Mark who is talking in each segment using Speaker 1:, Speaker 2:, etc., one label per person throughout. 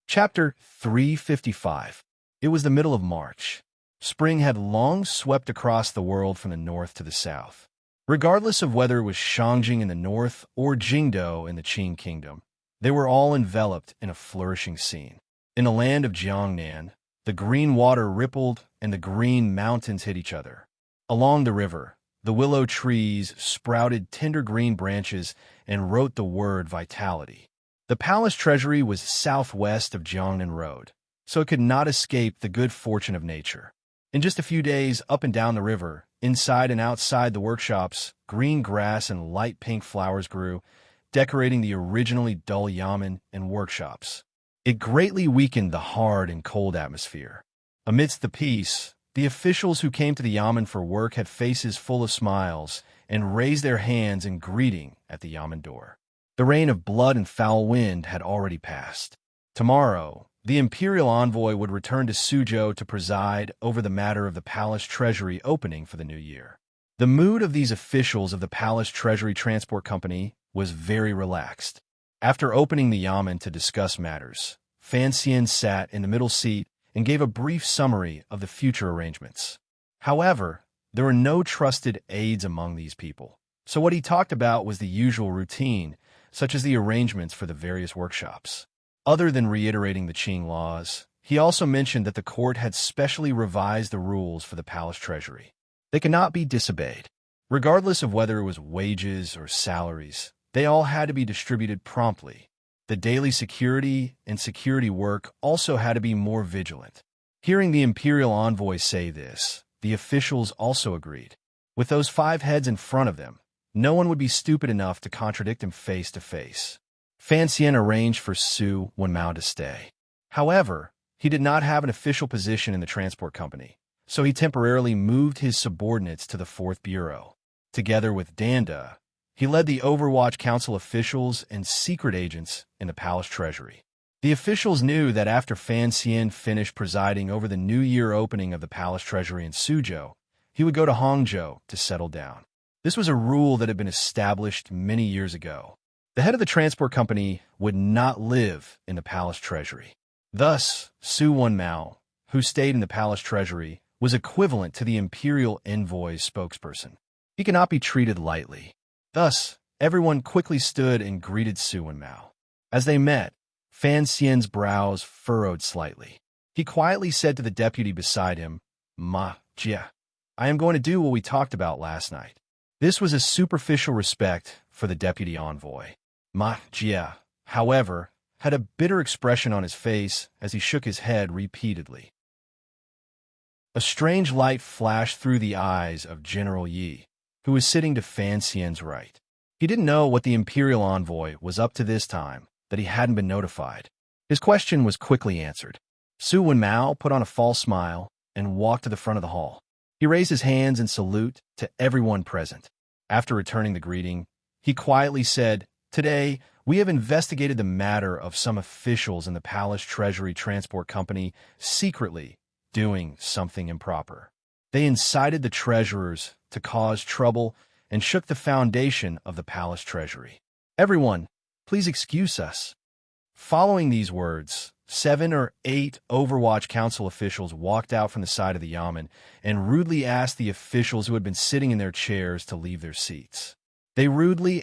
Speaker 1: Chapter 355. It was the middle of March. Spring had long swept across the world from the north to the south. Regardless of whether it was Shangjing in the north or Jingdo in the Qing kingdom, they were all enveloped in a flourishing scene. In the land of Jiangnan, the green water rippled and the green mountains hit each other. Along the river, the willow trees sprouted tender green branches and wrote the word vitality. The palace treasury was southwest of Jiangnan Road, so it could not escape the good fortune of nature. In just a few days, up and down the river, inside and outside the workshops, green grass and light pink flowers grew, decorating the originally dull yamen and workshops. It greatly weakened the hard and cold atmosphere. Amidst the peace, the officials who came to the yamen for work had faces full of smiles and raised their hands in greeting at the yamen door. The reign of blood and foul wind had already passed. Tomorrow, the imperial envoy would return to Suzhou to preside over the matter of the palace treasury opening for the new year. The mood of these officials of the Palace Treasury Transport Company was very relaxed. After opening the yamen to discuss matters, Fan Xian sat in the middle seat and gave a brief summary of the future arrangements. However, there were no trusted aides among these people, so what he talked about was the usual routine, such as the arrangements for the various workshops. Other than reiterating the Qing laws, he also mentioned that the court had specially revised the rules for the palace treasury. They cannot be disobeyed. Regardless of whether it was wages or salaries, they all had to be distributed promptly. The daily security and security work also had to be more vigilant. Hearing the imperial envoy say this, the officials also agreed. With those 5 heads in front of them, no one would be stupid enough to contradict him face to face. Fan Xian arranged for Su Wenmao to stay. However, he did not have an official position in the transport company, so he temporarily moved his subordinates to the 4th Bureau. Together with Danda, he led the Overwatch Council officials and secret agents in the palace treasury. The officials knew that after Fan Xian finished presiding over the New Year opening of the palace treasury in Suzhou, he would go to Hangzhou to settle down. This was a rule that had been established many years ago. The head of the transport company would not live in the palace treasury. Thus, Su Wenmao, who stayed in the palace treasury, was equivalent to the imperial envoy's spokesperson. He could not be treated lightly. Thus, everyone quickly stood and greeted Su Wenmao. As they met, Fan Xian's brows furrowed slightly. He quietly said to the deputy beside him, "Ma Jia, I am going to do what we talked about last night." This was a superficial respect for the deputy envoy. Ma Jia, however, had a bitter expression on his face as he shook his head repeatedly. A strange light flashed through the eyes of General Yi, who was sitting to Fan Xian's right. He didn't know what the imperial envoy was up to this time, that he hadn't been notified. His question was quickly answered. Su Wenmao put on a false smile and walked to the front of the hall. He raised his hands in salute to everyone present. After returning the greeting, he quietly said, "Today, we have investigated the matter of some officials in the Palace Treasury Transport Company secretly doing something improper. They incited the treasurers to cause trouble and shook the foundation of the Palace Treasury. Everyone, please excuse us." Following these words, 7 or 8 Overwatch Council officials walked out from the side of the yamen and rudely asked the officials who had been sitting in their chairs to leave their seats. They rudely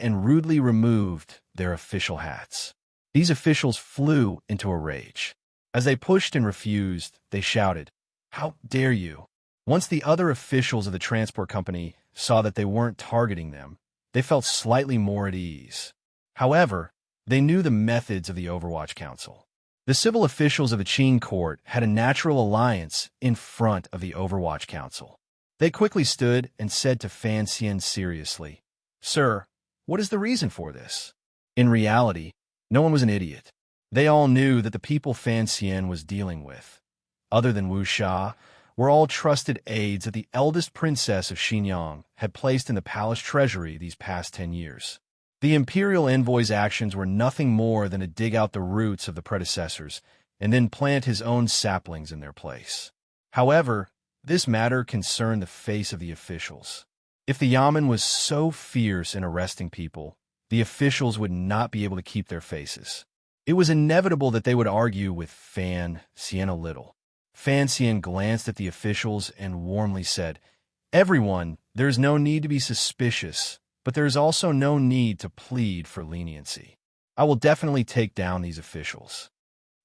Speaker 1: removed their official hats. These officials flew into a rage. As they pushed and refused, they shouted, "How dare you!" Once the other officials of the transport company saw that they weren't targeting them, they felt slightly more at ease. However, they knew the methods of the Overwatch Council. The civil officials of the Qing court had a natural alliance in front of the Overwatch Council. They quickly stood and said to Fan Xian seriously, "Sir, what is the reason for this?" In reality, no one was an idiot. They all knew that the people Fan Xian was dealing with, other than Wu Sha, were all trusted aides that the eldest princess of Xinjiang had placed in the palace treasury these past 10 years. The imperial envoy's actions were nothing more than to dig out the roots of the predecessors and then plant his own saplings in their place. However, this matter concerned the face of the officials. If the yamen was so fierce in arresting people, the officials would not be able to keep their faces. It was inevitable that they would argue with Fan Xian a little. Fan Xian glanced at the officials and warmly said, "Everyone, there is no need to be suspicious, but there is also no need to plead for leniency. I will definitely take down these officials."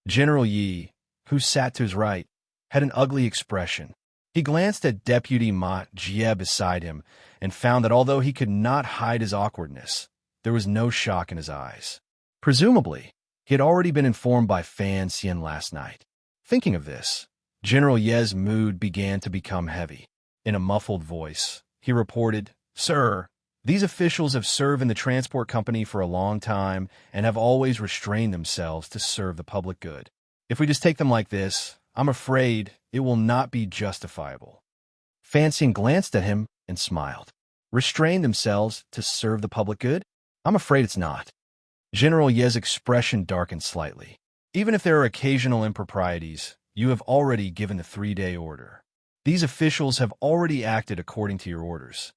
Speaker 1: General Yi, who sat to his right, had an ugly expression. He glanced at Deputy Ma Jie beside him and found that although he could not hide his awkwardness, there was no shock in his eyes. Presumably, he had already been informed by Fan Xian last night. Thinking of this, General Ye's mood began to become heavy. In a muffled voice, he reported, "Sir, these officials have served in the transport company for a long time and have always restrained themselves to serve the public good. If we just take them like this, I'm afraid it will not be justifiable." Fan Xian glanced at him and smiled. "Restrain themselves to serve the public good? I'm afraid it's not." General Ye's expression darkened slightly. "Even if there are occasional improprieties, you have already given the 3-day order. These officials have already acted according to your orders.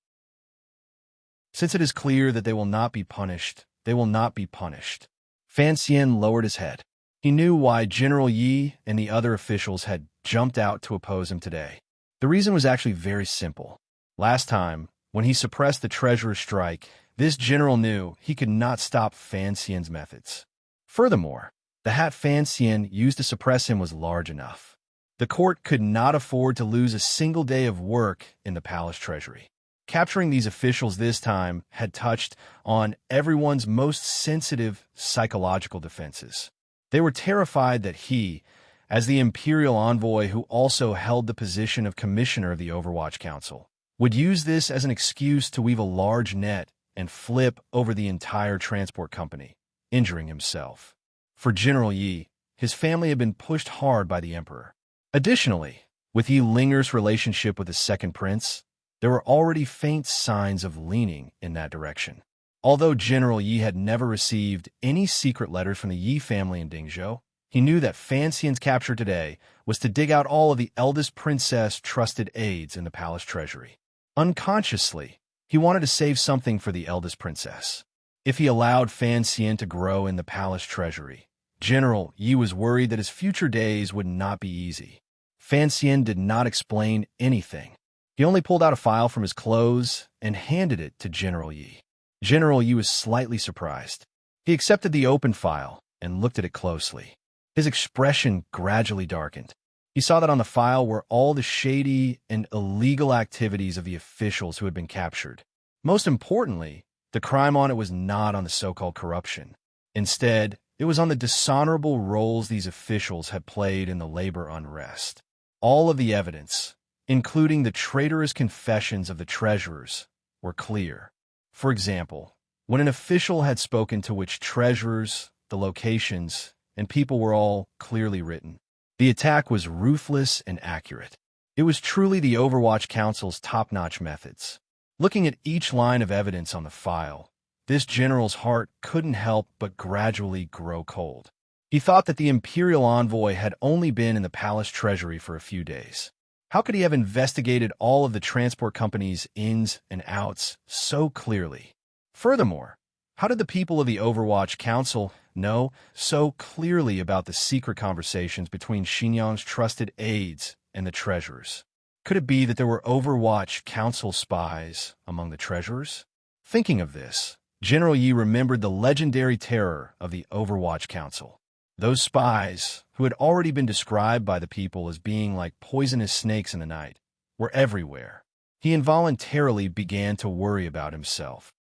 Speaker 1: Since it is clear that they will not be punished, they will not be punished." Fan Xian lowered his head. He knew why General Yi and the other officials had jumped out to oppose him today. The reason was actually very simple. Last time, when he suppressed the treasurer's strike, this general knew he could not stop Fan Xian's methods. Furthermore, the hat Fan Xian used to suppress him was large enough. The court could not afford to lose a single day of work in the palace treasury. Capturing these officials this time had touched on everyone's most sensitive psychological defenses. They were terrified that he, as the imperial envoy who also held the position of commissioner of the Overwatch Council, would use this as an excuse to weave a large net and flip over the entire transport company, injuring himself. For General Yi, his family had been pushed hard by the emperor. Additionally, with Yi Linger's relationship with the second prince, there were already faint signs of leaning in that direction. Although General Yi had never received any secret letters from the Yi family in Dingzhou, he knew that Fan Xian's capture today was to dig out all of the eldest princess trusted aides in the palace treasury. Unconsciously, he wanted to save something for the eldest princess. If he allowed Fan Xian to grow in the palace treasury, General Yi was worried that his future days would not be easy. Fan Xian did not explain anything. He only pulled out a file from his clothes and handed it to General Yi. General Yi was slightly surprised. He accepted the open file and looked at it closely. His expression gradually darkened. He saw that on the file were all the shady and illegal activities of the officials who had been captured. Most importantly, the crime on it was not on the so-called corruption. Instead, it was on the dishonorable roles these officials had played in the labor unrest. All of the evidence, including the traitorous confessions of the treasurers, were clear. For example, when an official had spoken to which treasurers, the locations, and people were all clearly written. The attack was ruthless and accurate. It was truly the Overwatch Council's top-notch methods. Looking at each line of evidence on the file, this general's heart couldn't help but gradually grow cold. He thought that the imperial envoy had only been in the palace treasury for a few days. How could he have investigated all of the transport company's ins and outs so clearly? Furthermore, how did the people of the Overwatch Council know so clearly about the secret conversations between Xinyang's trusted aides and the treasurers? Could it be that there were Overwatch Council spies among the treasurers? Thinking of this, General Yi remembered the legendary terror of the Overwatch Council. Those spies, who had already been described by the people as being like poisonous snakes in the night, were everywhere. He involuntarily began to worry about himself.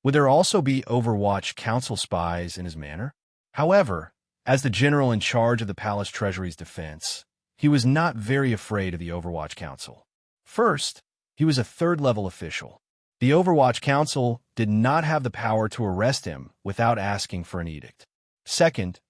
Speaker 1: Would there also be Overwatch Council spies in his manor? However, as the general in charge of the palace treasury's defense, he was not very afraid of the Overwatch Council. First, he was a third-level official. The Overwatch Council did not have the power to arrest him without asking for an edict. Second,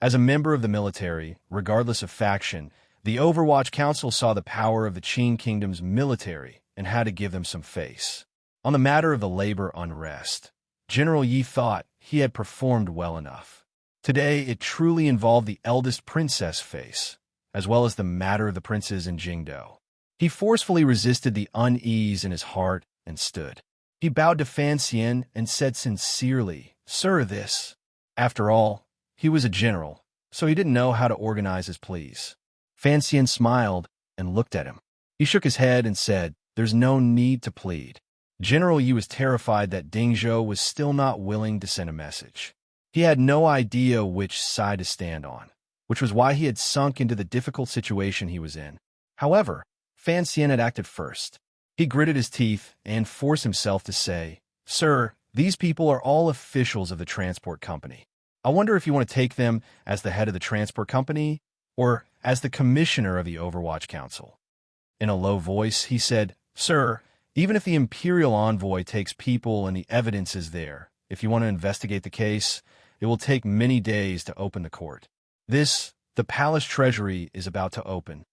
Speaker 1: as a member of the military, regardless of faction, the Overwatch Council saw the power of the Qin Kingdom's military and had to give them some face. On the matter of the labor unrest, General Yi thought he had performed well enough. Today, it truly involved the eldest princess face, as well as the matter of the princes in Jingdou. He forcefully resisted the unease in his heart and stood. He bowed to Fan Xian and said sincerely, "Sir, this." After all, he was a general, so he didn't know how to organize his pleas. Fan Xian smiled and looked at him. He shook his head and said, "There's no need to plead." General Yi was terrified that Ding Zhou was still not willing to send a message. He had no idea which side to stand on, which was why he had sunk into the difficult situation he was in. However, Fan Xian had acted first. He gritted his teeth and forced himself to say, "Sir, these people are all officials of the transport company. I wonder if you want to take them as the head of the transport company or as the commissioner of the Overwatch Council." In a low voice, he said, "Sir, even if the Imperial envoy takes people and the evidence is there, if you want to investigate the case, it will take many days to open the court. The palace treasury is about to open."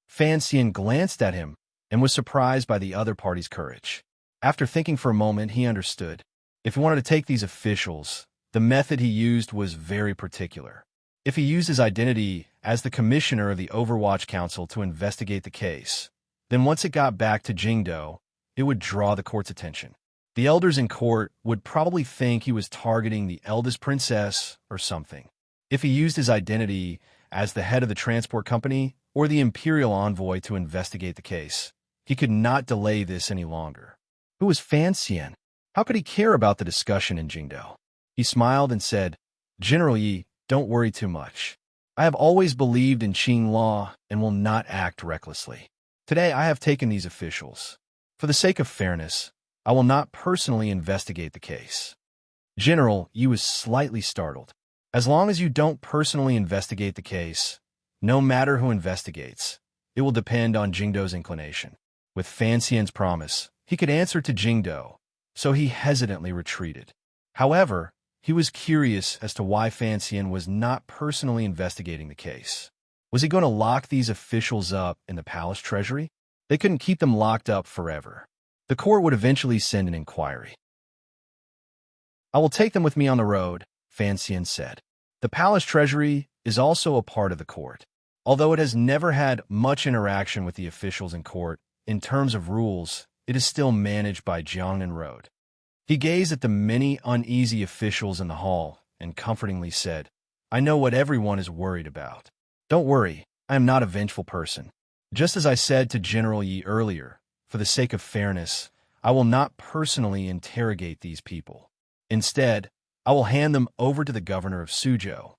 Speaker 1: Fan Xian glanced at him and was surprised by the other party's courage. After thinking for a moment, he understood. If he wanted to take these officials, the method he used was very particular. If he used his identity as the commissioner of the Overwatch Council to investigate the case, then once it got back to Jingdo, it would draw the court's attention. The elders in court would probably think he was targeting the eldest princess or something. If he used his identity as the head of the transport company or the imperial envoy to investigate the case, he could not delay this any longer. Who was Fan Xian? How could he care about the discussion in Jingdo? He smiled and said, "General Yi, don't worry too much. I have always believed in Qing law and will not act recklessly. Today I have taken these officials. For the sake of fairness, I will not personally investigate the case." General Yi was slightly startled. As long as you don't personally investigate the case, no matter who investigates, it will depend on Jingdo's inclination. With Fan Xian's promise, he could answer to Jingdo, so he hesitantly retreated. However, he was curious as to why Fan Xian was not personally investigating the case. Was he going to lock these officials up in the palace treasury? They couldn't keep them locked up forever. The court would eventually send an inquiry. "I will take them with me on the road," Fan Xian said. The palace treasury is also a part of the court. Although it has never had much interaction with the officials in court, in terms of rules, it is still managed by Jiangnan Road. He gazed at the many uneasy officials in the hall and comfortingly said, "I know what everyone is worried about. Don't worry, I am not a vengeful person. Just as I said to General Yi earlier, for the sake of fairness, I will not personally interrogate these people. Instead, I will hand them over to the governor of Suzhou."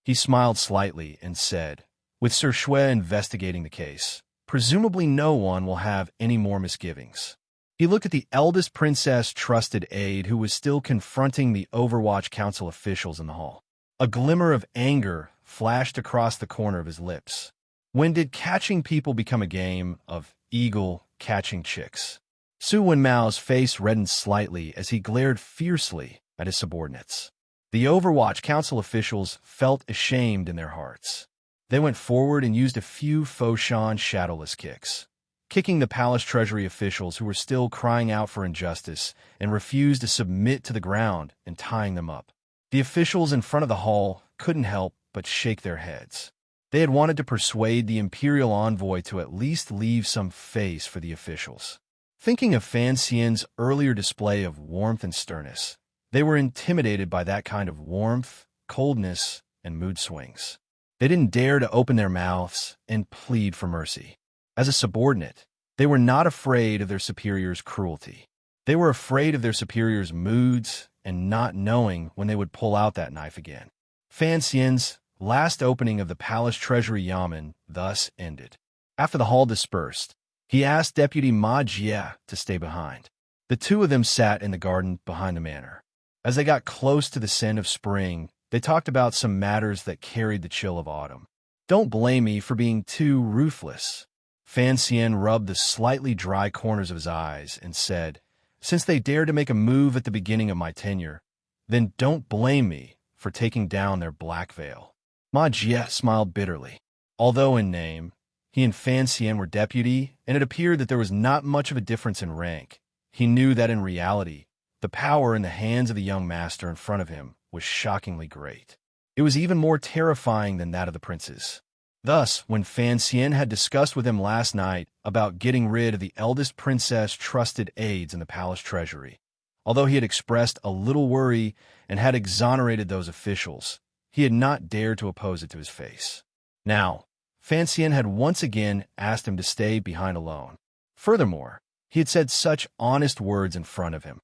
Speaker 1: He smiled slightly and said, "With Sir Shui investigating the case, presumably no one will have any more misgivings." He looked at the eldest princess trusted aide who was still confronting the Overwatch Council officials in the hall. A glimmer of anger flashed across the corner of his lips. When did catching people become a game of eagle catching chicks? Su Wenmao's face reddened slightly as he glared fiercely at his subordinates. The Overwatch Council officials felt ashamed in their hearts. They went forward and used a few Foshan shadowless kicks, kicking the palace treasury officials who were still crying out for injustice and refused to submit to the ground and tying them up. The officials in front of the hall couldn't help but shake their heads. They had wanted to persuade the imperial envoy to at least leave some face for the officials. Thinking of Fan Xian's earlier display of warmth and sternness, they were intimidated by that kind of warmth, coldness, and mood swings. They didn't dare to open their mouths and plead for mercy. As a subordinate, they were not afraid of their superior's cruelty. They were afraid of their superior's moods and not knowing when they would pull out that knife again. Fan Xian's last opening of the palace treasury yamen thus ended. After the hall dispersed, he asked Deputy Ma Jie to stay behind. The two of them sat in the garden behind the manor. As they got close to the scent of spring, they talked about some matters that carried the chill of autumn. "Don't blame me for being too ruthless." Fan Xian rubbed the slightly dry corners of his eyes and said, "Since they dared to make a move at the beginning of my tenure, then don't blame me for taking down their black veil." Ma Jie smiled bitterly. Although in name, he and Fan Xian were deputy, and it appeared that there was not much of a difference in rank, he knew that in reality, the power in the hands of the young master in front of him was shockingly great. It was even more terrifying than that of the princes. Thus, when Fan Xian had discussed with him last night about getting rid of the eldest princess' trusted aides in the palace treasury, Although he had expressed a little worry and had exonerated those officials, he had not dared to oppose it to his face. Now, Fan Xian had once again asked him to stay behind alone. Furthermore, he had said such honest words in front of him.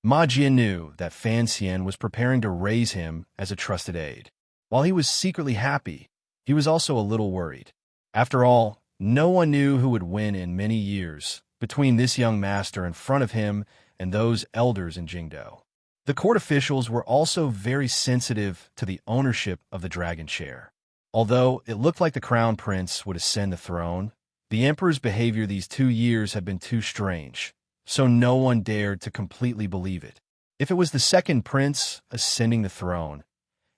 Speaker 1: Ma Jie knew that Fan Xian was preparing to raise him as a trusted aide. While he was secretly happy, he was also a little worried. After all, no one knew who would win in many years between this young master in front of him and those elders in Jingdou. The court officials were also very sensitive to the ownership of the dragon chair. Although it looked like the crown prince would ascend the throne, the emperor's behavior these 2 years had been too strange, so no one dared to completely believe it. If it was the second prince ascending the throne,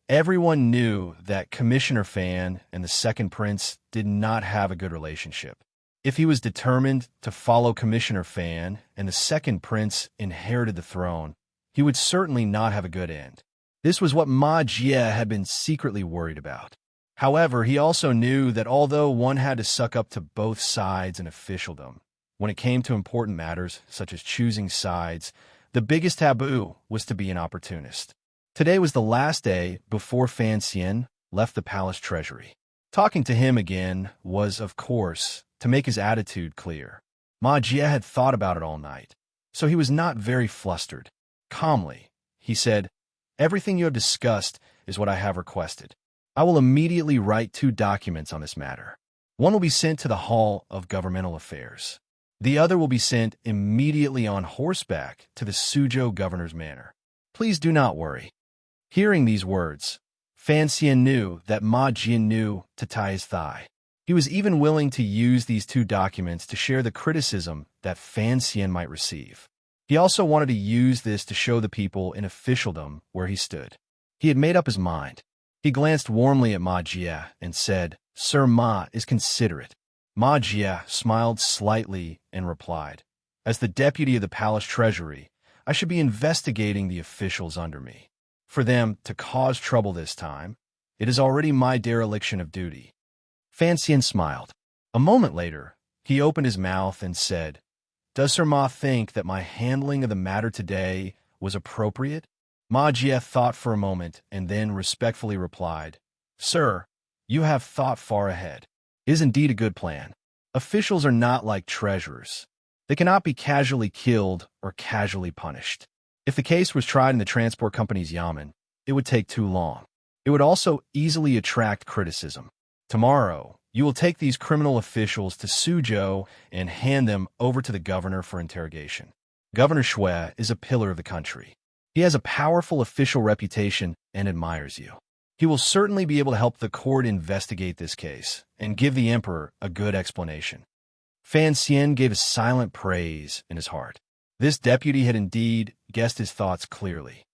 Speaker 1: everyone knew that Commissioner Fan and the second prince did not have a good relationship. If he was determined to follow Commissioner Fan and the second prince inherited the throne, he would certainly not have a good end. This was what Ma Jie had been secretly worried about. However, he also knew that although one had to suck up to both sides in officialdom, when it came to important matters such as choosing sides, the biggest taboo was to be an opportunist. Today was the last day before Fan Xian left the palace treasury. Talking to him again was, of course, to make his attitude clear. Ma Jie had thought about it all night, so he was not very flustered. Calmly, he said, "Everything you have discussed is what I have requested. I will immediately write 2 documents on this matter. One will be sent to the Hall of Governmental Affairs. The other will be sent immediately on horseback to the Suzhou governor's manor. Please do not worry." Hearing these words, Fan Xian knew that Ma Jie knew to tie his thigh. He was even willing to use these 2 documents to share the criticism that Fan Xian might receive. He also wanted to use this to show the people in officialdom where he stood. He had made up his mind. He glanced warmly at Ma Jie and said, "Sir Ma is considerate." Ma Jie smiled slightly and replied, "As the deputy of the palace treasury, I should be investigating the officials under me. For them to cause trouble this time, it is already my dereliction of duty." Fan Xian smiled. A moment later, he opened his mouth and said, "Does Sir Ma think that my handling of the matter today was appropriate?" Ma Jie thought for a moment and then respectfully replied, "Sir, you have thought far ahead. It is indeed a good plan. Officials are not like treasurers. They cannot be casually killed or casually punished. If the case was tried in the transport company's yamen, it would take too long. It would also easily attract criticism. Tomorrow, you will take these criminal officials to Suzhou and hand them over to the governor for interrogation. Governor Shui is a pillar of the country. He has a powerful official reputation and admires you. He will certainly be able to help the court investigate this case and give the emperor a good explanation." Fan Xian gave a silent praise in his heart. This deputy had indeed guessed his thoughts clearly.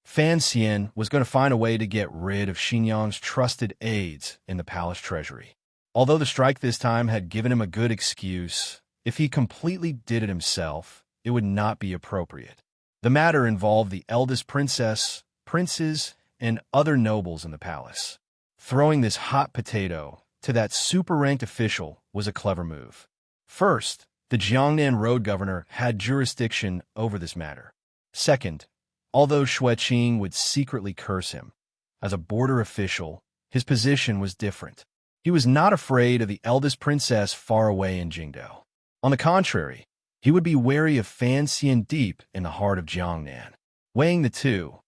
Speaker 1: Fan Xian was going to find a way to get rid of Xinyang's trusted aides in the palace treasury. Although the strike this time had given him a good excuse, if he completely did it himself, it would not be appropriate. The matter involved the eldest princess, princes, and other nobles in the palace. Throwing this hot potato to that super-ranked official was a clever move. First, the Jiangnan road governor had jurisdiction over this matter. Second, although Shui Qing would secretly curse him, as a border official, his position was different. He was not afraid of the eldest princess far away in Jingdou. On the contrary, he would be wary of Fan Xian deep in the heart of Jiangnan. Weighing the two,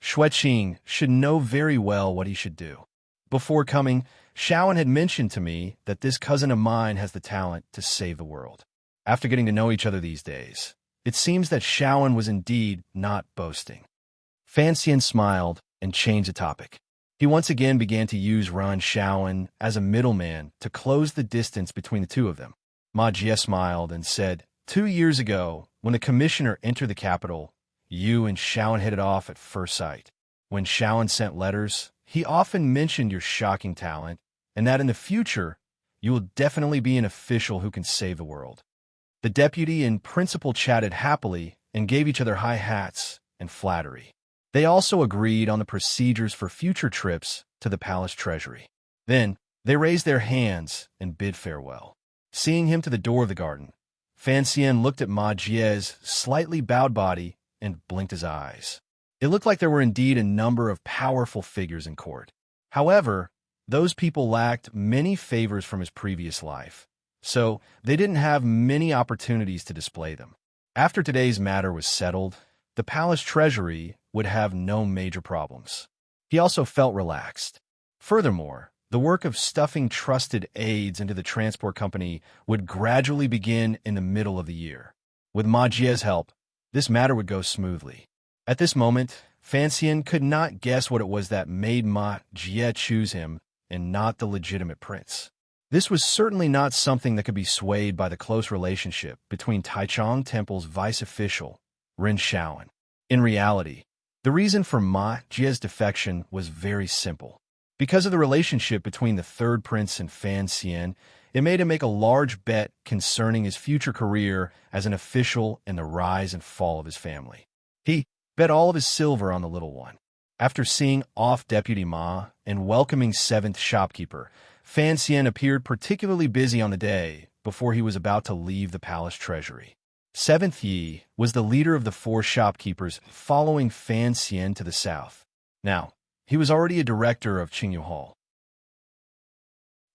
Speaker 1: Shui Qing should know very well what he should do. Before coming, Shaoan had mentioned to me that this cousin of mine has the talent to save the world. After getting to know each other these days, it seems that Shaoan was indeed not boasting. Fan Xian smiled and changed the topic. He once again began to use Ran Shaoan as a middleman to close the distance between the two of them. Ma Jie smiled and said, 2 years ago, when the commissioner entered the capital, you and Shaoan hit it off at first sight. When Shaoan sent letters, he often mentioned your shocking talent, and that in the future, you will definitely be an official who can save the world. The deputy and principal chatted happily and gave each other high hats and flattery. They also agreed on the procedures for future trips to the palace treasury. Then, they raised their hands and bid farewell. Seeing him to the door of the garden, Fan Xian looked at Ma Jie's slightly bowed body and blinked his eyes. It looked like there were indeed a number of powerful figures in court. However, those people lacked many favors from his previous life, so they didn't have many opportunities to display them. After today's matter was settled, the palace treasury would have no major problems. He also felt relaxed. Furthermore, the work of stuffing trusted aides into the transport company would gradually begin in the middle of the year. With Ma Jie's help, this matter would go smoothly. At this moment, Fan Xian could not guess what it was that made Ma Jie choose him and not the legitimate prince. This was certainly not something that could be swayed by the close relationship between Taichung Temple's vice official, Ren Shaoan. In reality, the reason for Ma Jie's defection was very simple. Because of the relationship between the third prince and Fan Xian, it made him make a large bet concerning his future career as an official and the rise and fall of his family. He bet all of his silver on the little one. After seeing off Deputy Ma and welcoming seventh shopkeeper, Fan Xian appeared particularly busy on the day before he was about to leave the palace treasury. Seventh Yi was the leader of the four shopkeepers following Fan Xian to the south. Now, he was already a director of Qingyu Hall.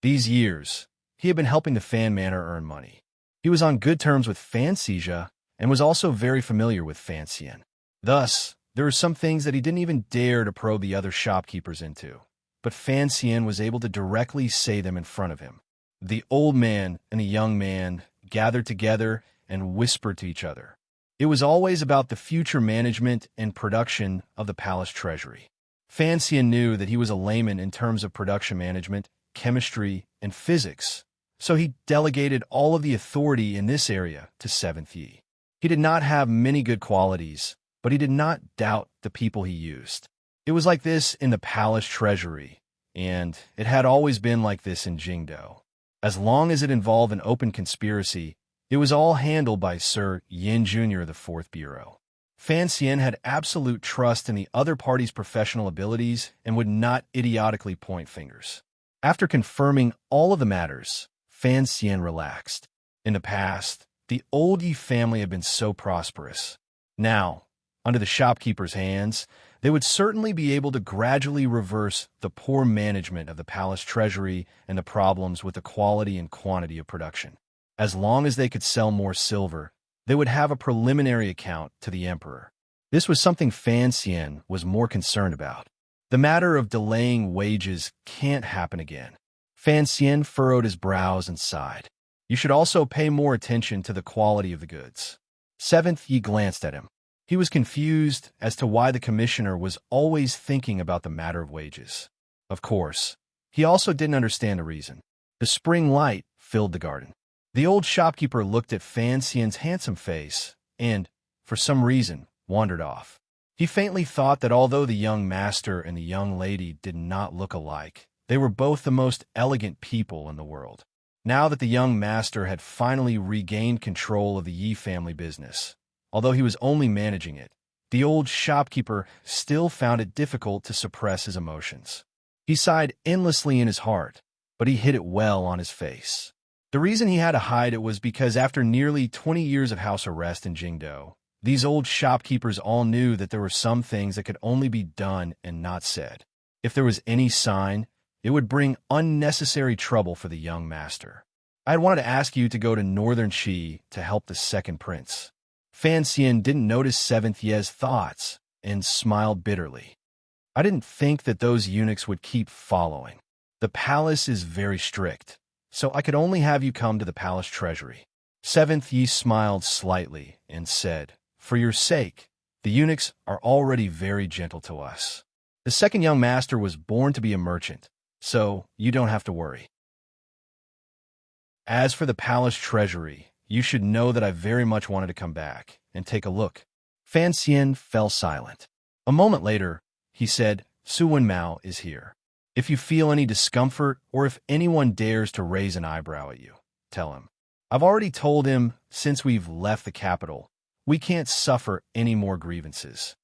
Speaker 1: These years, he had been helping the Fan Manor earn money. He was on good terms with Fan Xizha and was also very familiar with Fan Xian. Thus, there were some things that he didn't even dare to probe the other shopkeepers into, but Fan Xian was able to directly say them in front of him. The old man and the young man gathered together and whispered to each other. It was always about the future management and production of the palace treasury. Fan Xian knew that he was a layman in terms of production management, chemistry, and physics, so he delegated all of the authority in this area to Seventh Yi. He did not have many good qualities, but he did not doubt the people he used. It was like this in the palace treasury, and it had always been like this in Jingdo. As long as it involved an open conspiracy, it was all handled by Sir Yin Jr. of the Fourth Bureau. Fan Xian had absolute trust in the other party's professional abilities and would not idiotically point fingers. After confirming all of the matters, Fan Xian relaxed. In the past, the old Yi family had been so prosperous. Now, under the shopkeeper's hands, they would certainly be able to gradually reverse the poor management of the palace treasury and the problems with the quality and quantity of production. As long as they could sell more silver, they would have a preliminary account to the emperor. This was something Fan Xian was more concerned about. The matter of delaying wages can't happen again. Fan Xian furrowed his brows and sighed. You should also pay more attention to the quality of the goods. Seventh Yi glanced at him. He was confused as to why the commissioner was always thinking about the matter of wages. Of course, he also didn't understand the reason. The spring light filled the garden. The old shopkeeper looked at Fan Xian's handsome face and, for some reason, wandered off. He faintly thought that although the young master and the young lady did not look alike, they were both the most elegant people in the world. Now that the young master had finally regained control of the Yi family business, although he was only managing it, the old shopkeeper still found it difficult to suppress his emotions. He sighed endlessly in his heart, but he hid it well on his face. The reason he had to hide it was because after nearly 20 years of house arrest in Jingdo, these old shopkeepers all knew that there were some things that could only be done and not said. If there was any sign, it would bring unnecessary trouble for the young master. I had wanted to ask you to go to Northern Qi to help the second prince. Fan Xian didn't notice Seventh Ye's thoughts and smiled bitterly. I didn't think that those eunuchs would keep following. The palace is very strict, so I could only have you come to the palace treasury. Seventh Yi smiled slightly and said, For your sake, the eunuchs are already very gentle to us. The second young master was born to be a merchant, so you don't have to worry. As for the palace treasury, you should know that I very much wanted to come back and take a look. Fan Xian fell silent. A moment later, he said, Su Wenmao is here. If you feel any discomfort or if anyone dares to raise an eyebrow at you, tell him. I've already told him since we've left the capital, we can't suffer any more grievances.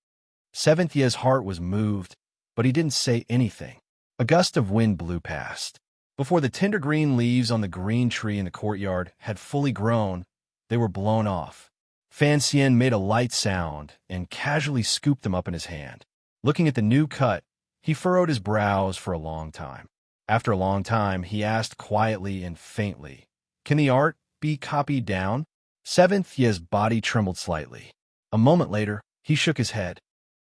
Speaker 1: Seventh Ye's heart was moved, but he didn't say anything. A gust of wind blew past. Before the tender green leaves on the green tree in the courtyard had fully grown, they were blown off. Fan Xian made a light sound and casually scooped them up in his hand. Looking at the new cut, he furrowed his brows for a long time. After a long time, he asked quietly and faintly, "Can the art be copied down?" Seventh Ye's body trembled slightly. A moment later, he shook his head.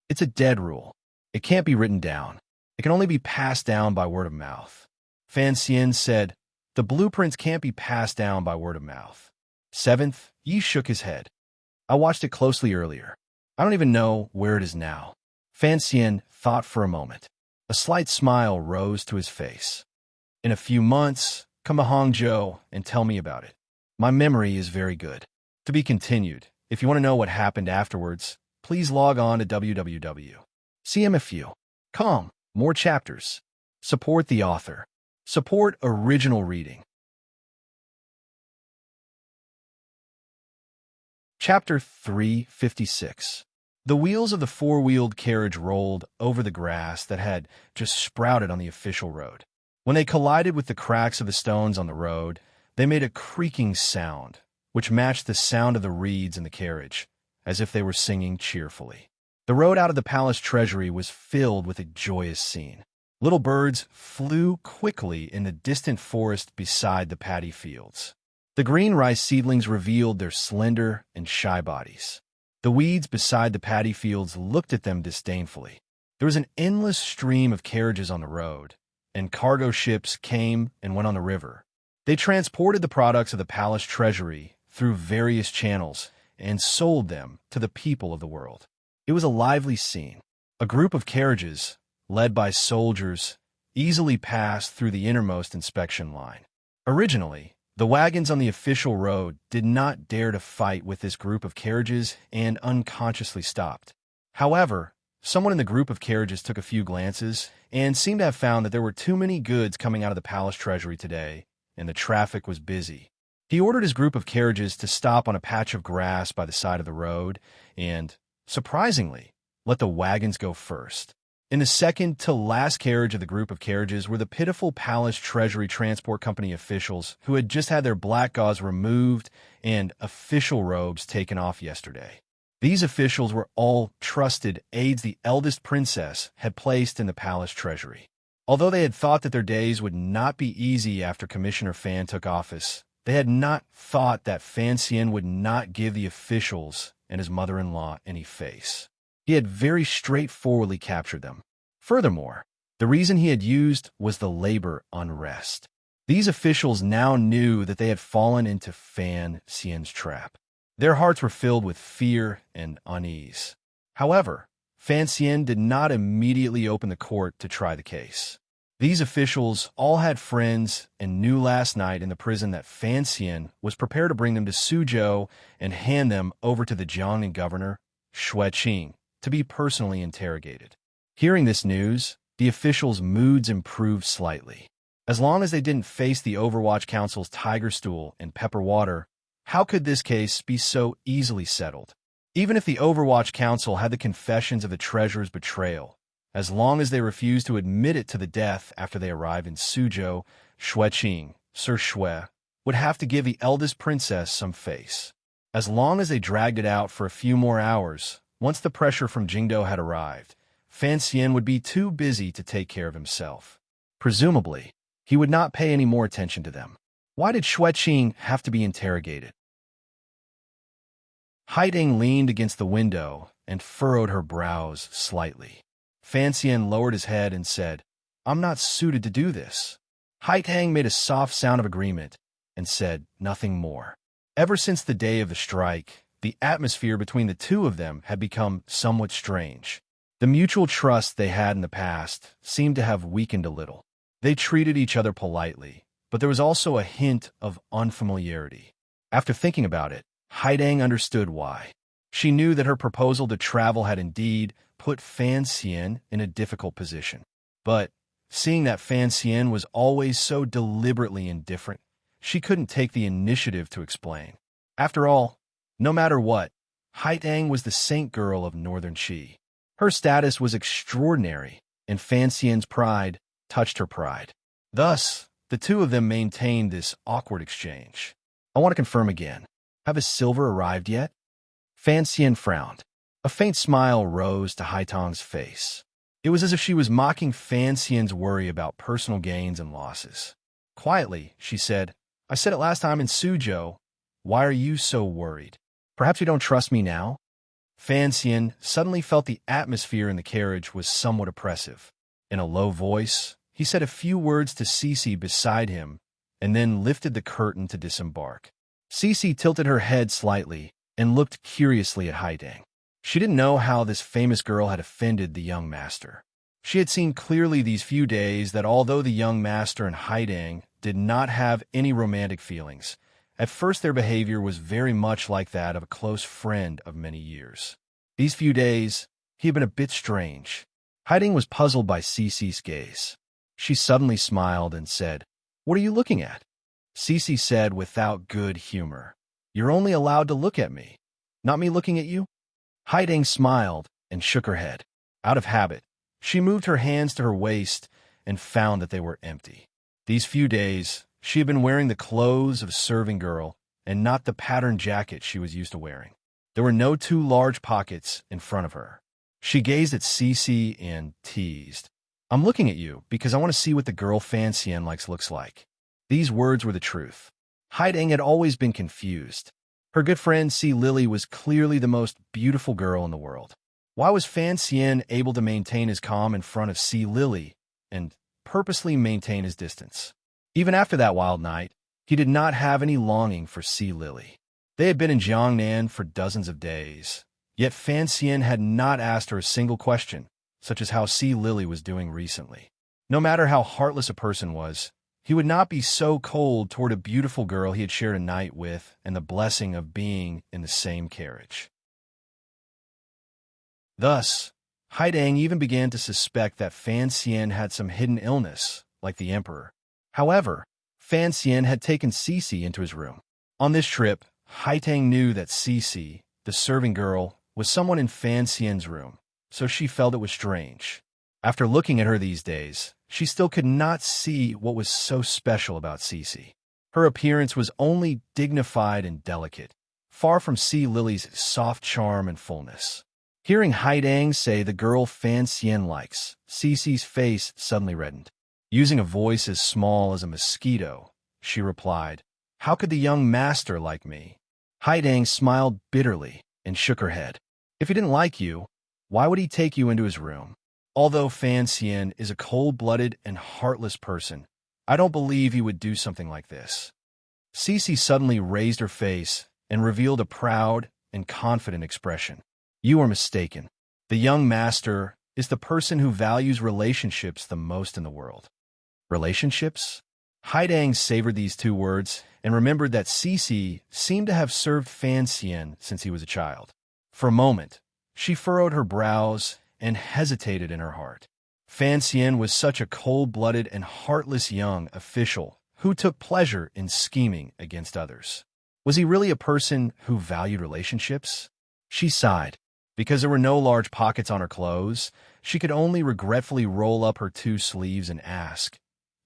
Speaker 1: "It's a dead rule. It can't be written down. It can only be passed down by word of mouth." Fan Xian said, "The blueprints can't be passed down by word of mouth." Seventh Yi shook his head. "I watched it closely earlier. I don't even know where it is now." Fan Xian thought for a moment. A slight smile rose to his face. "In a few months, come to Hangzhou and tell me about it. My memory is very good." To be continued. If you want to know what happened afterwards, please log on to www.cmfu.com. More chapters. Support the author. Support original reading. Chapter 356. The wheels of the four-wheeled carriage rolled over the grass that had just sprouted on the official road. When they collided with the cracks of the stones on the road, they made a creaking sound, which matched the sound of the reeds in the carriage, as if they were singing cheerfully. The road out of the palace treasury was filled with a joyous scene. Little birds flew quickly in the distant forest beside the paddy fields. The green rice seedlings revealed their slender and shy bodies. The weeds beside the paddy fields looked at them disdainfully. There was an endless stream of carriages on the road, and cargo ships came and went on the river. They transported the products of the palace treasury through various channels and sold them to the people of the world. It was a lively scene. A group of carriages, led by soldiers, easily passed through the innermost inspection line. Originally, the wagons on the official road did not dare to fight with this group of carriages and unconsciously stopped. However, someone in the group of carriages took a few glances and seemed to have found that there were too many goods coming out of the palace treasury today, and the traffic was busy. He ordered his group of carriages to stop on a patch of grass by the side of the road and, surprisingly, let the wagons go first. In the second to last carriage of the group of carriages were the pitiful Palace Treasury Transport Company officials who had just had their black gauze removed and official robes taken off yesterday. These officials were all trusted aides the eldest princess had placed in the palace treasury. Although they had thought that their days would not be easy after Commissioner Fan took office, they had not thought that Fan Xian would not give the officials and his mother-in-law any face. He had very straightforwardly captured them. Furthermore, the reason he had used was the labor unrest. These officials now knew that they had fallen into Fan Xian's trap. Their hearts were filled with fear and unease. However, Fan Xian did not immediately open the court to try the case. These officials all had friends and knew last night in the prison that Fan Xian was prepared to bring them to Suzhou and hand them over to the Jiangnan governor, Xue Qing, to be personally interrogated. Hearing this news, the officials' moods improved slightly. As long as they didn't face the Overwatch Council's tiger stool and pepper water, how could this case be so easily settled? Even if the Overwatch Council had the confessions of the treasurer's betrayal, as long as they refused to admit it to the death after they arrived in Suzhou, Xue Qing, Sir Xue, would have to give the eldest princess some face. As long as they dragged it out for a few more hours, once the pressure from Jingdo had arrived, Fan Xian would be too busy to take care of himself. Presumably, he would not pay any more attention to them. Why did Xue Qing have to be interrogated? Haiding leaned against the window and furrowed her brows slightly. Fan Xian lowered his head and said, "I'm not suited to do this." Haiding made a soft sound of agreement and said nothing more. Ever since the day of the strike, the atmosphere between the two of them had become somewhat strange. The mutual trust they had in the past seemed to have weakened a little. They treated each other politely, but there was also a hint of unfamiliarity. After thinking about it, Haiding understood why. She knew that her proposal to travel had indeed put Fan Xian in a difficult position. But, seeing that Fan Xian was always so deliberately indifferent, she couldn't take the initiative to explain. After all, no matter what, Haiding was the saint girl of Northern Qi. Her status was extraordinary, and Fan Xian's pride touched her pride. Thus, the two of them maintained this awkward exchange. "I want to confirm again. Have a silver arrived yet? Fan Xian frowned. A faint smile rose to Haitong's face. It was as if she was mocking Fan Xian's worry about personal gains and losses. Quietly, she said, I said it last time in Suzhou. Why are you so worried? Perhaps you don't trust me now? Fan Xian suddenly felt the atmosphere in the carriage was somewhat oppressive. In a low voice, he said a few words to Cece beside him, and then lifted the curtain to disembark. Cece tilted her head slightly and looked curiously at Haidang. She didn't know how this famous girl had offended the young master. She had seen clearly these few days that although the young master and Haidang did not have any romantic feelings, at first their behavior was very much like that of a close friend of many years. These few days, he had been a bit strange. Haidang was puzzled by Cece's gaze. She suddenly smiled and said, What are you looking at? Cece said without good humor, You're only allowed to look at me, not me looking at you. Haidang smiled and shook her head. Out of habit, she moved her hands to her waist and found that they were empty. These few days, she had been wearing the clothes of a serving girl and not the patterned jacket she was used to wearing. There were no two large pockets in front of her. She gazed at Cece and teased, I'm looking at you because I want to see what the girl Fan Xian looks like. These words were the truth. Haidang had always been confused. Her good friend C. Lily was clearly the most beautiful girl in the world. Why was Fan Xian able to maintain his calm in front of C. Lily and purposely maintain his distance? Even after that wild night, he did not have any longing for C. Lily. They had been in Jiangnan for dozens of days, yet Fan Xian had not asked her a single question, such as how C. Lily was doing recently. No matter how heartless a person was, he would not be so cold toward a beautiful girl he had shared a night with and the blessing of being in the same carriage. Thus, Haidang even began to suspect that Fan Xian had some hidden illness, like the emperor. However, Fan Xian had taken Cece into his room. On this trip, Haidang knew that Cece, the serving girl, was someone in Fan Xian's room, so she felt it was strange. After looking at her these days, she still could not see what was so special about Cece. Her appearance was only dignified and delicate, far from C. Lily's soft charm and fullness. Hearing Haidang say the girl Fan Xian likes, Cece's face suddenly reddened. Using a voice as small as a mosquito, she replied, How could the young master like me? Haidang smiled bitterly and shook her head. If he didn't like you, why would he take you into his room? Although Fan Xian is a cold-blooded and heartless person, I don't believe he would do something like this. Cece suddenly raised her face and revealed a proud and confident expression. You are mistaken. The young master is the person who values relationships the most in the world. Relationships? Haidang savored these two words and remembered that Cece seemed to have served Fan Xian since he was a child. For a moment, she furrowed her brows and hesitated in her heart. Fan Xian was such a cold-blooded and heartless young official who took pleasure in scheming against others. Was he really a person who valued relationships? She sighed. Because there were no large pockets on her clothes, she could only regretfully roll up her two sleeves and ask,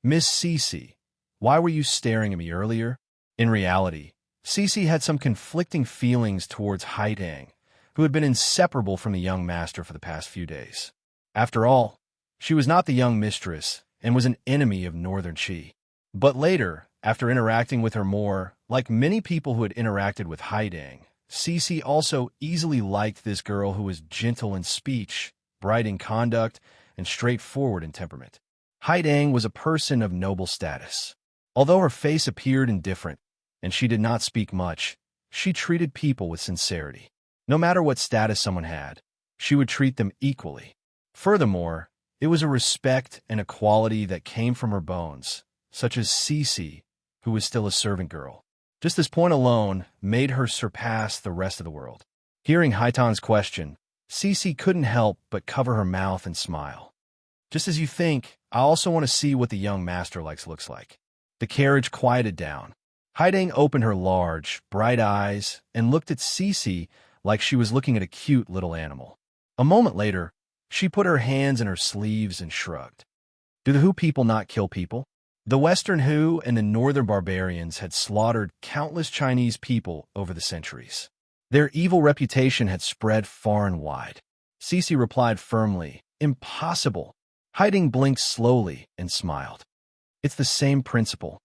Speaker 1: Miss Cece, why were you staring at me earlier? In reality, Cece had some conflicting feelings towards Haidang, who had been inseparable from the young master for the past few days. After all, she was not the young mistress and was an enemy of Northern Qi. But later, after interacting with her more, like many people who had interacted with Haidang, Cece also easily liked this girl who was gentle in speech, bright in conduct, and straightforward in temperament. Haidang was a person of noble status. Although her face appeared indifferent, and she did not speak much, she treated people with sincerity. No matter what status someone had, she would treat them equally. Furthermore, it was a respect and a quality that came from her bones, such as Cece, who was still a servant girl. Just this point alone made her surpass the rest of the world. Hearing Haitang's question, Cece couldn't help but cover her mouth and smile. Just as you think, I also want to see what the young master looks like. The carriage quieted down. Haidang opened her large, bright eyes and looked at Cece like she was looking at a cute little animal. A moment later, she put her hands in her sleeves and shrugged. Do the Hu people not kill people? The Western Hu and the Northern barbarians had slaughtered countless Chinese people over the centuries. Their evil reputation had spread far and wide. Cece replied firmly, "Impossible." Haiding blinked slowly and smiled. "It's the same principle."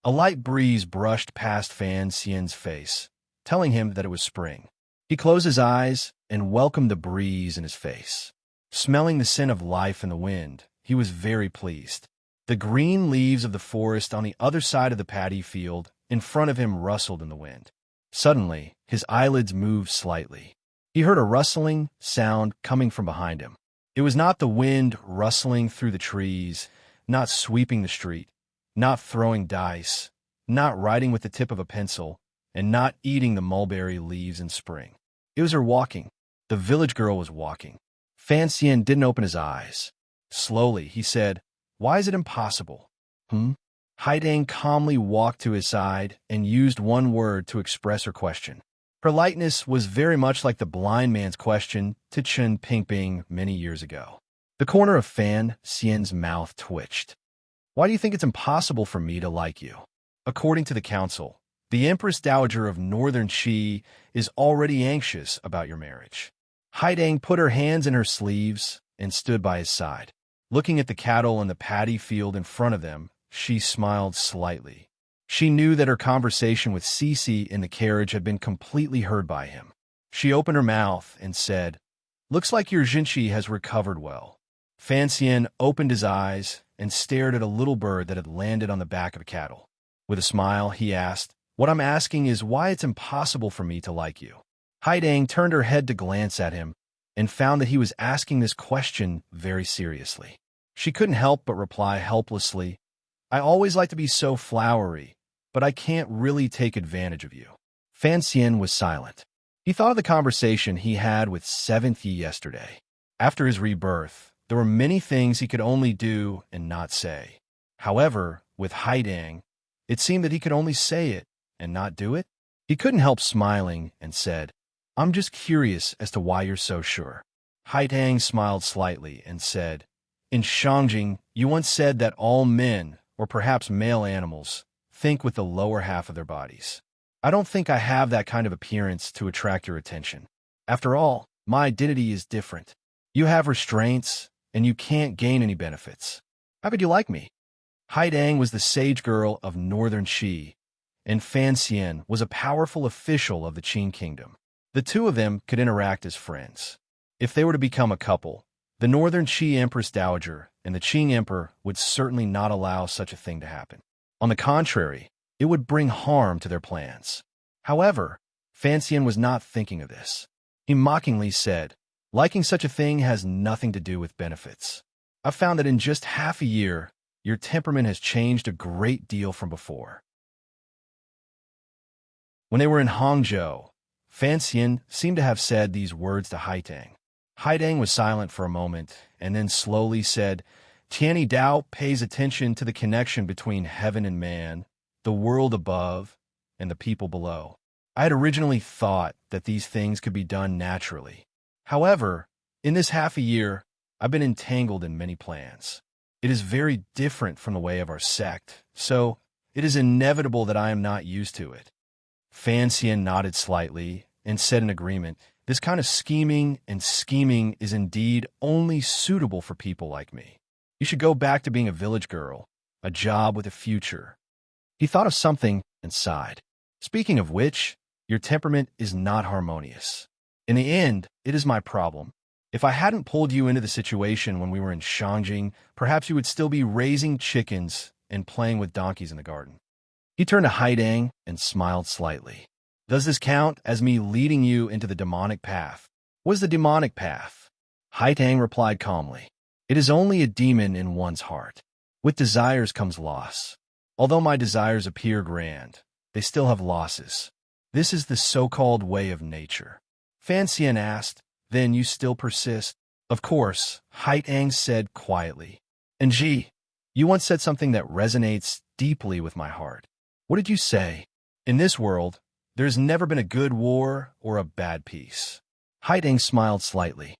Speaker 1: A light breeze brushed past Fan Xian's face, telling him that it was spring. He closed his eyes and welcomed the breeze in his face. Smelling the scent of life in the wind, he was very pleased. The green leaves of the forest on the other side of the paddy field in front of him rustled in the wind. Suddenly, his eyelids moved slightly. He heard a rustling sound coming from behind him. It was not the wind rustling through the trees, not sweeping the street, not throwing dice, not writing with the tip of a pencil, and not eating the mulberry leaves in spring. It was her walking. The village girl was walking. Fan Xian didn't open his eyes. Slowly, he said, "Why is it impossible?" Haidang calmly walked to his side and used one word to express her question. Her lightness was very much like the blind man's question to Chen Pingping many years ago. The corner of Fan Xian's mouth twitched. "Why do you think it's impossible for me to like you?" According to the council, the Empress Dowager of Northern Qi is already anxious about your marriage. Haidang put her hands in her sleeves and stood by his side. Looking at the cattle in the paddy field in front of them, she smiled slightly. She knew that her conversation with Cece in the carriage had been completely heard by him. She opened her mouth and said, "Looks like your Jinchi has recovered well." Fan Xian opened his eyes and stared at a little bird that had landed on the back of a cattle. With a smile, he asked, "What I'm asking is why it's impossible for me to like you." Haidang turned her head to glance at him and found that he was asking this question very seriously. She couldn't help but reply helplessly, "I always like to be so flowery, but I can't really take advantage of you." Fan Xian was silent. He thought of the conversation he had with Seventh Yi yesterday. After his rebirth, there were many things he could only do and not say. However, with Haidang, it seemed that he could only say it and not do it. He couldn't help smiling and said, "I'm just curious as to why you're so sure." Haidang smiled slightly and said, "In Shangjing, you once said that all men, or perhaps male animals, think with the lower half of their bodies. I don't think I have that kind of appearance to attract your attention. After all, my identity is different. You have restraints, and you can't gain any benefits. How could you like me?" Haidang was the sage girl of Northern Qi, and Fan Xian was a powerful official of the Qin kingdom. The two of them could interact as friends. If they were to become a couple, the Northern Qi Empress Dowager and the Qing Emperor would certainly not allow such a thing to happen. On the contrary, it would bring harm to their plans. However, Fan Xian was not thinking of this. He mockingly said, "Liking such a thing has nothing to do with benefits. I've found that in just half a year, your temperament has changed a great deal from before." When they were in Hangzhou, Fan Xian seemed to have said these words to Haidang. Haidang was silent for a moment and then slowly said, "Tianyi Dao pays attention to the connection between heaven and man, the world above, and the people below. I had originally thought that these things could be done naturally. However, in this half a year, I've been entangled in many plans. It is very different from the way of our sect, so it is inevitable that I am not used to it." Fan Xian nodded slightly and said in agreement, "This kind of scheming and scheming is indeed only suitable for people like me. You should go back to being a village girl, a job with a future." He thought of something and sighed. "Speaking of which, your temperament is not harmonious. In the end, it is my problem. If I hadn't pulled you into the situation when we were in Shangjing, perhaps you would still be raising chickens and playing with donkeys in the garden." He turned to Haidang and smiled slightly. "Does this count as me leading you into the demonic path?" "What is the demonic path?" Haidang replied calmly. "It is only a demon in one's heart. With desires comes loss. Although my desires appear grand, they still have losses. This is the so-called way of nature." Fan Xian asked, "Then you still persist?" "Of course," Haidang said quietly. "And Ji, you once said something that resonates deeply with my heart. What did you say?" "In this world, there's never been a good war or a bad peace." Haidang smiled slightly.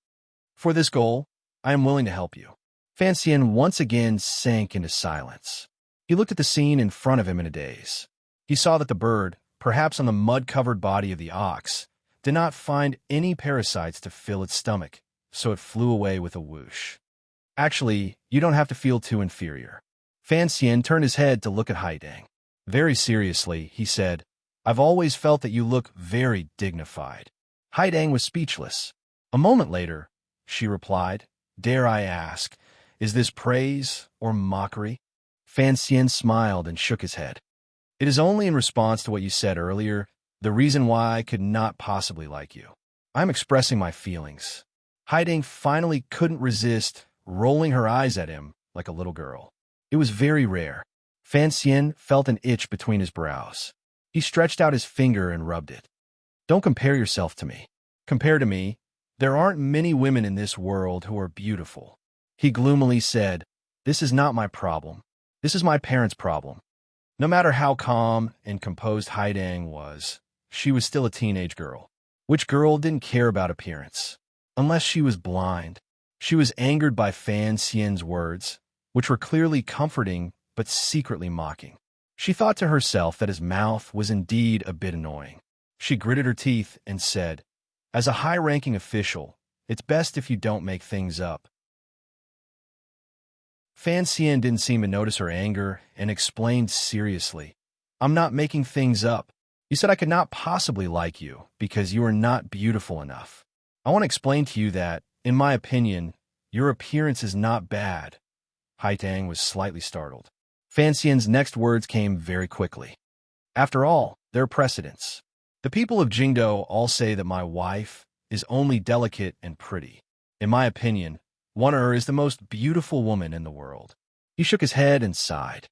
Speaker 1: "For this goal, I am willing to help you." Fan Xian once again sank into silence. He looked at the scene in front of him in a daze. He saw that the bird, perhaps on the mud-covered body of the ox, did not find any parasites to fill its stomach, so it flew away with a whoosh. Actually, you don't have to feel too inferior. Fan Xian turned his head to look at Haidang. Very seriously, he said, I've always felt that you look very dignified. Haidang was speechless. A moment later, she replied, Dare I ask, is this praise or mockery? Fan Xian smiled and shook his head. It is only in response to what you said earlier, the reason why I could not possibly like you. I'm expressing my feelings. Haidang finally couldn't resist, rolling her eyes at him like a little girl. It was very rare. Fan Xian felt an itch between his brows. He stretched out his finger and rubbed it. Don't compare yourself to me. Compare to me. There aren't many women in this world who are beautiful. He gloomily said, This is not my problem. This is my parents' problem. No matter how calm and composed Haidang was, she was still a teenage girl. Which girl didn't care about appearance? Unless she was blind. She was angered by Fan Xian's words, which were clearly comforting but secretly mocking. She thought to herself that his mouth was indeed a bit annoying. She gritted her teeth and said, As a high-ranking official, it's best if you don't make things up. Fan Xian didn't seem to notice her anger and explained seriously, I'm not making things up. You said I could not possibly like you because you are not beautiful enough. I want to explain to you that, in my opinion, your appearance is not bad. Haidang was slightly startled. Fan Xian's next words came very quickly. After all, there are precedents. The people of Jingdo all say that my wife is only delicate and pretty. In my opinion, one of her is the most beautiful woman in the world. He shook his head and sighed.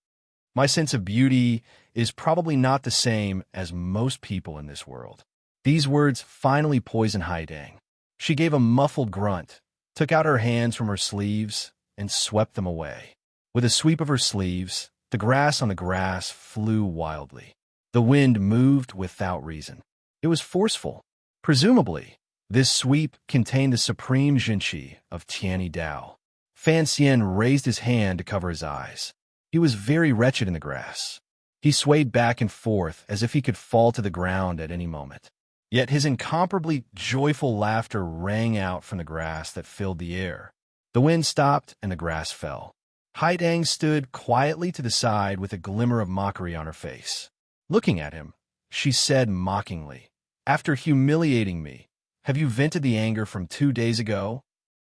Speaker 1: My sense of beauty is probably not the same as most people in this world. These words finally poisoned Haidang. She gave a muffled grunt, took out her hands from her sleeves, and swept them away. With a sweep of her sleeves, the grass on the grass flew wildly. The wind moved without reason. It was forceful. Presumably, this sweep contained the supreme jinqi of Tianyi Dao. Fan Xian raised his hand to cover his eyes. He was very wretched in the grass. He swayed back and forth as if he could fall to the ground at any moment. Yet his incomparably joyful laughter rang out from the grass that filled the air. The wind stopped and the grass fell. Haidang stood quietly to the side with a glimmer of mockery on her face. Looking at him, she said mockingly, After humiliating me, have you vented the anger from 2 days ago?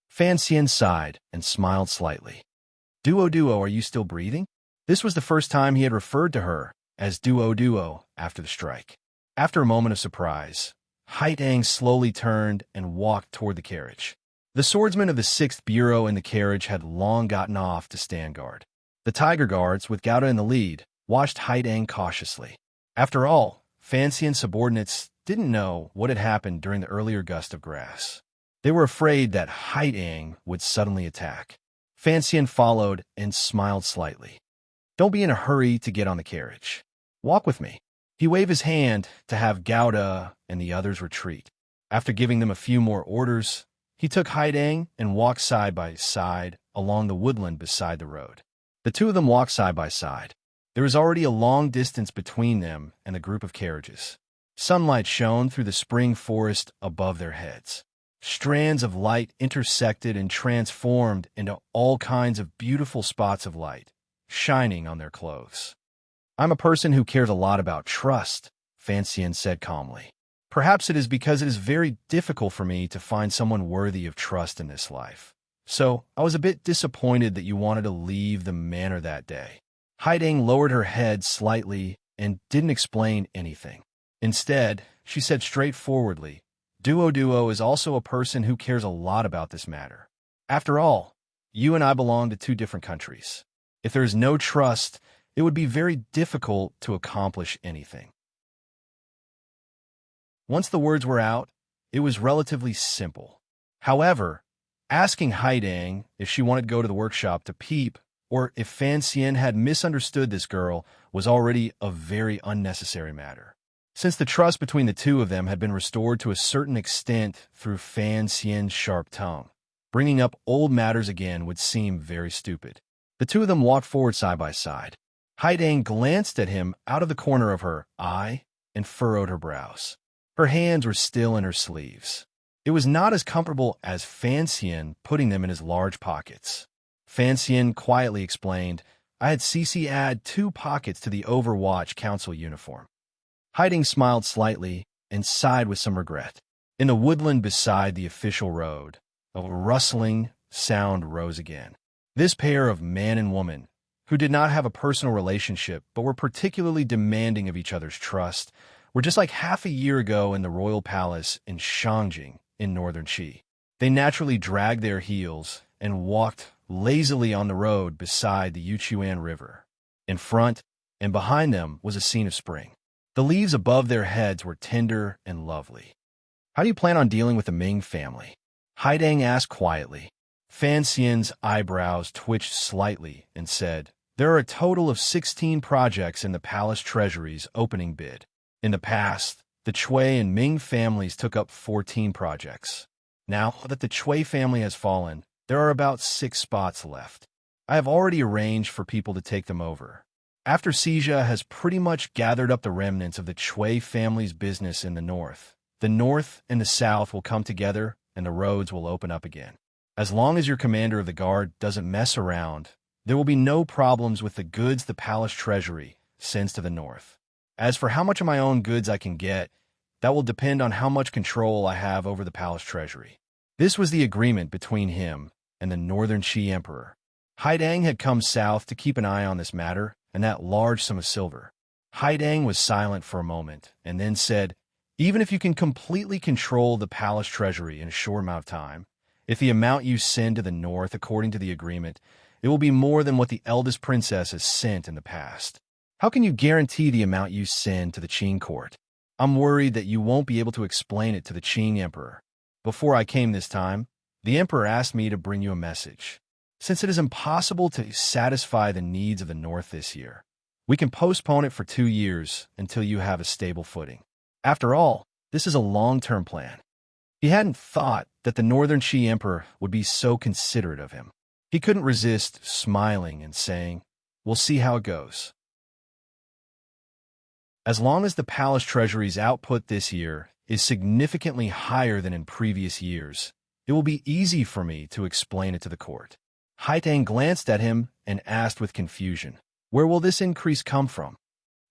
Speaker 1: Fan Xian sighed and smiled slightly. Duo, are you still breathing? This was the first time he had referred to her as Duo after the strike. After a moment of surprise, Haidang slowly turned and walked toward the carriage. The swordsmen of the 6th Bureau in the carriage had long gotten off to stand guard. The Tiger Guards, with Gouda in the lead, watched Haidang cautiously. After all, Fan Xian's subordinates didn't know what had happened during the earlier gust of grass. They were afraid that Haidang would suddenly attack. Fan Xian followed and smiled slightly. Don't be in a hurry to get on the carriage. Walk with me. He waved his hand to have Gouda and the others retreat. After giving them a few more orders, he took Haidang and walked side by side along the woodland beside the road. The two of them walked side by side. There was already a long distance between them and the group of carriages. Sunlight shone through the spring forest above their heads. Strands of light intersected and transformed into all kinds of beautiful spots of light, shining on their clothes. I'm a person who cares a lot about trust, Fan Xian said calmly. Perhaps it is because it is very difficult for me to find someone worthy of trust in this life. So I was a bit disappointed that you wanted to leave the manor that day. Haidang lowered her head slightly and didn't explain anything. Instead, she said straightforwardly, Duo is also a person who cares a lot about this matter. After all, you and I belong to 2 different countries. If there is no trust, it would be very difficult to accomplish anything. Once the words were out, it was relatively simple. However, asking Haidang if she wanted to go to the workshop to peep or if Fan Xian had misunderstood this girl was already a very unnecessary matter. Since the trust between the two of them had been restored to a certain extent through Fan Xian's sharp tongue, Bringing up old matters again would seem very stupid. The two of them walked forward side by side. Haidang glanced at him out of the corner of her eye and furrowed her brows. Her hands were still in her sleeves. It was not as comfortable as Fan Xian putting them in his large pockets. Fan Xian quietly explained, I had Cece add 2 pockets to the Overwatch Council uniform. Haidang smiled slightly and sighed with some regret. In the woodland beside the official road, a rustling sound rose again. This pair of man and woman, who did not have a personal relationship but were particularly demanding of each other's trust, were just like half a year ago in the royal palace in Shangjing in northern Qi. They naturally dragged their heels and walked lazily on the road beside the Yuchuan River. In front and behind them was a scene of spring. The leaves above their heads were tender and lovely. How do you plan on dealing with the Ming family? Haidang asked quietly. Fan Xian's eyebrows twitched slightly and said, there are a total of 16 projects in the palace treasury's opening bid. In the past, the Chui and Ming families took up 14 projects. Now that the Chui family has fallen, there are about 6 spots left. I have already arranged for people to take them over. After Xia has pretty much gathered up the remnants of the Chui family's business in the north and the south will come together and the roads will open up again. As long as your commander of the guard doesn't mess around, there will be no problems with the goods the palace treasury sends to the north. As for how much of my own goods I can get, that will depend on how much control I have over the palace treasury. This was the agreement between him and the northern Qi emperor. Haidang had come south to keep an eye on this matter and that large sum of silver. Haidang was silent for a moment and then said, even if you can completely control the palace treasury in a short amount of time, if the amount you send to the north according to the agreement, it will be more than what the eldest princess has sent in the past. How can you guarantee the amount you send to the Qing court? I'm worried that you won't be able to explain it to the Qing emperor. Before I came this time, the emperor asked me to bring you a message. Since it is impossible to satisfy the needs of the north this year, we can postpone it for 2 years until you have a stable footing. After all, this is a long-term plan. He hadn't thought that the northern Qi emperor would be so considerate of him. He couldn't resist smiling and saying, we'll see how it goes. As long as the palace treasury's output this year is significantly higher than in previous years, it will be easy for me to explain it to the court. Haidang glanced at him and asked with confusion, where will this increase come from?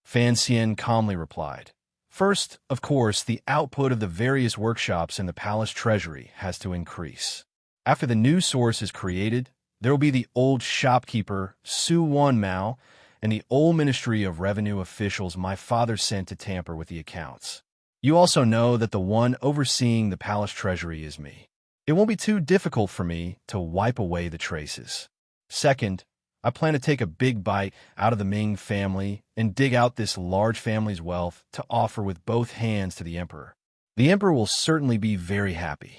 Speaker 1: Fan Xian calmly replied, first, of course, the output of the various workshops in the palace treasury has to increase. After the new source is created, there will be the old shopkeeper, Su Wan Mao, and the old Ministry of Revenue officials my father sent to tamper with the accounts. You also know that the one overseeing the palace treasury is me. It won't be too difficult for me to wipe away the traces. Second, I plan to take a big bite out of the Ming family and dig out this large family's wealth to offer with both hands to the emperor. The emperor will certainly be very happy.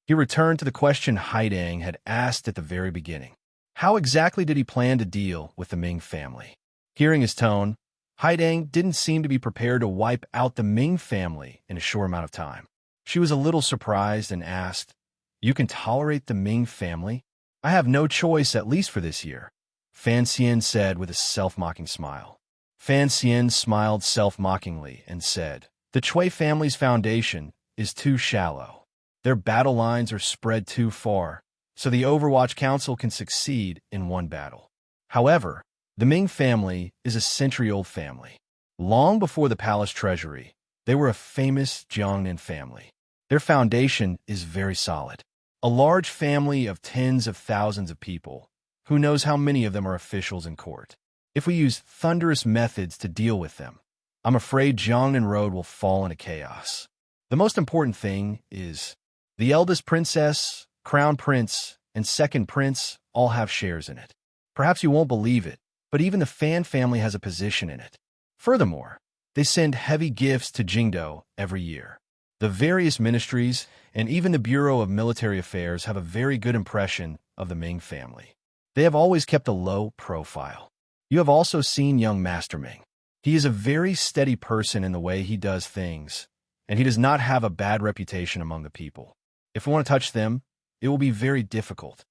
Speaker 1: He returned to the question Haidang had asked at the very beginning. How exactly did he plan to deal with the Ming family? Hearing his tone, Haidang didn't seem to be prepared to wipe out the Ming family in a short amount of time. She was a little surprised and asked, you can tolerate the Ming family? I have no choice, at least for this year, Fan Xian said with a self-mocking smile. Fan Xian smiled self-mockingly and said, the Chui family's foundation is too shallow. Their battle lines are spread too far, so the Overwatch Council can succeed in one battle. However, the Ming family is a century-old family. Long before the palace treasury, they were a famous Jiangnan family. Their foundation is very solid. A large family of tens of thousands of people. Who knows how many of them are officials in court? If we use thunderous methods to deal with them, I'm afraid Jiangnan Road will fall into chaos. The most important thing is the eldest princess, crown prince, and second prince all have shares in it. Perhaps you won't believe it, but even the Fan family has a position in it. Furthermore, they send heavy gifts to Jingdo every year. The various ministries and even the Bureau of Military Affairs have a very good impression of the Ming family. They have always kept a low profile. You have also seen young Master Ming. He is a very steady person in the way he does things, and he does not have a bad reputation among the people. If we want to touch them, it will be very difficult.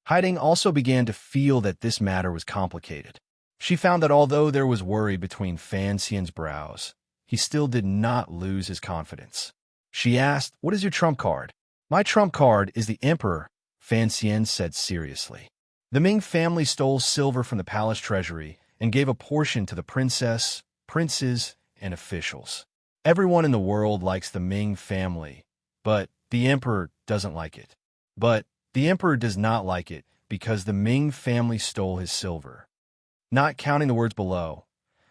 Speaker 1: Haiding also began to feel that this matter was complicated. She found that although there was worry between Fan Xian's brows, he still did not lose his confidence. She asked, "What is your trump card?" "My trump card is the Emperor," Fan Xian said seriously. The Ming family stole silver from the palace treasury and gave a portion to the princess, princes, and officials. Everyone in the world likes the Ming family, but the Emperor doesn't like it. But the Emperor does not like it because the Ming family stole his silver. Not counting the words below.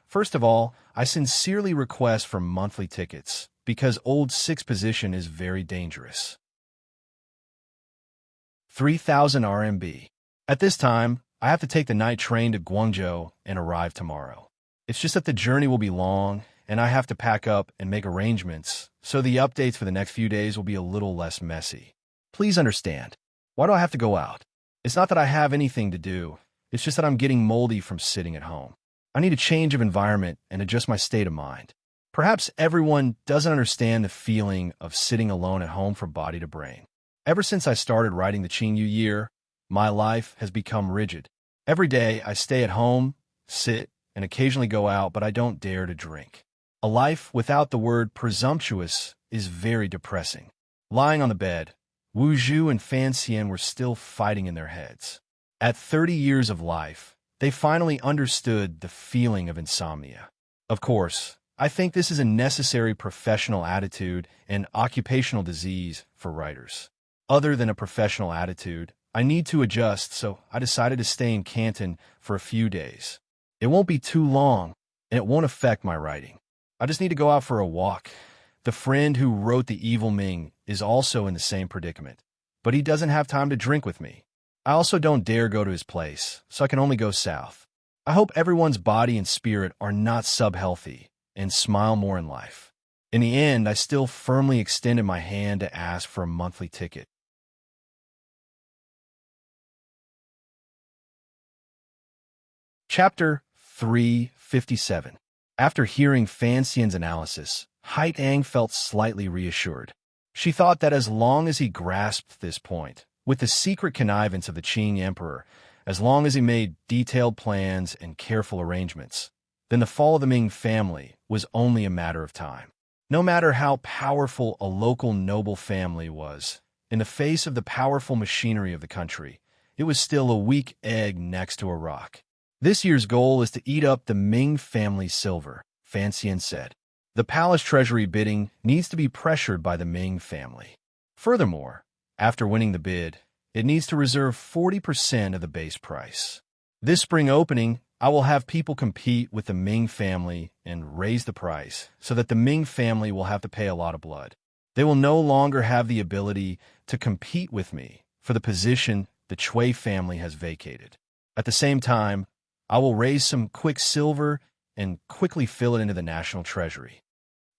Speaker 1: First of all, I sincerely request for monthly tickets because old sixth position is very dangerous. 3,000 RMB. At this time, I have to take the night train to Guangzhou and arrive tomorrow. It's just that the journey will be long, and I have to pack up and make arrangements, so the updates for the next few days will be a little less messy. Please understand. Why do I have to go out? It's not that I have anything to do. It's just that I'm getting moldy from sitting at home. I need a change of environment and adjust my state of mind. Perhaps everyone doesn't understand the feeling of sitting alone at home from body to brain. Ever since I started writing the Qingyu year, my life has become rigid. Every day I stay at home, sit, and occasionally go out, but I don't dare to drink. A life without the word presumptuous is very depressing. Lying on the bed, Wu Zhu and Fan Xian were still fighting in their heads. At 30 years of life, they finally understood the feeling of insomnia. Of course, I think this is a necessary professional attitude and occupational disease for writers. Other than a professional attitude, I need to adjust, so I decided to stay in Canton for a few days. It won't be too long, and it won't affect my writing. I just need to go out for a walk. The friend who wrote The Evil Ming is also in the same predicament, but he doesn't have time to drink with me. I also don't dare go to his place, so I can only go south. I hope everyone's body and spirit are not sub-healthy and smile more in life. In the end, I still firmly extended my hand to ask for a monthly ticket. Chapter 357. After hearing Fan Xian's analysis, Haitang felt slightly reassured. She thought that as long as he grasped this point, with the secret connivance of the Qing Emperor, as long as he made detailed plans and careful arrangements, then the fall of the Ming family was only a matter of time. No matter how powerful a local noble family was, in the face of the powerful machinery of the country, it was still a weak egg next to a rock. This year's goal is to eat up the Ming family's silver, Fan Xian said. The palace treasury bidding needs to be pressured by the Ming family. Furthermore, after winning the bid, it needs to reserve 40% of the base price. This spring opening, I will have people compete with the Ming family and raise the price so that the Ming family will have to pay a lot of blood. They will no longer have the ability to compete with me for the position the Chui family has vacated. At the same time, I will raise some quick silver and quickly fill it into the national treasury.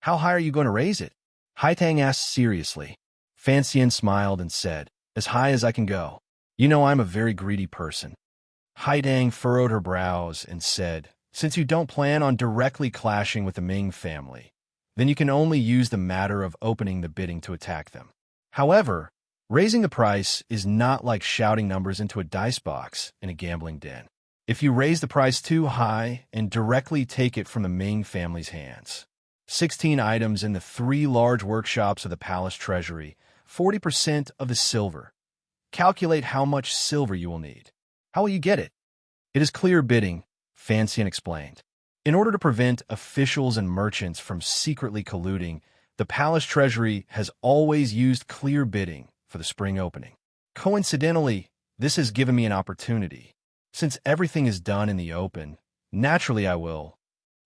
Speaker 1: How high are you going to raise it? Haitang asked seriously. Fan Xian smiled and said, "As high as I can go. You know I'm a very greedy person." Haitang furrowed her brows and said, "Since you don't plan on directly clashing with the Ming family, then you can only use the matter of opening the bidding to attack them. However, raising the price is not like shouting numbers into a dice box in a gambling den. If you raise the price too high and directly take it from the Ming family's hands, 16 items in the 3 large workshops of the palace treasury, 40% of the silver. Calculate how much silver you will need. How will you get it?" "It is clear bidding," Fan Xian explained. In order to prevent officials and merchants from secretly colluding, the palace treasury has always used clear bidding for the spring opening. Coincidentally, this has given me an opportunity. Since everything is done in the open, naturally I will.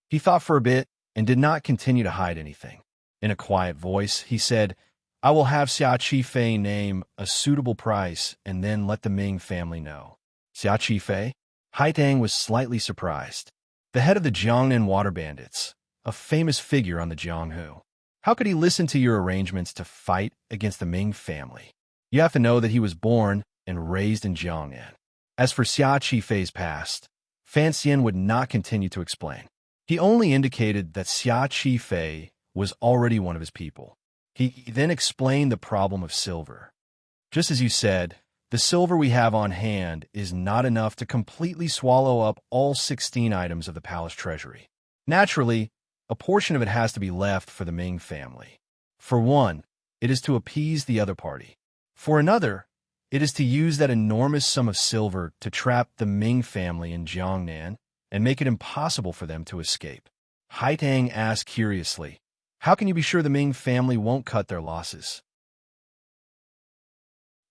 Speaker 1: He thought for a bit and did not continue to hide anything. In a quiet voice, he said, "I will have Xia Qifei name a suitable price and then let the Ming family know." Xia Qifei? Haitang was slightly surprised. The head of the Jiangnan water bandits, a famous figure on the Jianghu. How could he listen to your arrangements to fight against the Ming family? You have to know that he was born and raised in Jiangnan. As for Xia Qifei's past, Fan Xian would not continue to explain. He only indicated that Xia Qifei was already one of his people. He then explained the problem of silver. Just as you said, the silver we have on hand is not enough to completely swallow up all 16 items of the palace treasury. Naturally, a portion of it has to be left for the Ming family. For one, it is to appease the other party. For another, it is to use that enormous sum of silver to trap the Ming family in Jiangnan and make it impossible for them to escape. Haitang asked curiously, "How can you be sure the Ming family won't cut their losses?"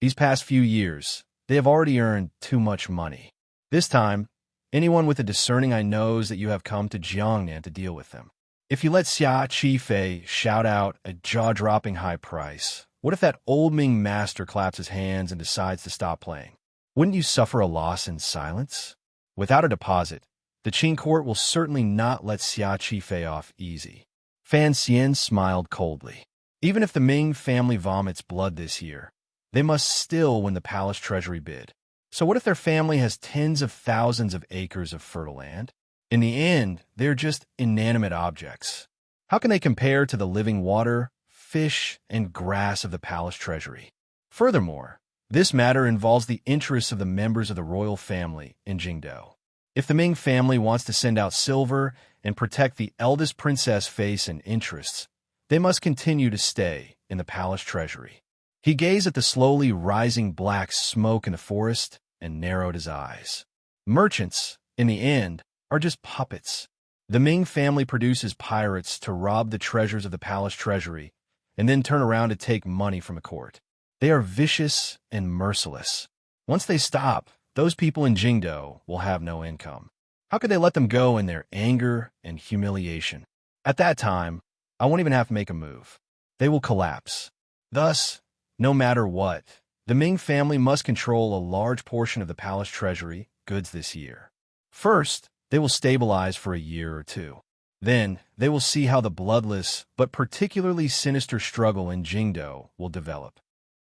Speaker 1: These past few years, they have already earned too much money. This time, anyone with a discerning eye knows that you have come to Jiangnan to deal with them. If you let Xia Qifei shout out a jaw-dropping high price, what if that old Ming master claps his hands and decides to stop playing? Wouldn't you suffer a loss in silence? Without a deposit, the Qing court will certainly not let Xia Qifei off easy. Fan Xian smiled coldly. Even if the Ming family vomits blood this year, they must still win the palace treasury bid. So what if their family has tens of thousands of acres of fertile land? In the end, they're just inanimate objects. How can they compare to the living water, fish, and grass of the palace treasury? Furthermore, this matter involves the interests of the members of the royal family in Jingdou. If the Ming family wants to send out silver and protect the eldest princess' face and interests, they must continue to stay in the palace treasury. He gazed at the slowly rising black smoke in the forest and narrowed his eyes. Merchants, in the end, are just puppets. The Ming family produces pirates to rob the treasures of the palace treasury and then turn around to take money from the court. They are vicious and merciless. Once they stop, those people in Jingdou will have no income. How could they let them go in their anger and humiliation? At that time, I won't even have to make a move. They will collapse. Thus, no matter what, the Ming family must control a large portion of the palace treasury goods this year. First, they will stabilize for a year or two. Then, they will see how the bloodless but particularly sinister struggle in Jingdou will develop.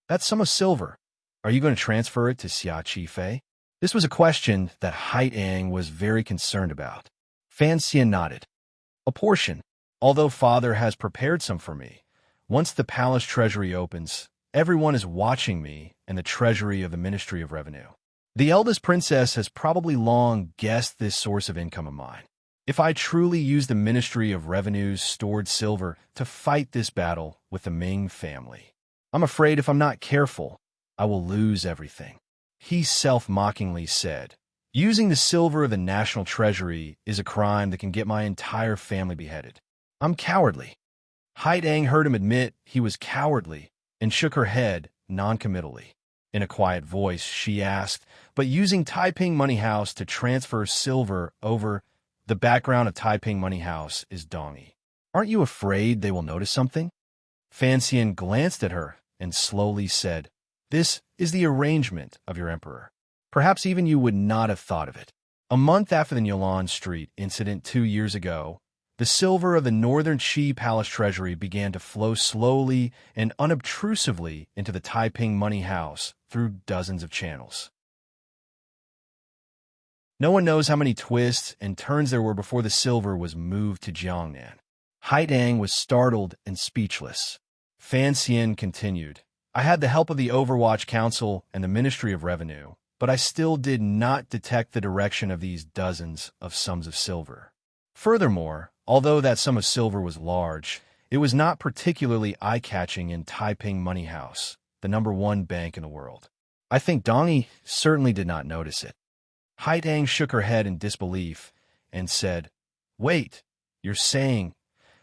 Speaker 1: That sum of silver, are you going to transfer it to Xia Qifei? This was a question that Haitang was very concerned about. Fan Xian nodded. A portion, although father has prepared some for me. Once the palace treasury opens, everyone is watching me and the treasury of the Ministry of Revenue. The eldest princess has probably long guessed this source of income of mine. If I truly use the Ministry of Revenue's stored silver to fight this battle with the Ming family, I'm afraid if I'm not careful, I will lose everything. He self-mockingly said, "Using the silver of the national treasury is a crime that can get my entire family beheaded. I'm cowardly." Haitang heard him admit he was cowardly and shook her head noncommittally. In a quiet voice, she asked, "But using Taiping Money House to transfer silver over the background of Taiping Money House is dongy. Aren't you afraid they will notice something?" Fan Xian glanced at her and slowly said, "This is the arrangement of your emperor. Perhaps even you would not have thought of it. A month after the Niulan Street incident 2 years ago, the silver of the Northern Qi Palace Treasury began to flow slowly and unobtrusively into the Taiping Money House through dozens of channels. No one knows how many twists and turns there were before the silver was moved to Jiangnan." Haitang was startled and speechless. Fan Xian continued, "I had the help of the Overwatch Council and the Ministry of Revenue, but I still did not detect the direction of these dozens of sums of silver. Furthermore, although that sum of silver was large, it was not particularly eye-catching in Taiping Money House, the #1 bank in the world. I think Dongy certainly did not notice it." Haitang shook her head in disbelief and said, "Wait, you're saying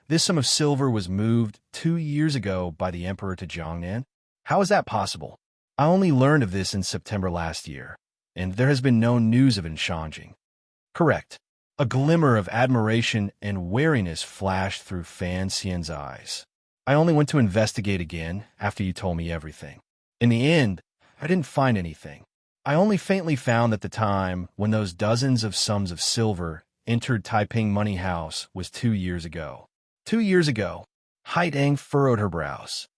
Speaker 1: this sum of silver was moved 2 years ago by the emperor to Jiangnan? How is that possible? I only learned of this in September last year, and there has been no news of it in Shangjing." "Correct." A glimmer of admiration and wariness flashed through Fan Xian's eyes. "I only went to investigate again after you told me everything. In the end, I didn't find anything. I only faintly found that the time when those dozens of sums of silver entered Taiping Money House was 2 years ago." 2 years ago? Haitang furrowed her brows.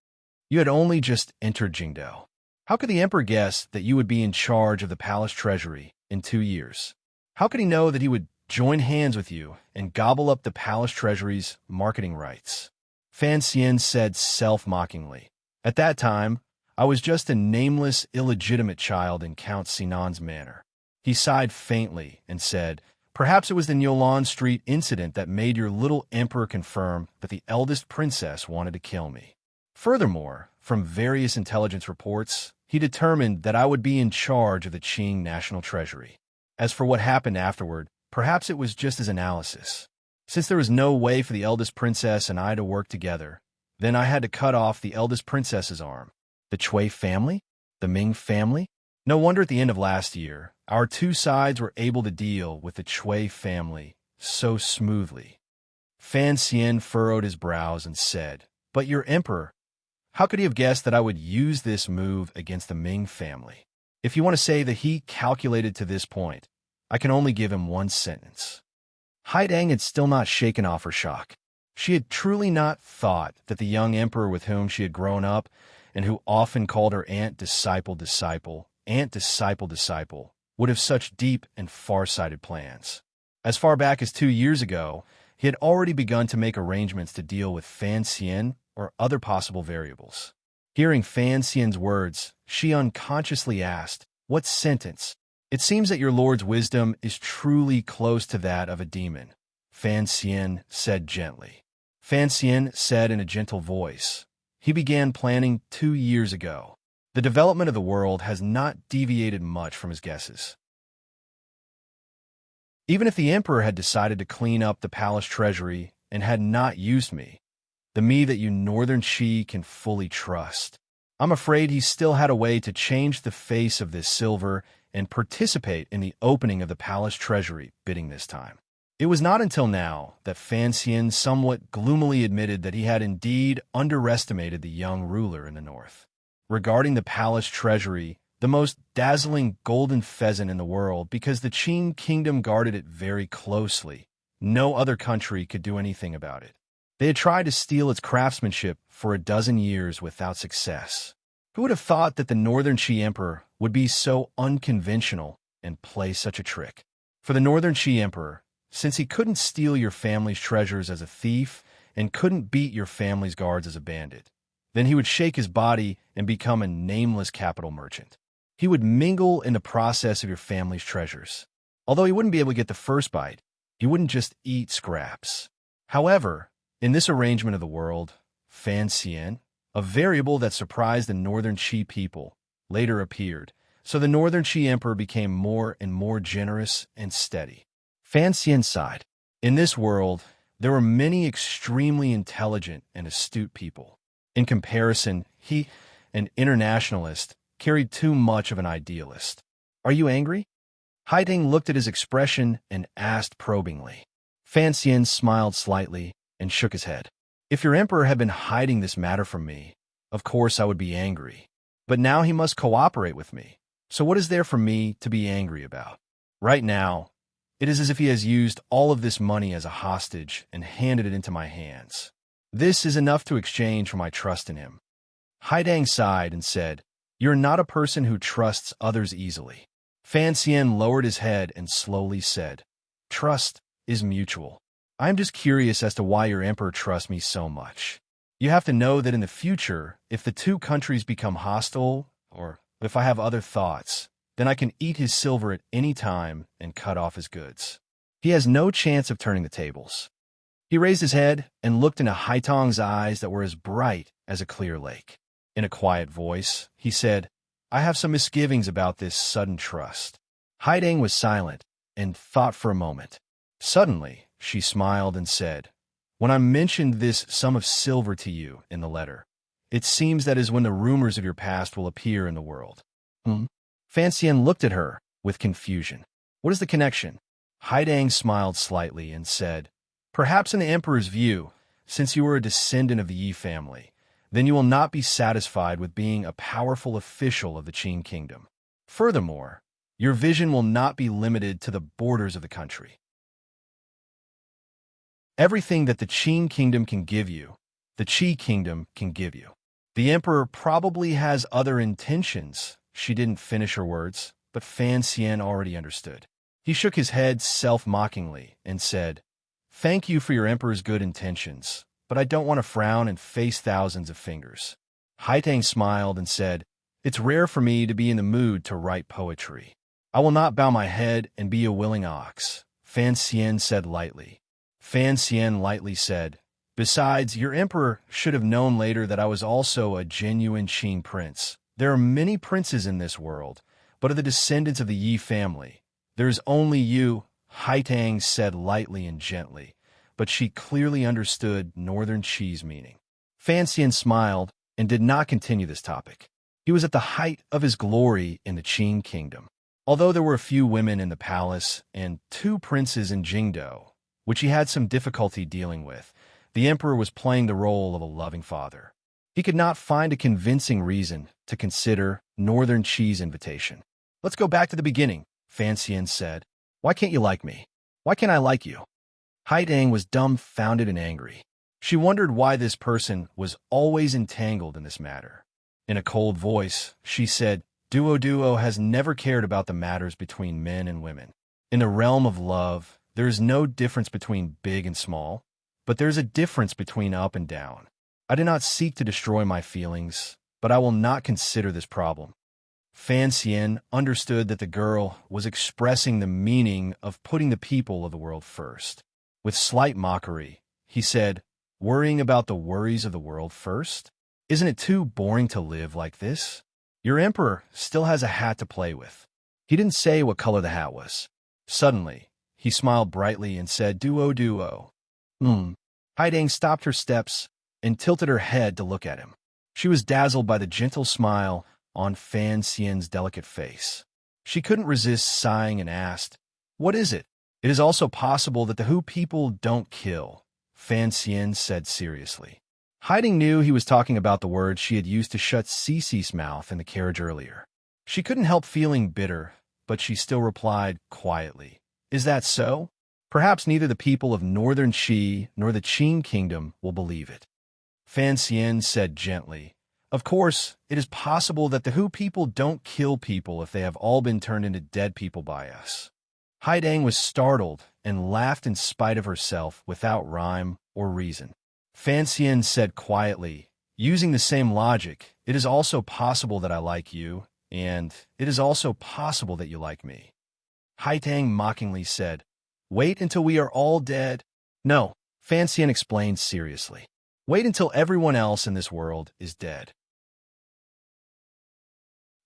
Speaker 1: "You had only just entered Jingdou. How could the emperor guess that you would be in charge of the palace treasury in 2 years? How could he know that he would join hands with you and gobble up the palace treasury's marketing rights?" Fan Xian said self-mockingly, "At that time, I was just a nameless, illegitimate child in Count Sinan's manor. He sighed faintly and said, "Perhaps it was the Nyolan Street incident that made your little emperor confirm that the eldest princess wanted to kill me. Furthermore, from various intelligence reports, he determined that I would be in charge of the Qing National Treasury. As for what happened afterward, perhaps it was just his analysis. Since there was no way for the eldest princess and I to work together, then I had to cut off the eldest princess's arm. The Chui family? The Ming family? No wonder at the end of last year, our two sides were able to deal with the Chui family so smoothly." Fan Xian furrowed his brows and said, "But your emperor, how could he have guessed that I would use this move against the Ming family? If you want to say that he calculated to this point, I can only give him one sentence." Haidang had still not shaken off her shock. She had truly not thought that the young emperor with whom she had grown up and who often called her aunt disciple, would have such deep and far-sighted plans. As far back as 2 years ago, he had already begun to make arrangements to deal with Fan Xian or other possible variables. Hearing Fan Xian's words, she unconsciously asked, "What sentence? It seems that your lord's wisdom is truly close to that of a demon," Fan Xian said gently. Fan Xian said in a gentle voice, "He began planning 2 years ago. The development of the world has not deviated much from his guesses. Even if the emperor had decided to clean up the palace treasury and had not used me, the me that you northern Qi can fully trust, I'm afraid he still had a way to change the face of this silver and participate in the opening of the palace treasury bidding this time." It was not until now that Fan Xian somewhat gloomily admitted that he had indeed underestimated the young ruler in the north. Regarding the palace treasury, the most dazzling golden pheasant in the world, because the Qing kingdom guarded it very closely, no other country could do anything about it. They had tried to steal its craftsmanship for a dozen years without success. Who would have thought that the northern Qi emperor would be so unconventional and play such a trick? For the northern Qi emperor, since he couldn't steal your family's treasures as a thief and couldn't beat your family's guards as a bandit, then he would shake his body and become a nameless capital merchant. He would mingle in the process of your family's treasures. Although he wouldn't be able to get the first bite, he wouldn't just eat scraps. However, in this arrangement of the world, Fan Xian, a variable that surprised the northern Qi people, later appeared, so the northern Qi emperor became more and more generous and steady. Fan Xian sighed. In this world, there were many extremely intelligent and astute people. In comparison, he, an internationalist, carried too much of an idealist. "Are you angry?" Haiding looked at his expression and asked probingly. Fan Xian smiled slightly and shook his head. "If your emperor had been hiding this matter from me, of course I would be angry. But now he must cooperate with me. So what is there for me to be angry about? Right now, it is as if he has used all of this money as a hostage and handed it into my hands. This is enough to exchange for my trust in him." Haidang sighed and said, "You're not a person who trusts others easily." Fan Xian lowered his head and slowly said, "Trust is mutual. I'm just curious as to why your emperor trusts me so much. You have to know that in the future, if the two countries become hostile, or if I have other thoughts, then I can eat his silver at any time and cut off his goods. He has no chance of turning the tables." He raised his head and looked into Haitong's eyes that were as bright as a clear lake. In a quiet voice, he said, "I have some misgivings about this sudden trust." Haidang was silent and thought for a moment. Suddenly, she smiled and said, "When I mentioned this sum of silver to you in the letter, it seems that is when the rumors of your past will appear in the world." Fan Xian looked at her with confusion. "What is the connection?" Haidang smiled slightly and said, "Perhaps in the emperor's view, since you are a descendant of the Yi family, then you will not be satisfied with being a powerful official of the Qing kingdom. Furthermore, your vision will not be limited to the borders of the country. Everything that the Qing kingdom can give you, the Qi kingdom can give you. The emperor probably has other intentions." She didn't finish her words, but Fan Xian already understood. He shook his head self-mockingly and said, "Thank you for your emperor's good intentions, but I don't want to frown and face thousands of fingers. Haitang smiled and said, "It's rare for me to be in the mood to write poetry. I will not bow my head and be a willing ox," Fan Xian said lightly. Fan Xian lightly said, "Besides, your emperor should have known later that I was also a genuine Qin prince. There are many princes in this world, but of the descendants of the Yi family, there is only you," Haitang said lightly and gently, but she clearly understood Northern Qi's meaning. Fan Xian smiled and did not continue this topic. He was at the height of his glory in the Qin kingdom. Although there were a few women in the palace and 2 princes in Jingdo, which he had some difficulty dealing with, the emperor was playing the role of a loving father. He could not find a convincing reason to consider Northern Qi's invitation. "Let's go back to the beginning," Fan Xian said. "Why can't you like me? Why can't I like you?" Haitang was dumbfounded and angry. She wondered why this person was always entangled in this matter. In a cold voice, she said, Duo has never cared about the matters between men and women. In the realm of love, there is no difference between big and small, but there's a difference between up and down. I did not seek to destroy my feelings, but I will not consider this problem." Fan Xian understood that the girl was expressing the meaning of putting the people of the world first. With slight mockery, he said, "Worrying about the worries of the world first? Isn't it too boring to live like this? Your emperor still has a hat to play with." He didn't say what color the hat was. Suddenly, he smiled brightly and said, Duo. Haidang stopped her steps and tilted her head to look at him. She was dazzled by the gentle smile on Fan Xian's delicate face. She couldn't resist sighing and asked, "What is it?" "It is also possible that the Hu people don't kill," Fan Xian said seriously. Haiding knew he was talking about the words she had used to shut Cece's mouth in the carriage earlier. She couldn't help feeling bitter, but she still replied quietly, "Is that so? Perhaps neither the people of Northern Qi nor the Qin kingdom will believe it." Fan Xian said gently, "Of course, it is possible that the Hu people don't kill people if they have all been turned into dead people by us." Haidang was startled and laughed in spite of herself without rhyme or reason. Fan Xian said quietly, "Using the same logic, it is also possible that I like you, and it is also possible that you like me." Haitang mockingly said, "Wait until we are all dead." "No," Fan Xian explained seriously. "Wait until everyone else in this world is dead."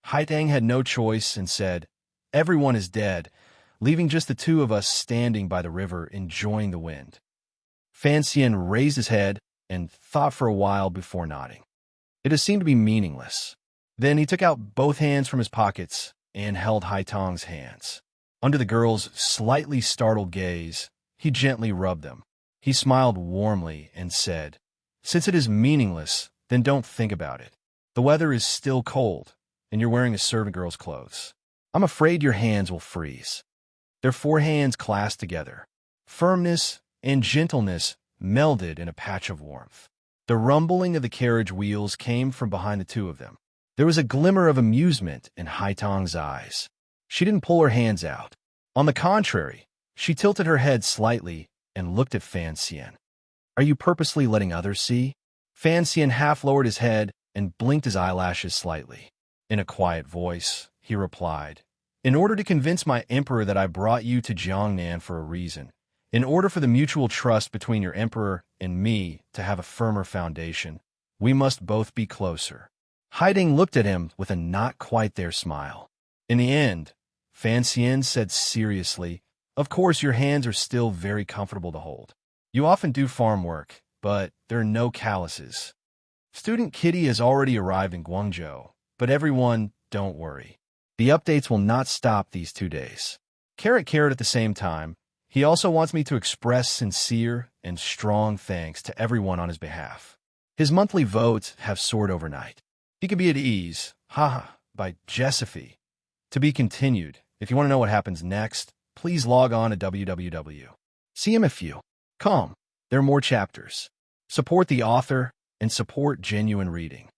Speaker 1: Haitang had no choice and said, "Everyone is dead," leaving just the 2 of us standing by the river enjoying the wind. Fan Xian raised his head and thought for a while before nodding. It had seemed to be meaningless. Then he took out both hands from his pockets and held Haitang's hands. Under the girl's slightly startled gaze, he gently rubbed them. He smiled warmly and said, "Since it is meaningless, then don't think about it. The weather is still cold, and you're wearing a servant girl's clothes. I'm afraid your hands will freeze." Their 4 hands clasped together. Firmness and gentleness melded in a patch of warmth. The rumbling of the carriage wheels came from behind the 2 of them. There was a glimmer of amusement in Haitang's eyes. She didn't pull her hands out. On the contrary, she tilted her head slightly and looked at Fan Xian. "Are you purposely letting others see?" Fan Xian half lowered his head and blinked his eyelashes slightly. In a quiet voice, he replied, "In order to convince my emperor that I brought you to Jiangnan for a reason, in order for the mutual trust between your emperor and me to have a firmer foundation, we must both be closer." Haiding looked at him with a not-quite-there smile. In the end, Fan Xian said seriously, "Of course your hands are still very comfortable to hold. You often do farm work, but there are no calluses. Student Kitty has already arrived in Guangzhou, but everyone, don't worry. The updates will not stop these 2 days." Carrot at the same time, he also wants me to express sincere and strong thanks to everyone on his behalf. His monthly votes have soared overnight. He can be at ease. Haha, by Jessiphy. To be continued. If you want to know what happens next, please log on to www. CMFU.com. There are more chapters. Support the author and support genuine reading.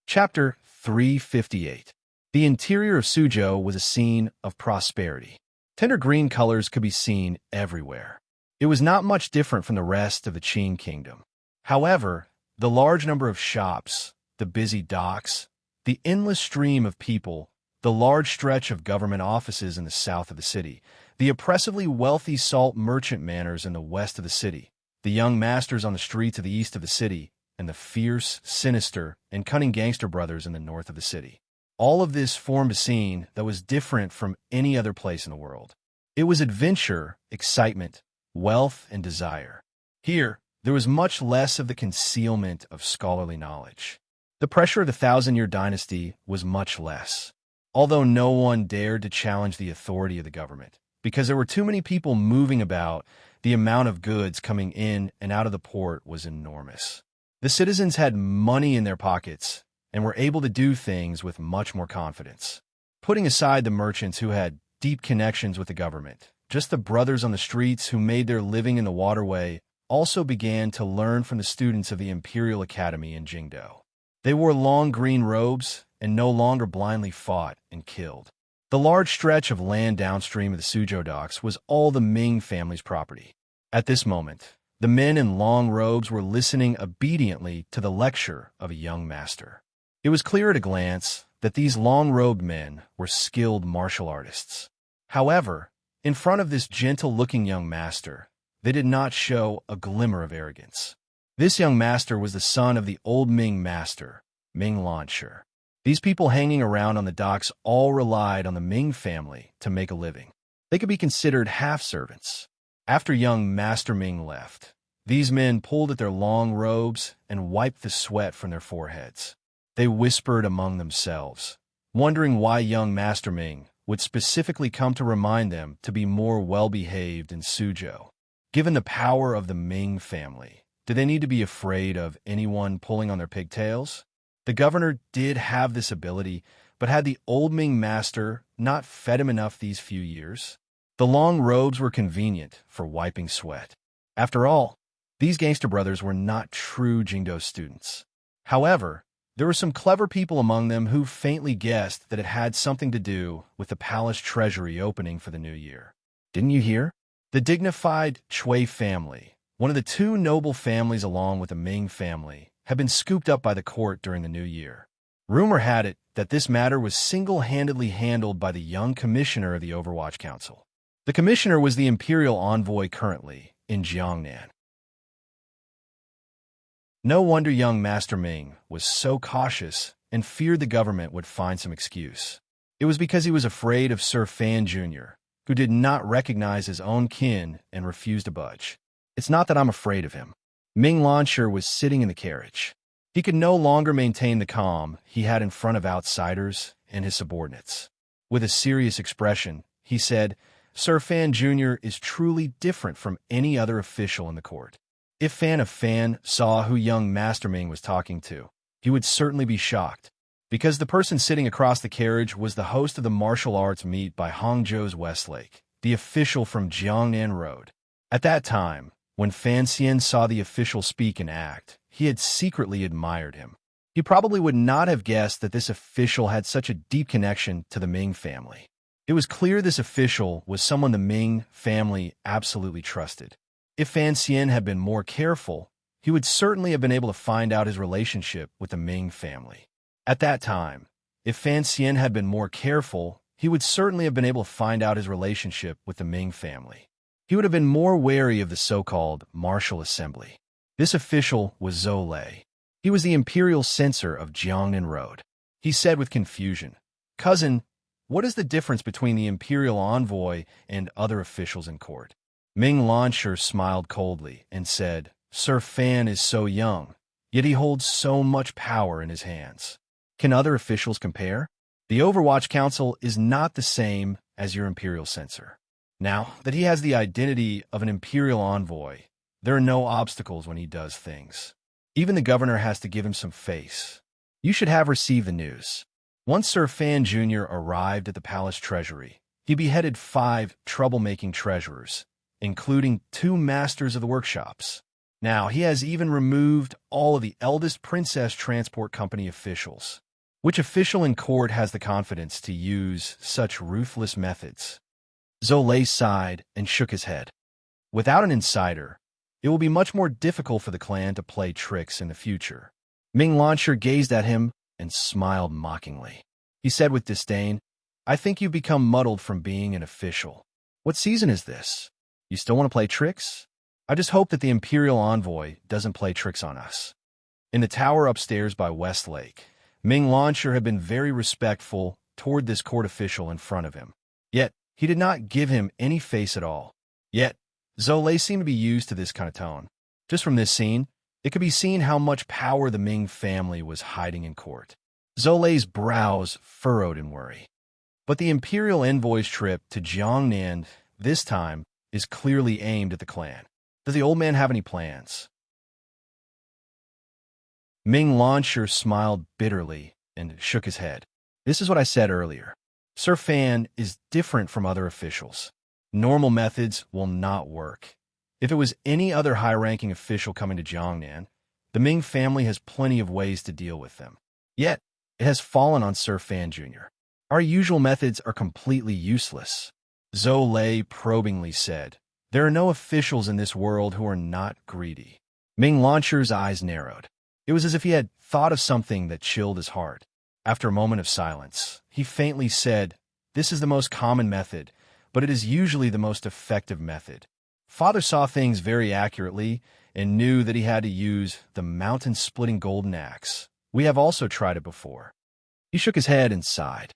Speaker 1: Chapter 358. The interior of Suzhou was a scene of prosperity. Tender green colors could be seen everywhere. It was not much different from the rest of the Qing kingdom. However, the large number of shops, the busy docks, the endless stream of people, the large stretch of government offices in the south of the city, the oppressively wealthy salt merchant manors in the west of the city, the young masters on the streets of the east of the city, and the fierce, sinister, and cunning gangster brothers in the north of the city. All of this formed a scene that was different from any other place in the world. It was adventure, excitement, wealth, and desire. Here, there was much less of the concealment of scholarly knowledge. The pressure of the thousand-year dynasty was much less, although no one dared to challenge the authority of the government. Because there were too many people moving about, the amount of goods coming in and out of the port was enormous. The citizens had money in their pockets and were able to do things with much more confidence. Putting aside the merchants who had deep connections with the government, just the brothers on the streets who made their living in the waterway also began to learn from the students of the Imperial Academy in Jingdo. They wore long green robes and no longer blindly fought and killed. The large stretch of land downstream of the Suzhou docks was all the Ming family's property. At this moment, the men in long robes were listening obediently to the lecture of a young master. It was clear at a glance that these long-robed men were skilled martial artists. However, in front of this gentle-looking young master, they did not show a glimmer of arrogance. This young master was the son of the old Ming master, Ming Lansher. These people hanging around on the docks all relied on the Ming family to make a living. They could be considered half-servants. After young Master Ming left, these men pulled at their long robes and wiped the sweat from their foreheads. They whispered among themselves, wondering why young Master Ming would specifically come to remind them to be more well-behaved in Suzhou. Given the power of the Ming family, did they need to be afraid of anyone pulling on their pigtails? The governor did have this ability, but had the old Ming master not fed him enough these few years? The long robes were convenient for wiping sweat. After all, these gangster brothers were not true Jingdo students. However, there were some clever people among them who faintly guessed that it had something to do with the palace treasury opening for the new year. Didn't you hear? The dignified Chui family, one of the two noble families along with the Ming family, had been scooped up by the court during the new year. Rumor had it that this matter was single-handedly handled by the young commissioner of the Overwatch Council. The commissioner was the imperial envoy currently in Jiangnan. No wonder young Master Ming was so cautious and feared the government would find some excuse. It was because he was afraid of Sir Fan Jr., who did not recognize his own kin and refused to budge. It's not that I'm afraid of him. Ming Lansher was sitting in the carriage. He could no longer maintain the calm he had in front of outsiders and his subordinates. With a serious expression, he said, Sir Fan Jr. is truly different from any other official in the court. If Fan of Fan saw who young Master Ming was talking to, he would certainly be shocked, because the person sitting across the carriage was the host of the martial arts meet by Hangzhou's Westlake, the official from Jiangnan Road. At that time, when Fan Xian saw the official speak and act, he had secretly admired him. He probably would not have guessed that this official had such a deep connection to the Ming family. It was clear this official was someone the Ming family absolutely trusted. If Fan Xian had been more careful, he would certainly have been able to find out his relationship with the Ming family. At that time, if Fan Xian had been more careful, he would certainly have been able to find out his relationship with the Ming family. He would have been more wary of the so-called martial assembly. This official was Zhou Lei. He was the imperial censor of Jiangnan Road. He said with confusion, Cousin, what is the difference between the imperial envoy and other officials in court? Ming Lansher smiled coldly and said, Sir Fan is so young, yet he holds so much power in his hands. Can other officials compare? The Overwatch Council is not the same as your imperial censor. Now that he has the identity of an imperial envoy, there are no obstacles when he does things. Even the governor has to give him some face. You should have received the news. Once Sir Fan Jr. arrived at the palace treasury, he beheaded 5 troublemaking treasurers, including 2 masters of the workshops. Now he has even removed all of the eldest Princess Transport Company officials. Which official in court has the confidence to use such ruthless methods? Zhou Lei sighed and shook his head. Without an insider, it will be much more difficult for the clan to play tricks in the future. Ming Launcher gazed at him and smiled mockingly. He said with disdain, I think you've become muddled from being an official. What season is this? You still want to play tricks? I just hope that the Imperial Envoy doesn't play tricks on us. In the tower upstairs by Westlake, Ming Launcher had been very respectful toward this court official in front of him. Yet, he did not give him any face at all. Yet, Zolei seemed to be used to this kind of tone. Just from this scene, it could be seen how much power the Ming family was hiding in court. Zolei's brows furrowed in worry. But the Imperial Envoy's trip to Jiangnan this time is clearly aimed at the clan. Does the old man have any plans? Ming Launcher smiled bitterly and shook his head. This is what I said earlier. Sir Fan is different from other officials. Normal methods will not work. If it was any other high-ranking official coming to Jiangnan, the Ming family has plenty of ways to deal with them. Yet, it has fallen on Sir Fan Jr. Our usual methods are completely useless. Zhou Lei probingly said, There are no officials in this world who are not greedy. Ming Launcher's eyes narrowed. It was as if he had thought of something that chilled his heart. After a moment of silence, he faintly said, This is the most common method, but it is usually the most effective method. Father saw things very accurately and knew that he had to use the mountain-splitting golden axe. We have also tried it before. He shook his head and sighed.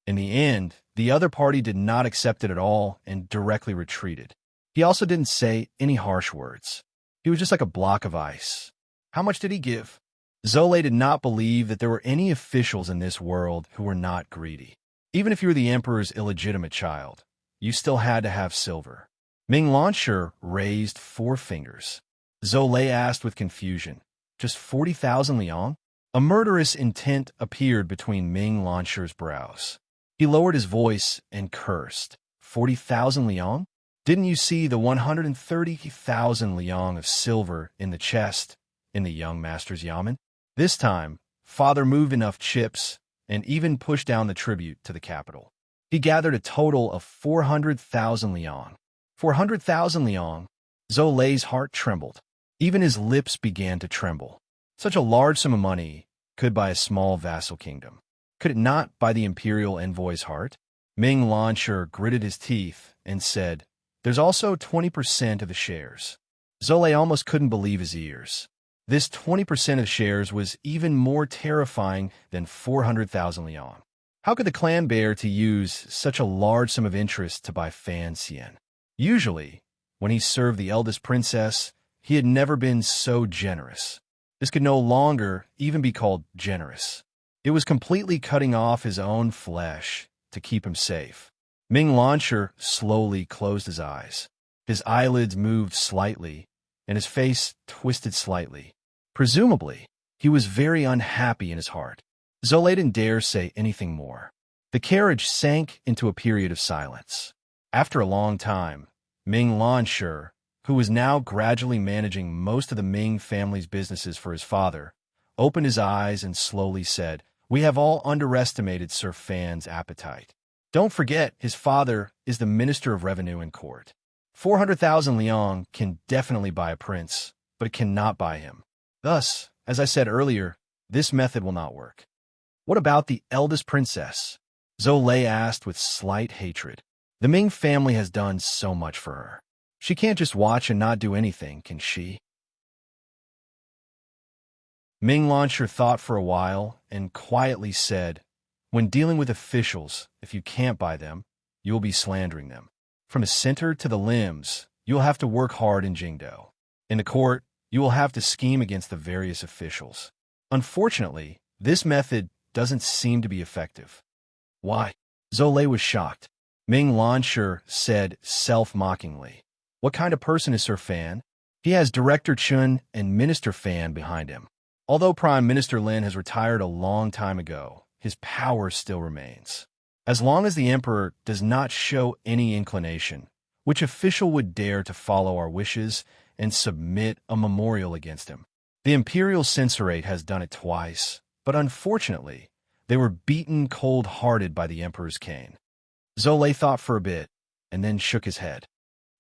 Speaker 1: In the end, the other party did not accept it at all and directly retreated. He also didn't say any harsh words. He was just like a block of ice. How much did he give? Zolei did not believe that there were any officials in this world who were not greedy. Even if you were the emperor's illegitimate child, you still had to have silver. Ming Launcher raised 4 fingers. Zolei asked with confusion, Just 40,000 liang? A murderous intent appeared between Ming Launcher's brows. He lowered his voice and cursed. 40,000 liang? Didn't you see the 130,000 liang of silver in the chest in the young master's yamen? This time, Father moved enough chips and even pushed down the tribute to the capital. He gathered a total of 400,000 liang. 400,000 liang. Zhou Lei's heart trembled. Even his lips began to tremble. Such a large sum of money could buy a small vassal kingdom. Could it not buy the Imperial Envoy's heart? Ming Launcher gritted his teeth and said, There's also 20% of the shares. Zhou Lei almost couldn't believe his ears. This 20% of shares was even more terrifying than 400,000 liang. How could the clan bear to use such a large sum of interest to buy Fan Xian? Usually, when he served the eldest princess, he had never been so generous. This could no longer even be called generous. It was completely cutting off his own flesh to keep him safe. Ming Launcher slowly closed his eyes. His eyelids moved slightly, and his face twisted slightly. Presumably, he was very unhappy in his heart. Zolei didn't dare say anything more. The carriage sank into a period of silence. After a long time, Ming Launcher, who was now gradually managing most of the Ming family's businesses for his father, opened his eyes and slowly said, We have all underestimated Sir Fan's appetite. Don't forget, his father is the Minister of Revenue in court. 400,000 liang can definitely buy a prince, but it cannot buy him. Thus, as I said earlier, this method will not work. What about the eldest princess? Zhou Lei asked with slight hatred. The Ming family has done so much for her. She can't just watch and not do anything, can she? Ming Launcher thought for a while and quietly said, When dealing with officials, if you can't buy them, you will be slandering them. From the center to the limbs, you will have to work hard in Jingdo. In the court, you will have to scheme against the various officials. Unfortunately, this method doesn't seem to be effective. Why? Zhou Lei was shocked. Ming Launcher said self-mockingly, What kind of person is Sir Fan? He has Director Chun and Minister Fan behind him. Although Prime Minister Lin has retired a long time ago, his power still remains. As long as the Emperor does not show any inclination, which official would dare to follow our wishes and submit a memorial against him? The Imperial Censorate has done it twice, but unfortunately, they were beaten cold-hearted by the Emperor's cane. Zhou Lei thought for a bit, and then shook his head.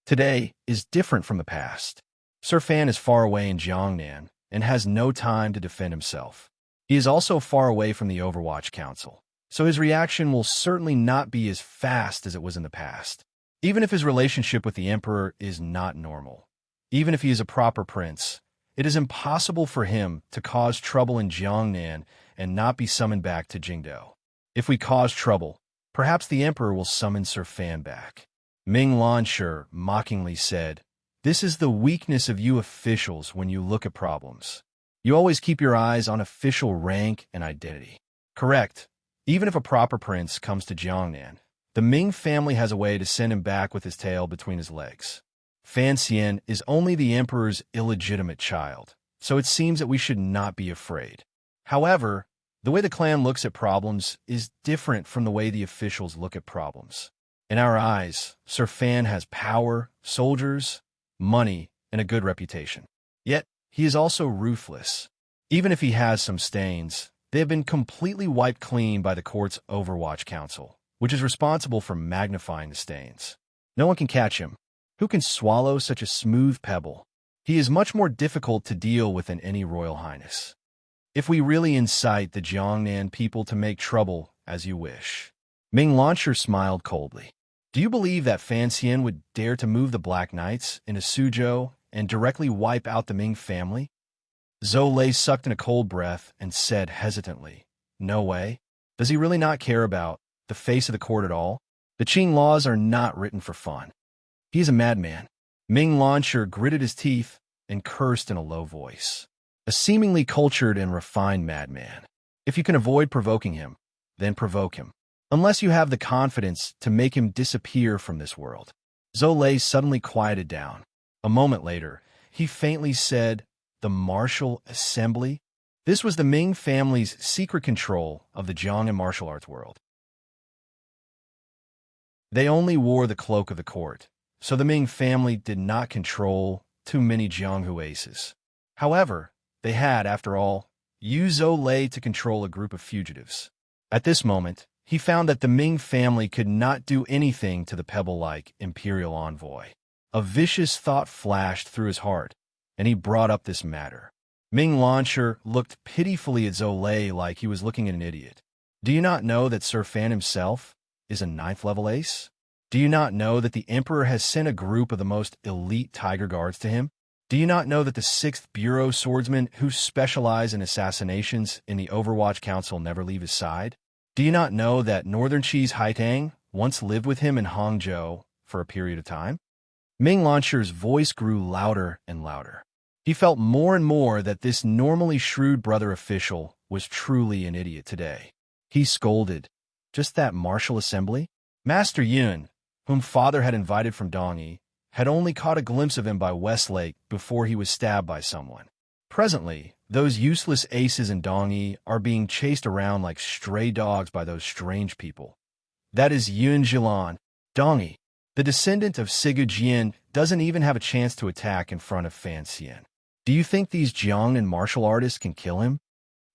Speaker 1: today is different from the past. Sir Fan is far away in Jiangnan and has no time to defend himself. He is also far away from the Overwatch Council, so his reaction will certainly not be as fast as it was in the past. Even if his relationship with the Emperor is not normal, even if he is a proper prince, it is impossible for him to cause trouble in Jiangnan and not be summoned back to Jingdou. If we cause trouble, perhaps the Emperor will summon Sir Fan back. Ming Lanshi mockingly said, "This is the weakness of you officials when you look at problems. You always keep your eyes on official rank and identity." Correct. Even if a proper prince comes to Jiangnan, the Ming family has a way to send him back with his tail between his legs. Fan Xian is only the emperor's illegitimate child, so it seems that we should not be afraid. However, the way the clan looks at problems is different from the way the officials look at problems. In our eyes, Sir Fan has power, soldiers, money, and a good reputation. Yet, he is also ruthless. Even if he has some stains, they have been completely wiped clean by the court's Overwatch Council, which is responsible for magnifying the stains. No one can catch him. Who can swallow such a smooth pebble? He is much more difficult to deal with than any royal highness. If we really incite the Jiangnan people to make trouble, as you wish. Ming Lanshi smiled coldly. Do you believe that Fan Xian would dare to move the Black Knights into Suzhou and directly wipe out the Ming family? Zhou Lei sucked in a cold breath and said hesitantly, "No way. Does he really not care about the face of the court at all? The Qing laws are not written for fun." He is a madman. Ming Lanshi gritted his teeth and cursed in a low voice. A seemingly cultured and refined madman. If you can avoid provoking him, then provoke him. Unless you have the confidence to make him disappear from this world. Zhou Lei suddenly quieted down. A moment later, he faintly said, "The Martial Assembly?" This was the Ming family's secret control of the Jiang and martial arts world. They only wore the cloak of the court, so the Ming family did not control too many Jianghu aces. However, they had, after all, used Zhou Lei to control a group of fugitives. At this moment, he found that the Ming family could not do anything to the pebble-like imperial envoy. A vicious thought flashed through his heart, and he brought up this matter. Ming Lanshi looked pitifully at Zhou Lei like he was looking at an idiot. Do you not know that Sir Fan himself is a 9th-level ace? Do you not know that the Emperor has sent a group of the most elite Tiger Guards to him? Do you not know that the 6th Bureau swordsmen who specialize in assassinations in the Overwatch Council never leave his side? Do you not know that Northern Chi's Haitang once lived with him in Hangzhou for a period of time? Ming Lanshi's voice grew louder and louder. He felt more and more that this normally shrewd brother official was truly an idiot today. He scolded, "Just that martial assembly?" Master Yun, whom father had invited from Dongyi, had only caught a glimpse of him by Westlake before he was stabbed by someone. Presently, those useless aces in Dongyi are being chased around like stray dogs by those strange people. That is Yun Jilan, Dongyi. The descendant of Sigu Jian doesn't even have a chance to attack in front of Fan Xian. Do you think these Jiangnan martial artists can kill him?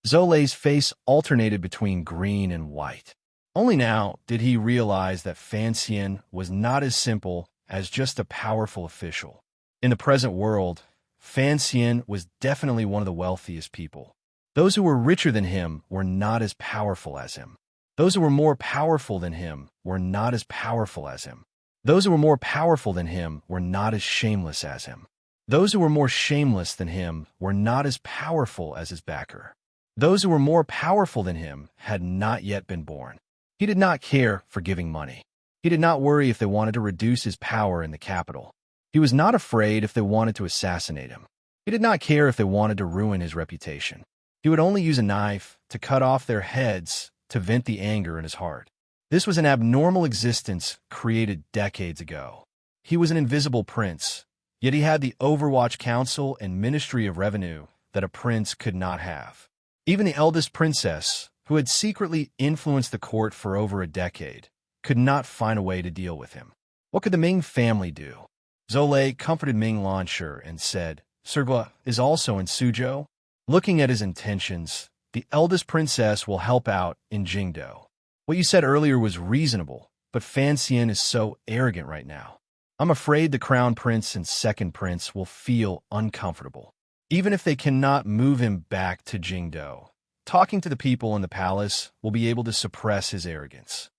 Speaker 1: Zhou Lei's face alternated between green and white. Only now did he realize that Fan Xian was not as simple as just a powerful official. In the present world, Fan Xian was definitely one of the wealthiest people. Those who were richer than him were not as powerful as him. Those who were more powerful than him were not as powerful as him. Those who were more powerful than him were not as shameless as him. Those who were more shameless than him were not as powerful as his backer. Those who were more powerful than him had not yet been born. He did not care for giving money. He did not worry if they wanted to reduce his power in the capital. He was not afraid if they wanted to assassinate him. He did not care if they wanted to ruin his reputation. He would only use a knife to cut off their heads to vent the anger in his heart. This was an abnormal existence created decades ago. He was an invisible prince, yet he had the Overwatch Council and Ministry of Revenue that a prince could not have. Even the eldest princess, who had secretly influenced the court for over a decade, could not find a way to deal with him. What could the Ming family do? Zhou Lei comforted Ming Lanshi and said, "Sergua is also in Suzhou. Looking at his intentions, the eldest princess will help out in Jingdou. What you said earlier was reasonable, but Fan Xian is so arrogant right now. I'm afraid the crown prince and second prince will feel uncomfortable, even if they cannot move him back to Jingdo. Talking to the people in the palace will be able to suppress his arrogance.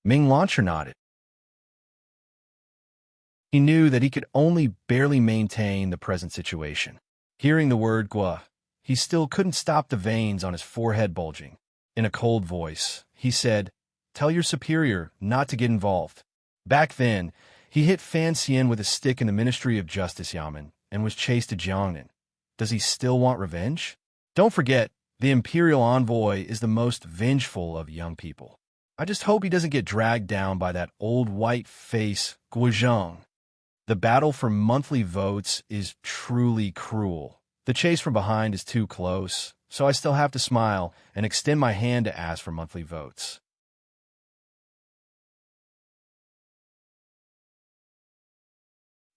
Speaker 1: Ming Launcher nodded. He knew that he could only barely maintain the present situation. Hearing the word Gua, he still couldn't stop the veins on his forehead bulging. In a cold voice, he said, "Tell your superior not to get involved." Back then, he hit Fan Xian with a stick in the Ministry of Justice Yamen and was chased to Jiangnan. Does he still want revenge? Don't forget, the imperial envoy is the most vengeful of young people. I just hope he doesn't get dragged down by that old white face, Guozhong. The battle for monthly votes is truly cruel. The chase from behind is too close, so I still have to smile and extend my hand to ask for monthly votes.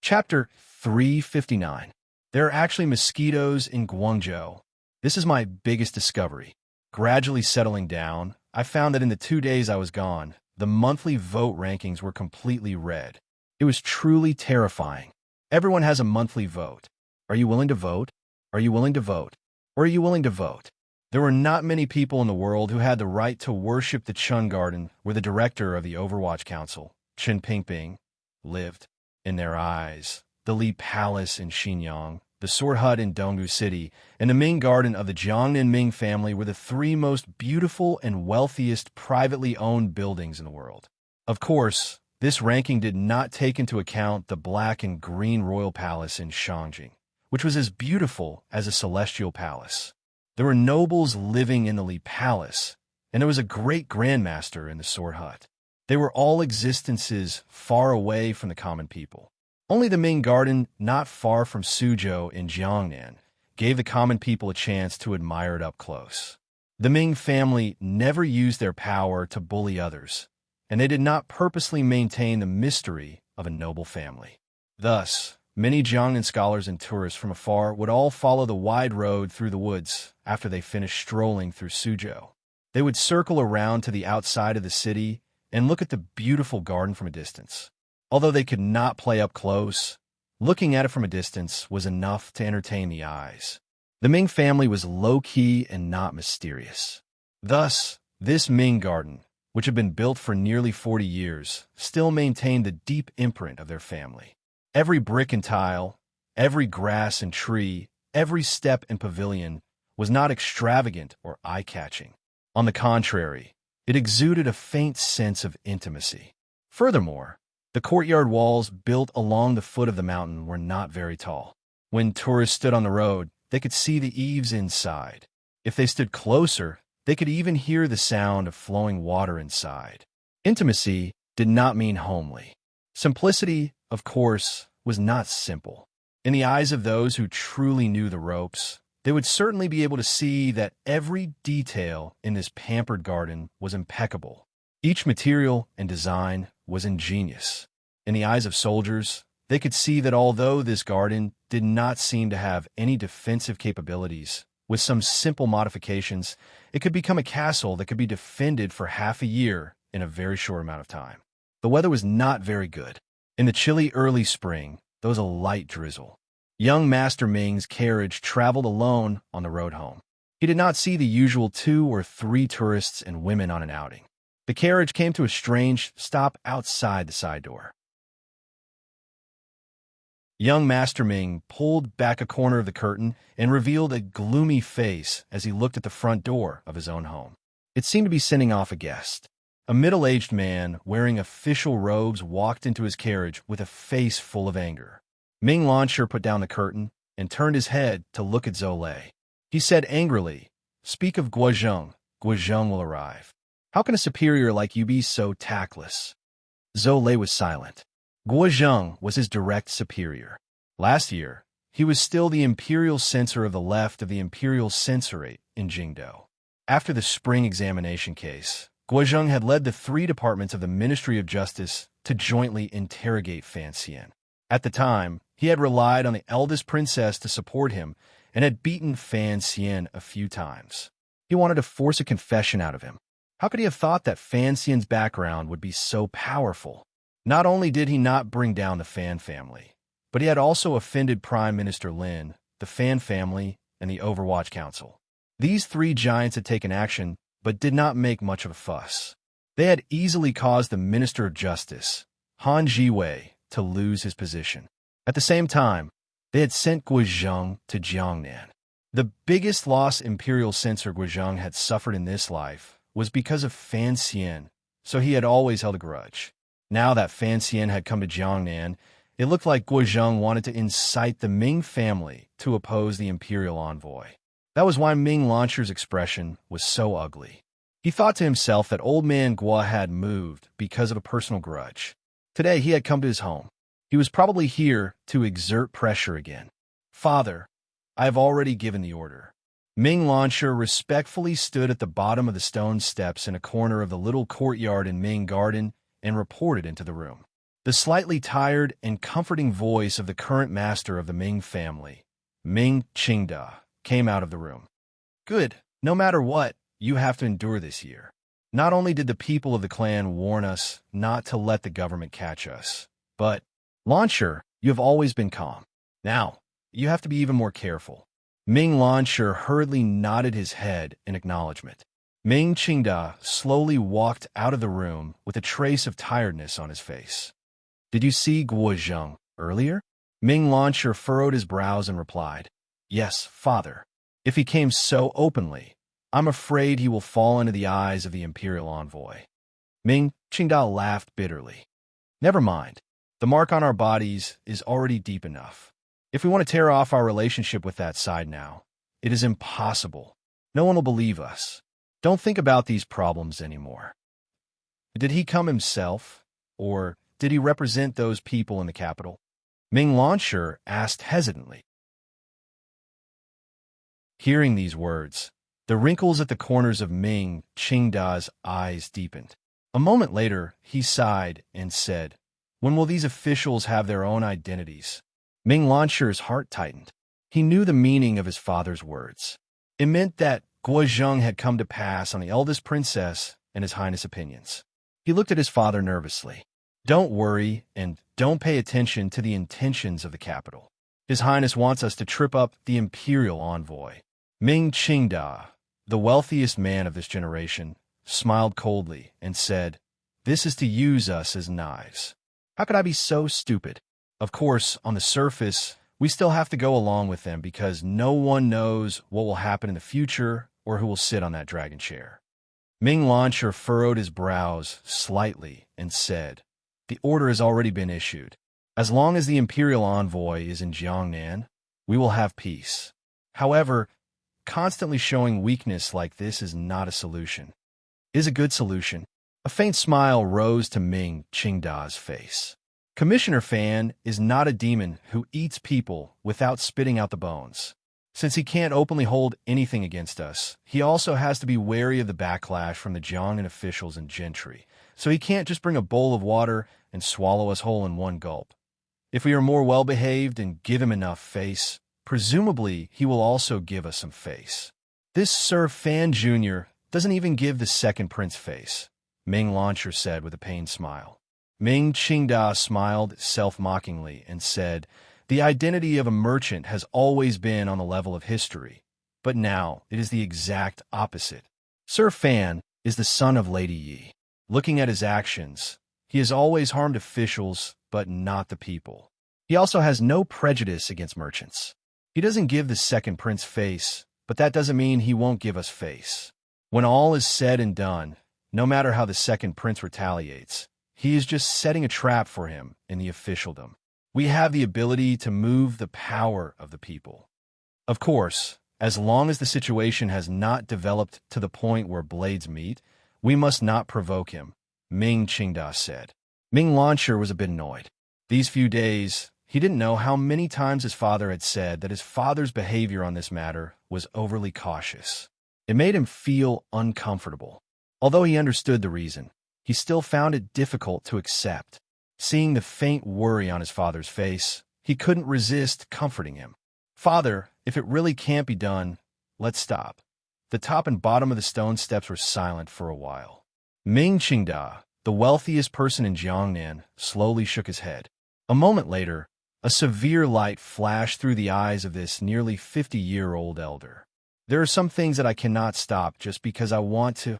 Speaker 1: Chapter 359. There are actually mosquitoes in Guangzhou. This is my biggest discovery. Gradually settling down, I found that in the 2 days I was gone, the monthly vote rankings were completely red. It was truly terrifying. Everyone has a monthly vote. Are you willing to vote? Are you willing to vote? Or are you willing to vote? There were not many people in the world who had the right to worship the Chun Garden where the director of the Overwatch Council, Chen Pingping, lived. In their eyes, the Li Palace in Xinyang, the Sword Hut in Donggu City, and the Ming Garden of the Jiangnan Ming family were the three most beautiful and wealthiest privately owned buildings in the world. Of course, this ranking did not take into account the black and green royal palace in Shangjing, which was as beautiful as a celestial palace. There were nobles living in the Li Palace, and there was a great grandmaster in the Sword Hut. They were all existences far away from the common people. Only the Ming Garden, not far from Suzhou in Jiangnan, gave the common people a chance to admire it up close. The Ming family never used their power to bully others, and they did not purposely maintain the mystery of a noble family. Thus, many Jiangnan scholars and tourists from afar would all follow the wide road through the woods after they finished strolling through Suzhou. They would circle around to the outside of the city and look at the beautiful garden from a distance. Although they could not play up close, looking at it from a distance was enough to entertain the eyes. The Ming family was low-key and not mysterious. Thus, this Ming garden, which had been built for nearly 40 years, still maintained the deep imprint of their family. Every brick and tile, every grass and tree, every step and pavilion was not extravagant or eye-catching. On the contrary, it exuded a faint sense of intimacy. Furthermore, the courtyard walls built along the foot of the mountain were not very tall. When tourists stood on the road, they could see the eaves inside. If they stood closer, they could even hear the sound of flowing water inside. Intimacy did not mean homely. Simplicity, of course, was not simple. In the eyes of those who truly knew the ropes, they would certainly be able to see that every detail in this pampered garden was impeccable. Each material and design was ingenious. In the eyes of soldiers, they could see that although this garden did not seem to have any defensive capabilities, with some simple modifications, it could become a castle that could be defended for half a year in a very short amount of time. The weather was not very good. In the chilly early spring, there was a light drizzle. Young Master Ming's carriage traveled alone on the road home. He did not see the usual 2 or 3 tourists and women on an outing. The carriage came to a strange stop outside the side door. Young Master Ming pulled back a corner of the curtain and revealed a gloomy face as he looked at the front door of his own home. It seemed to be sending off a guest. A middle-aged man wearing official robes walked into his carriage with a face full of anger. Ming Launcher put down the curtain and turned his head to look at Zhou Lei. He said angrily, "Speak of Guozhong. Guozhong will arrive. How can a superior like you be so tactless?" Zhou Lei was silent. Guozhong was his direct superior. Last year, he was still the imperial censor of the left of the imperial censorate in Jingdo. After the spring examination case, Guozhong had led the 3 departments of the Ministry of Justice to jointly interrogate Fan Xian. At the time, he had relied on the eldest princess to support him and had beaten Fan Xian a few times. He wanted to force a confession out of him. How could he have thought that Fan Xian's background would be so powerful? Not only did he not bring down the Fan family, but he had also offended Prime Minister Lin, the Fan family, and the Overwatch Council. These three giants had taken action, but did not make much of a fuss. They had easily caused the Minister of Justice, Han Jiwei, to lose his position. At the same time, they had sent Guizhong to Jiangnan. The biggest loss Imperial Censor Guizhong had suffered in this life was because of Fan Xian, so he had always held a grudge. Now that Fan Xian had come to Jiangnan, it looked like Guizhong wanted to incite the Ming family to oppose the imperial envoy. That was why Ming Launcher's expression was so ugly. He thought to himself that old man Guo had moved because of a personal grudge. Today he had come to his home. He was probably here to exert pressure again. Father, I have already given the order. Ming Launcher respectfully stood at the bottom of the stone steps in a corner of the little courtyard in Ming Garden and reported into the room. The slightly tired and comforting voice of the current master of the Ming family, Ming Qingda, came out of the room. Good, no matter what, you have to endure this year. Not only did the people of the clan warn us not to let the government catch us, but, Launcher, you have always been calm. Now, you have to be even more careful. Ming Launcher hurriedly nodded his head in acknowledgement. Ming Qingda slowly walked out of the room with a trace of tiredness on his face. Did you see Guozheng earlier? Ming Launcher furrowed his brows and replied, Yes, father. If he came so openly, I'm afraid he will fall into the eyes of the imperial envoy. Ming Qingda laughed bitterly. Never mind. The mark on our bodies is already deep enough. If we want to tear off our relationship with that side now, it is impossible. No one will believe us. Don't think about these problems anymore. Did he come himself, or did he represent those people in the capital? Ming Launcher asked hesitantly. Hearing these words, the wrinkles at the corners of Ming Qingda's eyes deepened. A moment later, he sighed and said, When will these officials have their own identities? Ming Launcher's heart tightened. He knew the meaning of his father's words. It meant that Guozheng had come to pass on the eldest princess and His Highness' opinions. He looked at his father nervously. Don't worry and don't pay attention to the intentions of the capital. His Highness wants us to trip up the imperial envoy. Ming Qingda, the wealthiest man of this generation, smiled coldly and said, This is to use us as knives. How could I be so stupid? Of course, on the surface, we still have to go along with them because no one knows what will happen in the future or who will sit on that dragon chair. Ming Launcher furrowed his brows slightly and said, The order has already been issued. As long as the imperial envoy is in Jiangnan, we will have peace. However, constantly showing weakness like this is not a solution. It is a good solution. A faint smile rose to Ming Qingda's face. Commissioner Fan is not a demon who eats people without spitting out the bones. Since he can't openly hold anything against us, he also has to be wary of the backlash from the Jiangnan officials and gentry, so he can't just bring a bowl of water and swallow us whole in one gulp. If we are more well-behaved and give him enough face, presumably he will also give us some face. This Sir Fan Jr. doesn't even give the second prince face, Ming Launcher said with a pained smile. Ming Qingda smiled self-mockingly and said, The identity of a merchant has always been on the level of history, but now it is the exact opposite. Sir Fan is the son of Lady Yi. Looking at his actions, he has always harmed officials, but not the people. He also has no prejudice against merchants. He doesn't give the second prince face, but that doesn't mean he won't give us face. When all is said and done, no matter how the second prince retaliates, he is just setting a trap for him in the officialdom. We have the ability to move the power of the people. Of course, as long as the situation has not developed to the point where blades meet, we must not provoke him, Ming Qingda said. Ming Launcher was a bit annoyed. These few days, he didn't know how many times his father had said that his father's behavior on this matter was overly cautious. It made him feel uncomfortable. Although he understood the reason, he still found it difficult to accept. Seeing the faint worry on his father's face, he couldn't resist comforting him. Father, if it really can't be done, let's stop. The top and bottom of the stone steps were silent for a while. Ming Qingda, the wealthiest person in Jiangnan, slowly shook his head. A moment later, a severe light flashed through the eyes of this nearly 50-year-old elder. There are some things that I cannot stop just because I want to.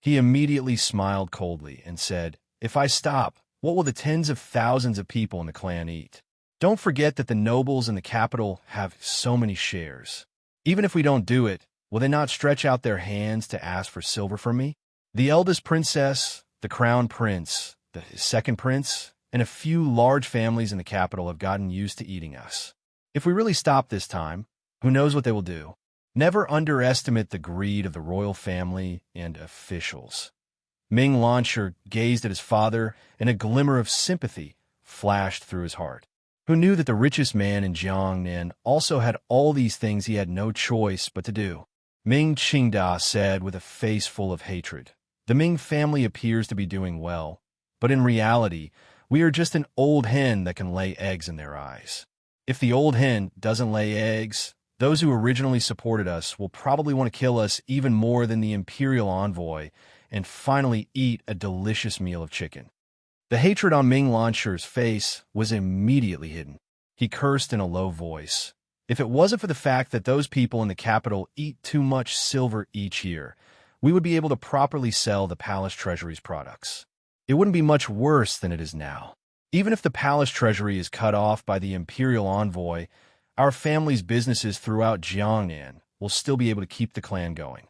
Speaker 1: He immediately smiled coldly and said, "If I stop, what will the tens of thousands of people in the clan eat? Don't forget that the nobles in the capital have so many shares. Even if we don't do it, will they not stretch out their hands to ask for silver from me? The eldest princess, the crown prince, the second prince, and a few large families in the capital have gotten used to eating us. If we really stop this time, who knows what they will do? Never underestimate the greed of the royal family and officials." Ming Launcher gazed at his father, and a glimmer of sympathy flashed through his heart. Who knew that the richest man in Jiangnan also had all these things he had no choice but to do? Ming Qingda said with a face full of hatred. "The Ming family appears to be doing well, but in reality, we are just an old hen that can lay eggs in their eyes. If the old hen doesn't lay eggs, those who originally supported us will probably want to kill us even more than the imperial envoy and finally eat a delicious meal of chicken." The hatred on Ming Launcher's face was immediately hidden. He cursed in a low voice. If it wasn't for the fact that those people in the capital eat too much silver each year, we would be able to properly sell the palace treasury's products. It wouldn't be much worse than it is now. Even if the palace treasury is cut off by the imperial envoy, our family's businesses throughout Jiangnan will still be able to keep the clan going.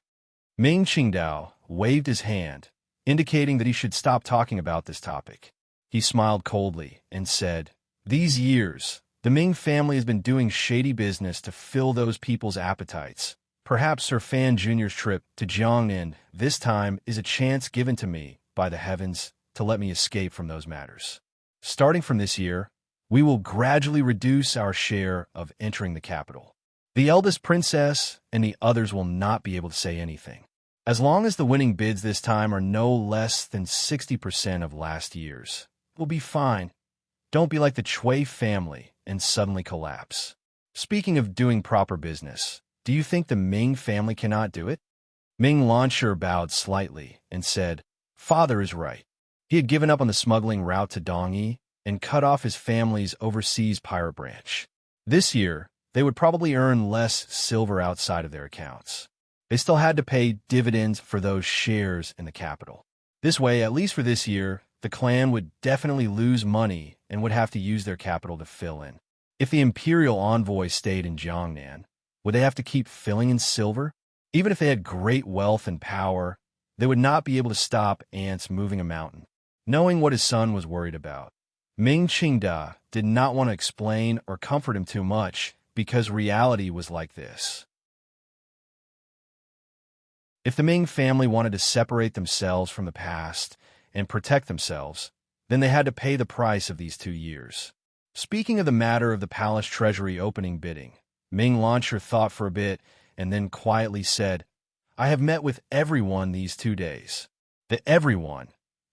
Speaker 1: Ming Qingdao waved his hand, indicating that he should stop talking about this topic. He smiled coldly and said, "These years, the Ming family has been doing shady business to fill those people's appetites. Perhaps Sir Fan Jr.'s trip to Jiangnan this time is a chance given to me by the heavens to let me escape from those matters. Starting from this year, we will gradually reduce our share of entering the capital. The eldest princess and the others will not be able to say anything. As long as the winning bids this time are no less than 60% of last year's, we'll be fine. Don't be like the Chui family and suddenly collapse. Speaking of doing proper business, do you think the Ming family cannot do it?" Ming Launcher bowed slightly and said, "Father is right." He had given up on the smuggling route to Dongyi and cut off his family's overseas pirate branch. This year, they would probably earn less silver outside of their accounts. They still had to pay dividends for those shares in the capital. This way, at least for this year, the clan would definitely lose money and would have to use their capital to fill in. If the imperial envoy stayed in Jiangnan, would they have to keep filling in silver? Even if they had great wealth and power, they would not be able to stop ants moving a mountain. Knowing what his son was worried about, Ming Qingda did not want to explain or comfort him too much because reality was like this. If the Ming family wanted to separate themselves from the past and protect themselves, then they had to pay the price of these 2 years. Speaking of the matter of the palace treasury opening bidding, Ming Launcher thought for a bit and then quietly said, "I have met with everyone these 2 days." The everyone,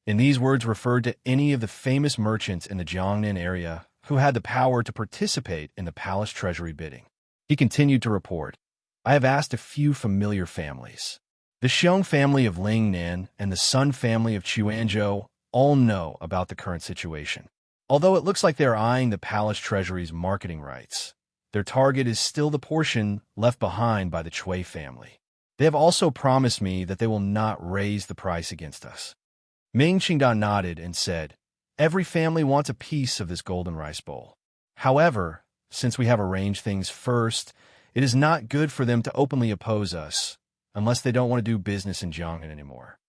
Speaker 1: in these words, referred to any of the famous merchants in the Jiangnan area who had the power to participate in the palace treasury bidding. He continued to report, "I have asked a few familiar families. The Xiong family of Lingnan and the Sun family of Chuanzhou all know about the current situation. Although it looks like they are eyeing the palace treasury's marketing rights, their target is still the portion left behind by the Chui family. They have also promised me that they will not raise the price against us." Ming Qingda nodded and said, "Every family wants a piece of this golden rice bowl. However, since we have arranged things first, it is not good for them to openly oppose us, unless they don't want to do business in Jiangnan anymore."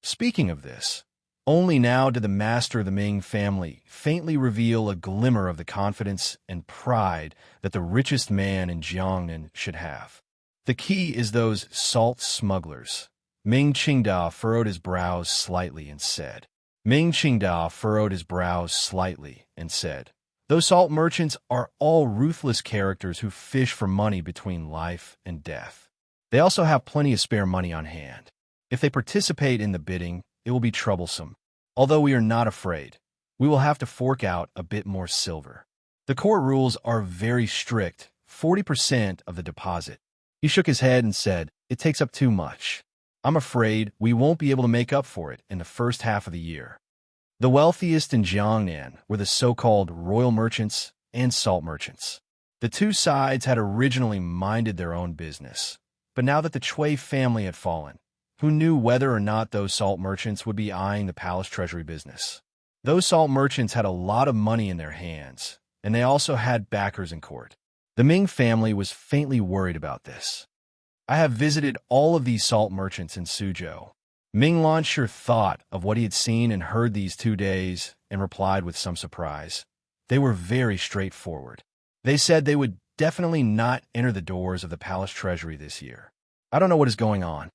Speaker 1: Speaking of this, only now did the master of the Ming family faintly reveal a glimmer of the confidence and pride that the richest man in Jiangnan should have. "The key is those salt smugglers." Ming Qingda furrowed his brows slightly and said, "Those salt merchants are all ruthless characters who fish for money between life and death. They also have plenty of spare money on hand. If they participate in the bidding, it will be troublesome. Although we are not afraid, we will have to fork out a bit more silver. The court rules are very strict, 40% of the deposit." He shook his head and said, "It takes up too much. I'm afraid we won't be able to make up for it in the first half of the year. The wealthiest in Jiangnan were the so-called royal merchants and salt merchants. The two sides had originally minded their own business, but now that the Cui family had fallen, who knew whether or not those salt merchants would be eyeing the palace treasury business? Those salt merchants had a lot of money in their hands, and they also had backers in court. The Ming family was faintly worried about this. I have visited all of these salt merchants in Suzhou. Ming Lansher thought of what he had seen and heard these 2 days and replied with some surprise. They were very straightforward. They said they would definitely not enter the doors of the palace treasury this year. I don't know what is going on.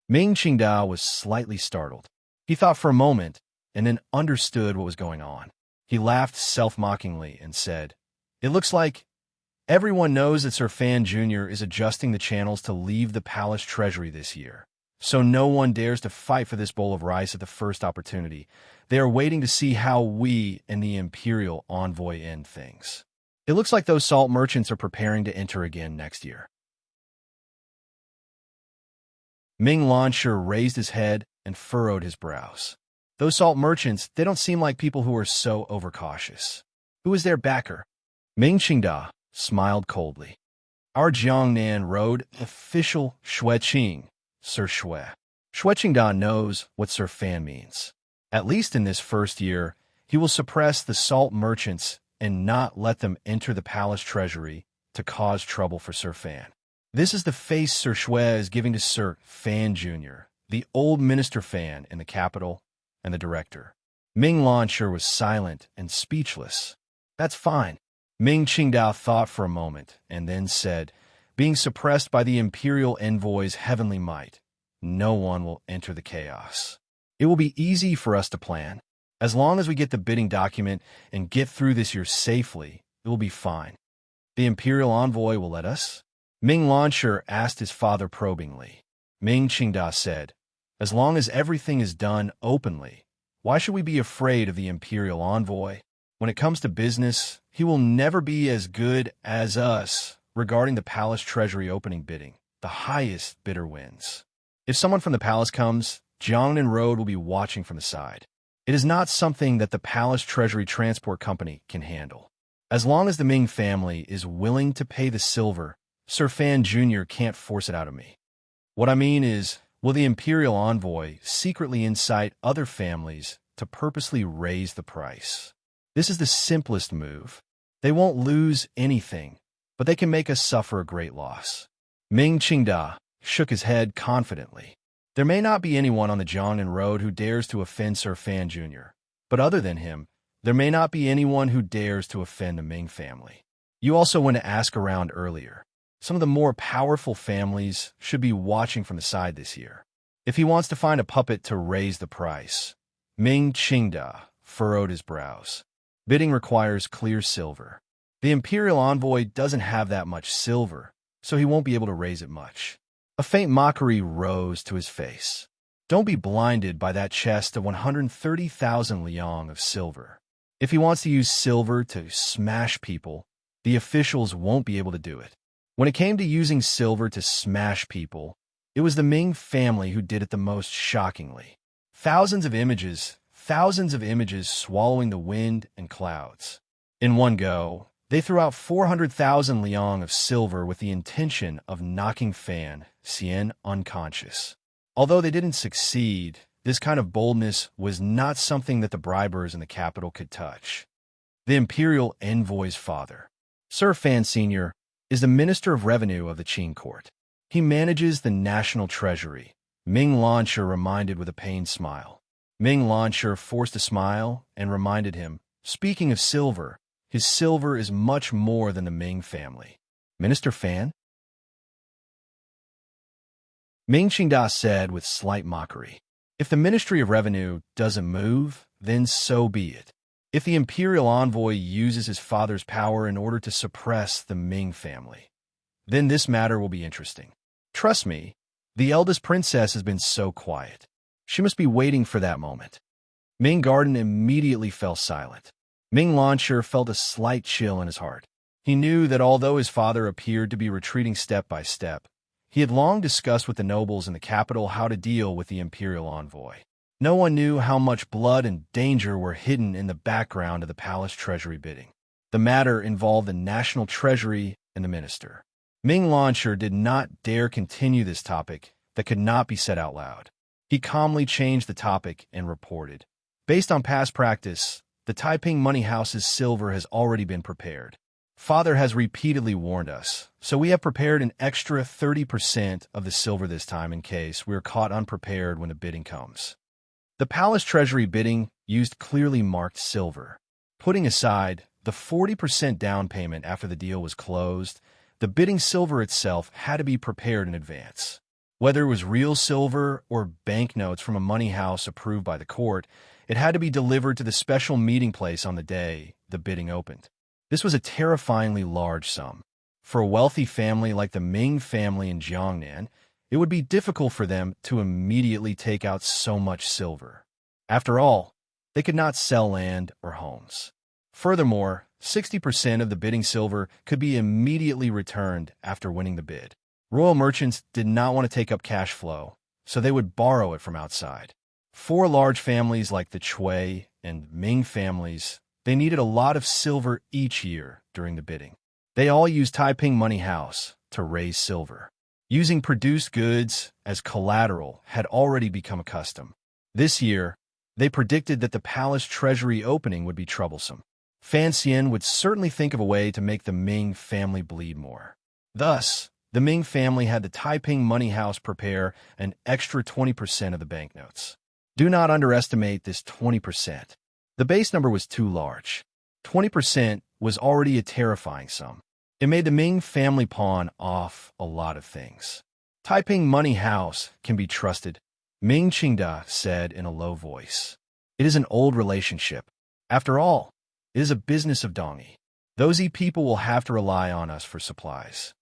Speaker 1: Ming Qingda was slightly startled. He thought for a moment and then understood what was going on. He laughed self-mockingly and said, "It looks like everyone knows that Sir Fan Jr. is adjusting the channels to leave the palace treasury this year. So no one dares to fight for this bowl of rice at the first opportunity. They are waiting to see how we and the imperial envoy end things. It looks like those salt merchants are preparing to enter again next year." Ming Lansher raised his head and furrowed his brows. Those salt merchants, they don't seem like people who are so overcautious. Who is their backer? Ming Qingda smiled coldly. Our Jiangnan Road official Shui Qing, Sir Shui. Shui Qingda knows what Sir Fan means. At least in this first year, he will suppress the salt merchants and not let them enter the palace treasury to cause trouble for Sir Fan. This is the face Sir Shui is giving to Sir Fan Jr., the old Minister Fan in the capital, and the director. Ming Lansher was silent and speechless. That's fine. Ming Qingdao thought for a moment and then said, "Being suppressed by the imperial envoy's heavenly might, no one will enter the chaos. It will be easy for us to plan. As long as we get the bidding document and get through this year safely, it will be fine. The imperial envoy will let us?" Ming Lansher asked his father probingly. Ming Qingda said, "As long as everything is done openly, why should we be afraid of the imperial envoy? When it comes to business, he will never be as good as us regarding the palace treasury opening bidding. The highest bidder wins. If someone from the palace comes, Jiangnan Road will be watching from the side. It is not something that the palace treasury transport company can handle. As long as the Ming family is willing to pay the silver, Sir Fan Jr. can't force it out of me. What I mean is, will the imperial envoy secretly incite other families to purposely raise the price? This is the simplest move. They won't lose anything, but they can make us suffer a great loss." Ming Qingda shook his head confidently. There may not be anyone on the Jiangnan Road who dares to offend Sir Fan Jr., but other than him, there may not be anyone who dares to offend the Ming family. You also want to ask around earlier. Some of the more powerful families should be watching from the side this year. If he wants to find a puppet to raise the price, Ming Qingda furrowed his brows. Bidding requires clear silver. The imperial envoy doesn't have that much silver, so he won't be able to raise it much. A faint mockery rose to his face. Don't be blinded by that chest of 130,000 liang of silver. If he wants to use silver to smash people, the officials won't be able to do it. When it came to using silver to smash people, it was the Ming family who did it the most shockingly. Thousands of images swallowing the wind and clouds. In one go, they threw out 400,000 liang of silver with the intention of knocking Fan Xian unconscious. Although they didn't succeed, this kind of boldness was not something that the bribers in the capital could touch. The imperial envoy's father, Sir Fan Sr., is the Minister of Revenue of the Qing court. He manages the national treasury, Ming Lansher reminded with a pained smile. Ming Lansher forced a smile and reminded him, "Speaking of silver, his silver is much more than the Ming family." "Minister Fan?" Ming Qingda said with slight mockery. "If the Ministry of Revenue doesn't move, then so be it. If the imperial envoy uses his father's power in order to suppress the Ming family, then this matter will be interesting. Trust me, the eldest princess has been so quiet. She must be waiting for that moment." Ming Garden immediately fell silent. Ming Lansher felt a slight chill in his heart. He knew that although his father appeared to be retreating step by step, He had long discussed with the nobles in the capital how to deal with the imperial envoy. No one knew how much blood and danger were hidden in the background of the palace treasury bidding. The matter involved the national treasury and the minister. Ming Launcher did not dare continue this topic that could not be said out loud. He calmly changed the topic and reported, "Based on past practice, the Taiping Money House's silver has already been prepared. Father has repeatedly warned us, so we have prepared an extra 30% of the silver this time in case we are caught unprepared when the bidding comes." The palace treasury bidding used clearly marked silver. Putting aside the 40% down payment after the deal was closed, the bidding silver itself had to be prepared in advance. Whether it was real silver or banknotes from a money house approved by the court, it had to be delivered to the special meeting place on the day the bidding opened. This was a terrifyingly large sum. For a wealthy family like the Ming family in Jiangnan, it would be difficult for them to immediately take out so much silver. After all, they could not sell land or homes. Furthermore, 60% of the bidding silver could be immediately returned after winning the bid. Royal merchants did not want to take up cash flow, so they would borrow it from outside. For large families like the Chui and Ming families, they needed a lot of silver each year during the bidding. They all used Taiping Money House to raise silver. Using produced goods as collateral had already become a custom. This year, they predicted that the palace treasury opening would be troublesome. Fan Xian would certainly think of a way to make the Ming family bleed more. Thus, the Ming family had the Taiping Money House prepare an extra 20% of the banknotes. Do not underestimate this 20%. The base number was too large. 20% was already a terrifying sum. It made the Ming family pawn off a lot of things. Taiping Money House can be trusted, Ming Qingda said in a low voice. It is an old relationship. After all, it is a business of Dongi. Those people will have to rely on us for supplies.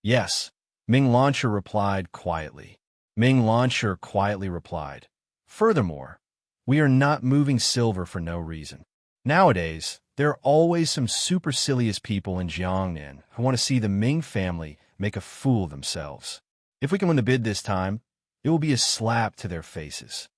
Speaker 1: Yes, Ming Launcher replied quietly. Ming Launcher quietly replied, "Furthermore, we are not moving silver for no reason. Nowadays, there are always some supercilious people in Jiangnan who want to see the Ming family make a fool of themselves. If we can win the bid this time, it will be a slap to their faces.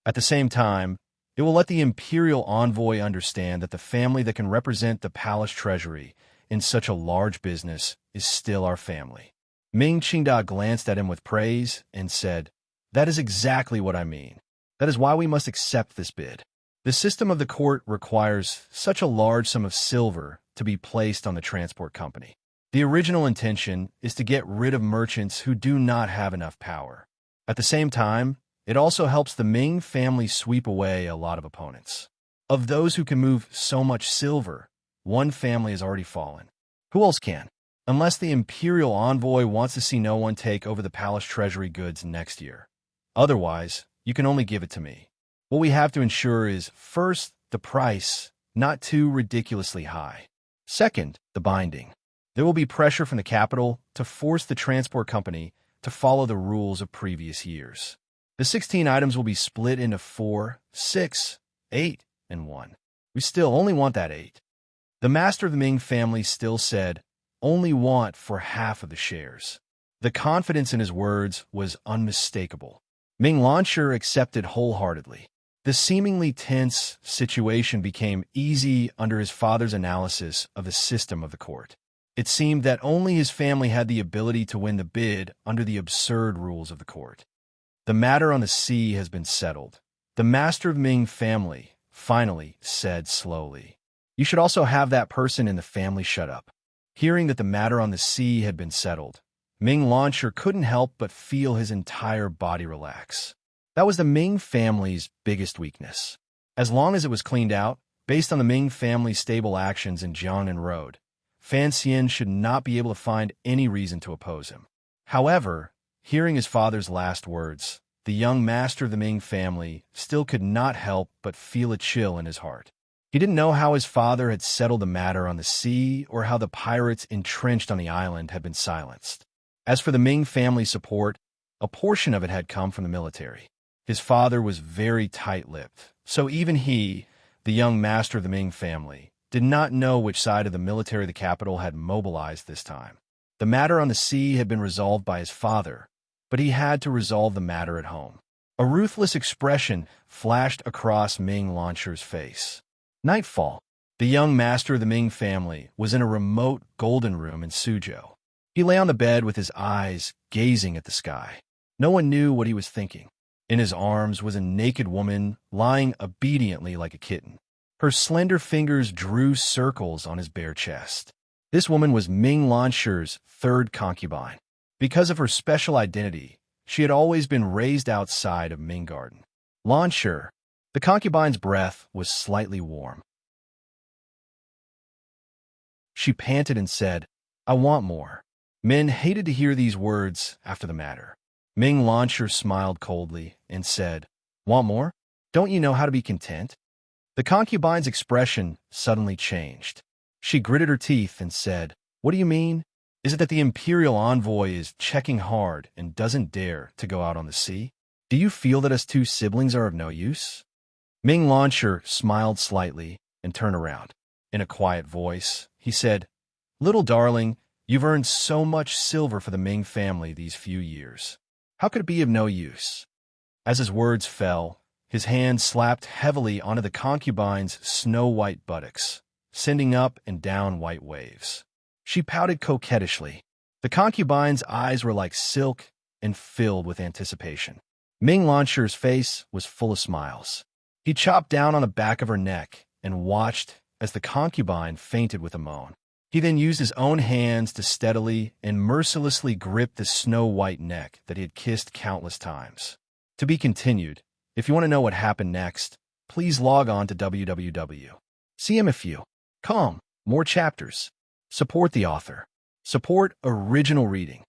Speaker 1: At the same time, it will let the imperial envoy understand that the family that can represent the palace treasury in such a large business is still our family." Ming Qingda glanced at him with praise and said, "That is exactly what I mean. That is why we must accept this bid. The system of the court requires such a large sum of silver to be placed on the transport company. The original intention is to get rid of merchants who do not have enough power. At the same time, it also helps the Ming family sweep away a lot of opponents. Of those who can move so much silver, one family has already fallen. Who else can? Unless the imperial envoy wants to see no one take over the palace treasury goods next year. Otherwise, you can only give it to me. What we have to ensure is, first, the price, not too ridiculously high. Second, the binding. There will be pressure from the capital to force the transport company to follow the rules of previous years. The 16 items will be split into 4, 6, 8, and 1. We still only want that 8. The master of the Ming family still said, "Only want for half of the shares." The confidence in his words was unmistakable. Ming Launcher accepted wholeheartedly. The seemingly tense situation became easy under his father's analysis of the system of the court. It seemed that only his family had the ability to win the bid under the absurd rules of the court. The matter on the sea has been settled. The master of Ming family finally said slowly, "You should also have that person in the family shut up." Hearing that the matter on the sea had been settled, Ming Launcher couldn't help but feel his entire body relax. That was the Ming family's biggest weakness. As long as it was cleaned out, based on the Ming family's stable actions in Jiangnan Road, Fan Xian should not be able to find any reason to oppose him. However, hearing his father's last words, the young master of the Ming family still could not help but feel a chill in his heart. He didn't know how his father had settled the matter on the sea or how the pirates entrenched on the island had been silenced. As for the Ming family's support, a portion of it had come from the military. His father was very tight-lipped, so even he, the young master of the Ming family, did not know which side of the military the capital had mobilized this time. The matter on the sea had been resolved by his father, but he had to resolve the matter at home. A ruthless expression flashed across Ming Launcher's face. Nightfall. The young master of the Ming family was in a remote golden room in Suzhou. He lay on the bed with his eyes gazing at the sky. No one knew what he was thinking. In his arms was a naked woman lying obediently like a kitten. Her slender fingers drew circles on his bare chest. This woman was Ming Launcher's third concubine. Because of her special identity, she had always been raised outside of Ming Garden. Launcher. The concubine's breath was slightly warm. She panted and said, "I want more." Men hated to hear these words after the matter. Ming Launcher smiled coldly and said, "Want more? Don't you know how to be content?" The concubine's expression suddenly changed. She gritted her teeth and said, "What do you mean? Is it that the imperial envoy is checking hard and doesn't dare to go out on the sea? Do you feel that us two siblings are of no use?" Ming Launcher smiled slightly and turned around. In a quiet voice, he said, "Little darling, you've earned so much silver for the Ming family these few years. How could it be of no use?" As his words fell, his hand slapped heavily onto the concubine's snow-white buttocks, sending up and down white waves. She pouted coquettishly. The concubine's eyes were like silk and filled with anticipation. Ming Launcher's face was full of smiles. He chopped down on the back of her neck and watched as the concubine fainted with a moan. He then used his own hands to steadily and mercilessly grip the snow-white neck that he had kissed countless times. To be continued. If you want to know what happened next, please log on to www.cmfu.com. More chapters. Support the author. Support original reading.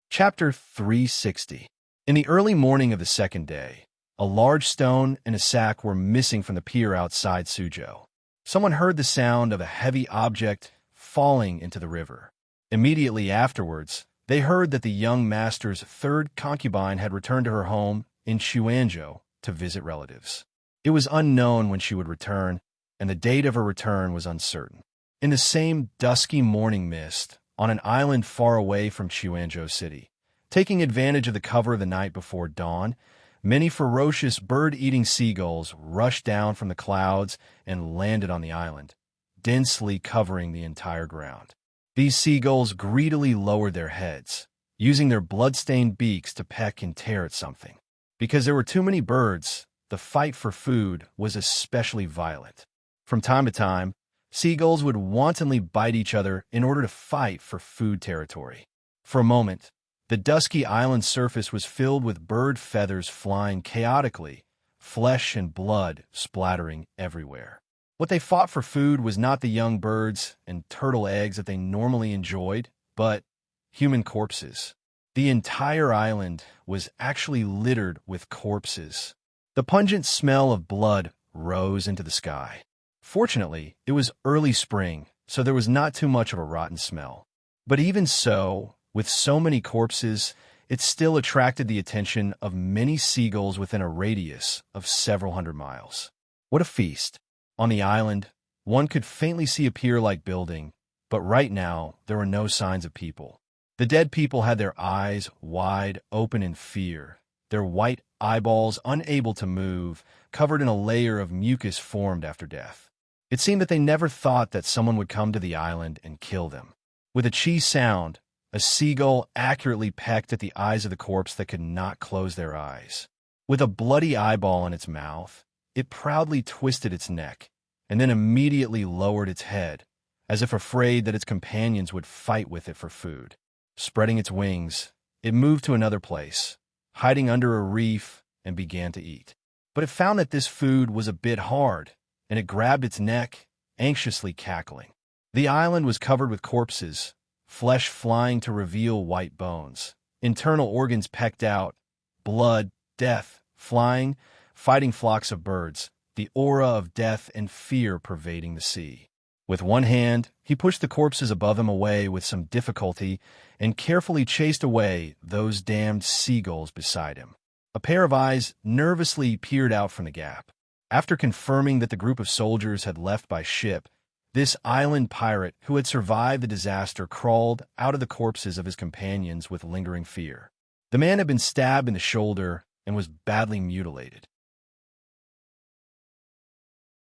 Speaker 1: Chapter 360. In the early morning of the second day, a large stone and a sack were missing from the pier outside Suzhou. Someone heard the sound of a heavy object falling into the river. Immediately afterwards, they heard that the young master's third concubine had returned to her home in Chuanzhou to visit relatives. It was unknown when she would return, and the date of her return was uncertain. In the same dusky morning mist, on an island far away from Chuanzhou City, taking advantage of the cover of the night before dawn, many ferocious bird-eating seagulls rushed down from the clouds and landed on the island, densely covering the entire ground. These seagulls greedily lowered their heads, using their blood-stained beaks to peck and tear at something. Because there were too many birds, the fight for food was especially violent. From time to time, seagulls would wantonly bite each other in order to fight for food territory. For a moment, the dusky island surface was filled with bird feathers flying chaotically, flesh and blood splattering everywhere. What they fought for food was not the young birds and turtle eggs that they normally enjoyed, but human corpses. The entire island was actually littered with corpses. The pungent smell of blood rose into the sky. Fortunately, it was early spring, so there was not too much of a rotten smell. But even so, with so many corpses, it still attracted the attention of many seagulls within a radius of several hundred miles. What a feast! On the island, one could faintly see a pier-like building, but right now there were no signs of people. The dead people had their eyes wide open in fear, their white eyeballs unable to move, covered in a layer of mucus formed after death. It seemed that they never thought that someone would come to the island and kill them. With a chee sound, a seagull accurately pecked at the eyes of the corpse that could not close their eyes. With a bloody eyeball in its mouth, it proudly twisted its neck and then immediately lowered its head, as if afraid that its companions would fight with it for food. Spreading its wings, it moved to another place, hiding under a reef, and began to eat. But it found that this food was a bit hard, and it grabbed its neck, anxiously cackling. The island was covered with corpses, flesh flying to reveal white bones, internal organs pecked out, blood, death, flying, fighting flocks of birds, the aura of death and fear pervading the sea. With one hand, he pushed the corpses above him away with some difficulty and carefully chased away those damned seagulls beside him. A pair of eyes nervously peered out from the gap. After confirming that the group of soldiers had left by ship, this island pirate who had survived the disaster crawled out of the corpses of his companions with lingering fear. The man had been stabbed in the shoulder and was badly mutilated.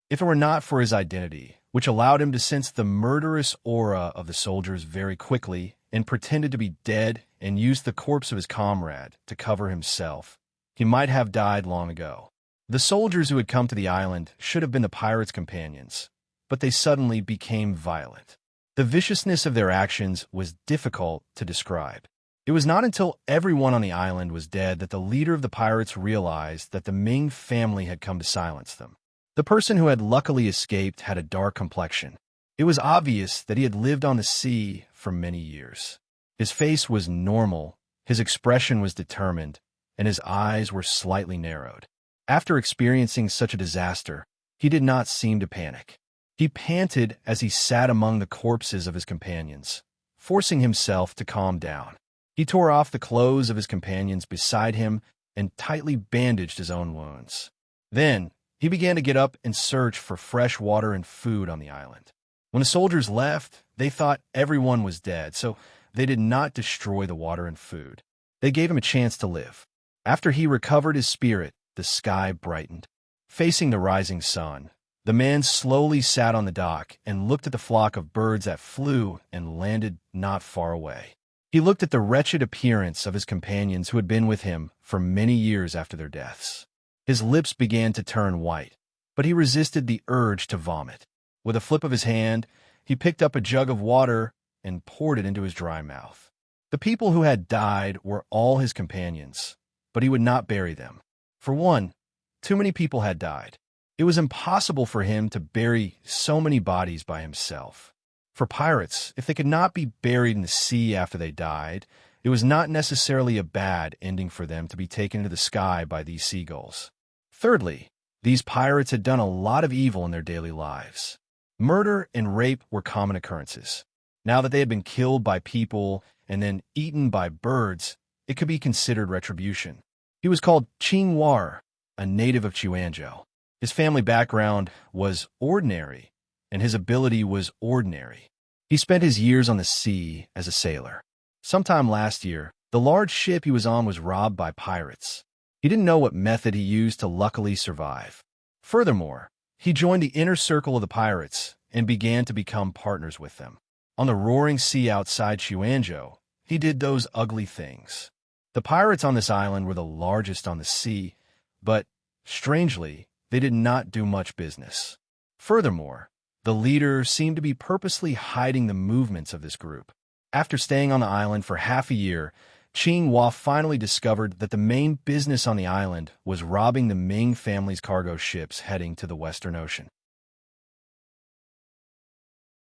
Speaker 1: If it were not for his identity, which allowed him to sense the murderous aura of the soldiers very quickly and pretended to be dead and used the corpse of his comrade to cover himself, he might have died long ago. The soldiers who had come to the island should have been the pirates' companions, but they suddenly became violent. The viciousness of their actions was difficult to describe. It was not until everyone on the island was dead that the leader of the pirates realized that the Ming family had come to silence them. The person who had luckily escaped had a dark complexion. It was obvious that he had lived on the sea for many years. His face was normal, his expression was determined, and his eyes were slightly narrowed. After experiencing such a disaster, he did not seem to panic. He panted as he sat among the corpses of his companions, forcing himself to calm down. He tore off the clothes of his companions beside him and tightly bandaged his own wounds. Then, he began to get up and search for fresh water and food on the island. When the soldiers left, they thought everyone was dead, so they did not destroy the water and food. They gave him a chance to live. After he recovered his spirit, the sky brightened. Facing the rising sun, the man slowly sat on the dock and looked at the flock of birds that flew and landed not far away. He looked at the wretched appearance of his companions who had been with him for many years after their deaths. His lips began to turn white, but he resisted the urge to vomit. With a flip of his hand, he picked up a jug of water and poured it into his dry mouth. The people who had died were all his companions, but he would not bury them. For one, too many people had died. It was impossible for him to bury so many bodies by himself. For pirates, if they could not be buried in the sea after they died, it was not necessarily a bad ending for them to be taken into the sky by these seagulls. Thirdly, these pirates had done a lot of evil in their daily lives. Murder and rape were common occurrences. Now that they had been killed by people and then eaten by birds, it could be considered retribution. He was called Ching War, a native of Chuanzhou. His family background was ordinary, and his ability was ordinary. He spent his years on the sea as a sailor. Sometime last year, the large ship he was on was robbed by pirates. He didn't know what method he used to luckily survive. Furthermore, he joined the inner circle of the pirates and began to become partners with them. On the roaring sea outside Chuanzhou, he did those ugly things. The pirates on this island were the largest on the sea, but, strangely, they did not do much business. Furthermore, the leader seemed to be purposely hiding the movements of this group. After staying on the island for half a year, Qing Hua finally discovered that the main business on the island was robbing the Ming family's cargo ships heading to the Western Ocean.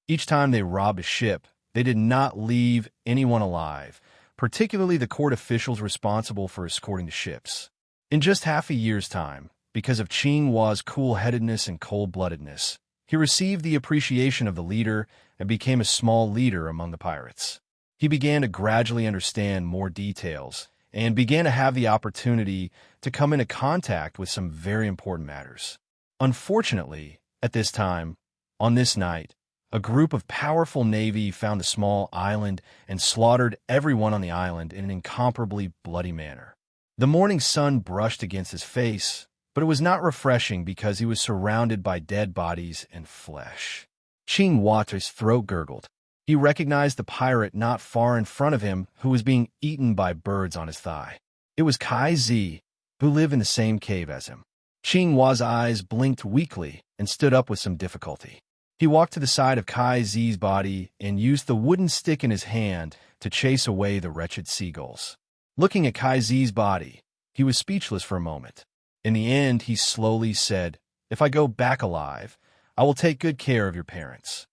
Speaker 1: Each time they robbed a ship, they did not leave anyone alive, particularly the court officials responsible for escorting the ships. In just half a year's time, because of Qing Hua's cool-headedness and cold-bloodedness, he received the appreciation of the leader and became a small leader among the pirates. He began to gradually understand more details and began to have the opportunity to come into contact with some very important matters. Unfortunately, at this time, on this night, a group of powerful navy found the small island and slaughtered everyone on the island in an incomparably bloody manner. The morning sun brushed against his face, but it was not refreshing because he was surrounded by dead bodies and flesh. Qing Hua's throat gurgled. He recognized the pirate not far in front of him who was being eaten by birds on his thigh. It was Kai Zi, who lived in the same cave as him. Qing Hua's eyes blinked weakly and stood up with some difficulty. He walked to the side of Kai Zi's body and used the wooden stick in his hand to chase away the wretched seagulls. Looking at Kai Zi's body, he was speechless for a moment. In the end, he slowly said, "If I go back alive, I will take good care of your parents."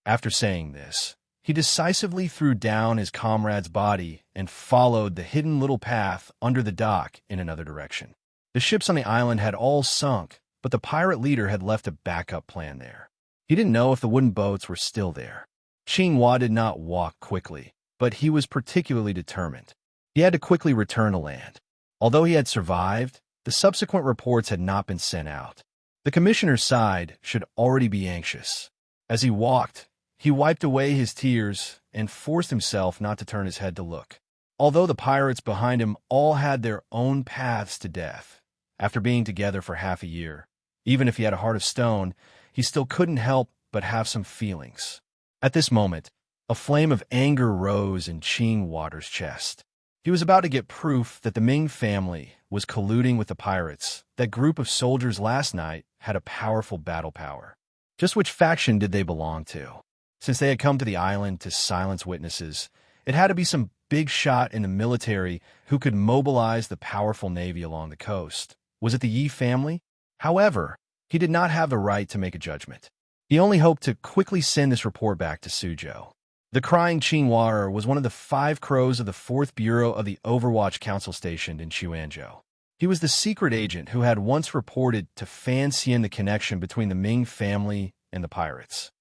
Speaker 1: After saying this, he decisively threw down his comrade's body and followed the hidden little path under the dock in another direction. The ships on the island had all sunk, but the pirate leader had left a backup plan there. He didn't know if the wooden boats were still there. Qing Hua did not walk quickly, but he was particularly determined. He had to quickly return to land. Although he had survived, the subsequent reports had not been sent out. The commissioner's side should already be anxious. As he walked, he wiped away his tears and forced himself not to turn his head to look. Although the pirates behind him all had their own paths to death, after being together for half a year, even if he had a heart of stone, he still couldn't help but have some feelings. At this moment, a flame of anger rose in Ching Water's chest. He was about to get proof that the Ming family was colluding with the pirates. That group of soldiers last night had a powerful battle power. Just which faction did they belong to? Since they had come to the island to silence witnesses, it had to be some big shot in the military who could mobilize the powerful navy along the coast. Was it the Yi family? However, he did not have the right to make a judgment. He only hoped to quickly send this report back to Suzhou. The crying Qinghua was one of the 5 crows of the 4th Bureau of the Overwatch Council stationed in Chuanzhou. He was the secret agent who had once reported to Fan Xian the connection between the Ming family and the pirates.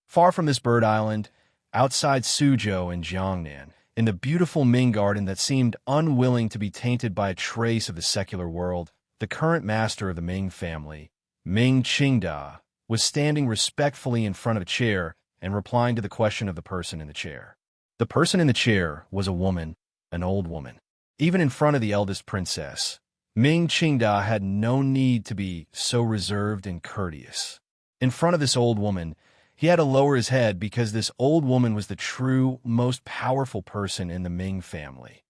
Speaker 1: Far from this bird island, outside Suzhou and Jiangnan, in the beautiful Ming garden that seemed unwilling to be tainted by a trace of the secular world, the current master of the Ming family, Ming Qingda, was standing respectfully in front of a chair and replying to the question of the person in the chair. The person in the chair was a woman, an old woman. Even in front of the eldest princess, Ming Qingda had no need to be so reserved and courteous. In front of this old woman, he had to lower his head because this old woman was the true, most powerful person in the Ming family,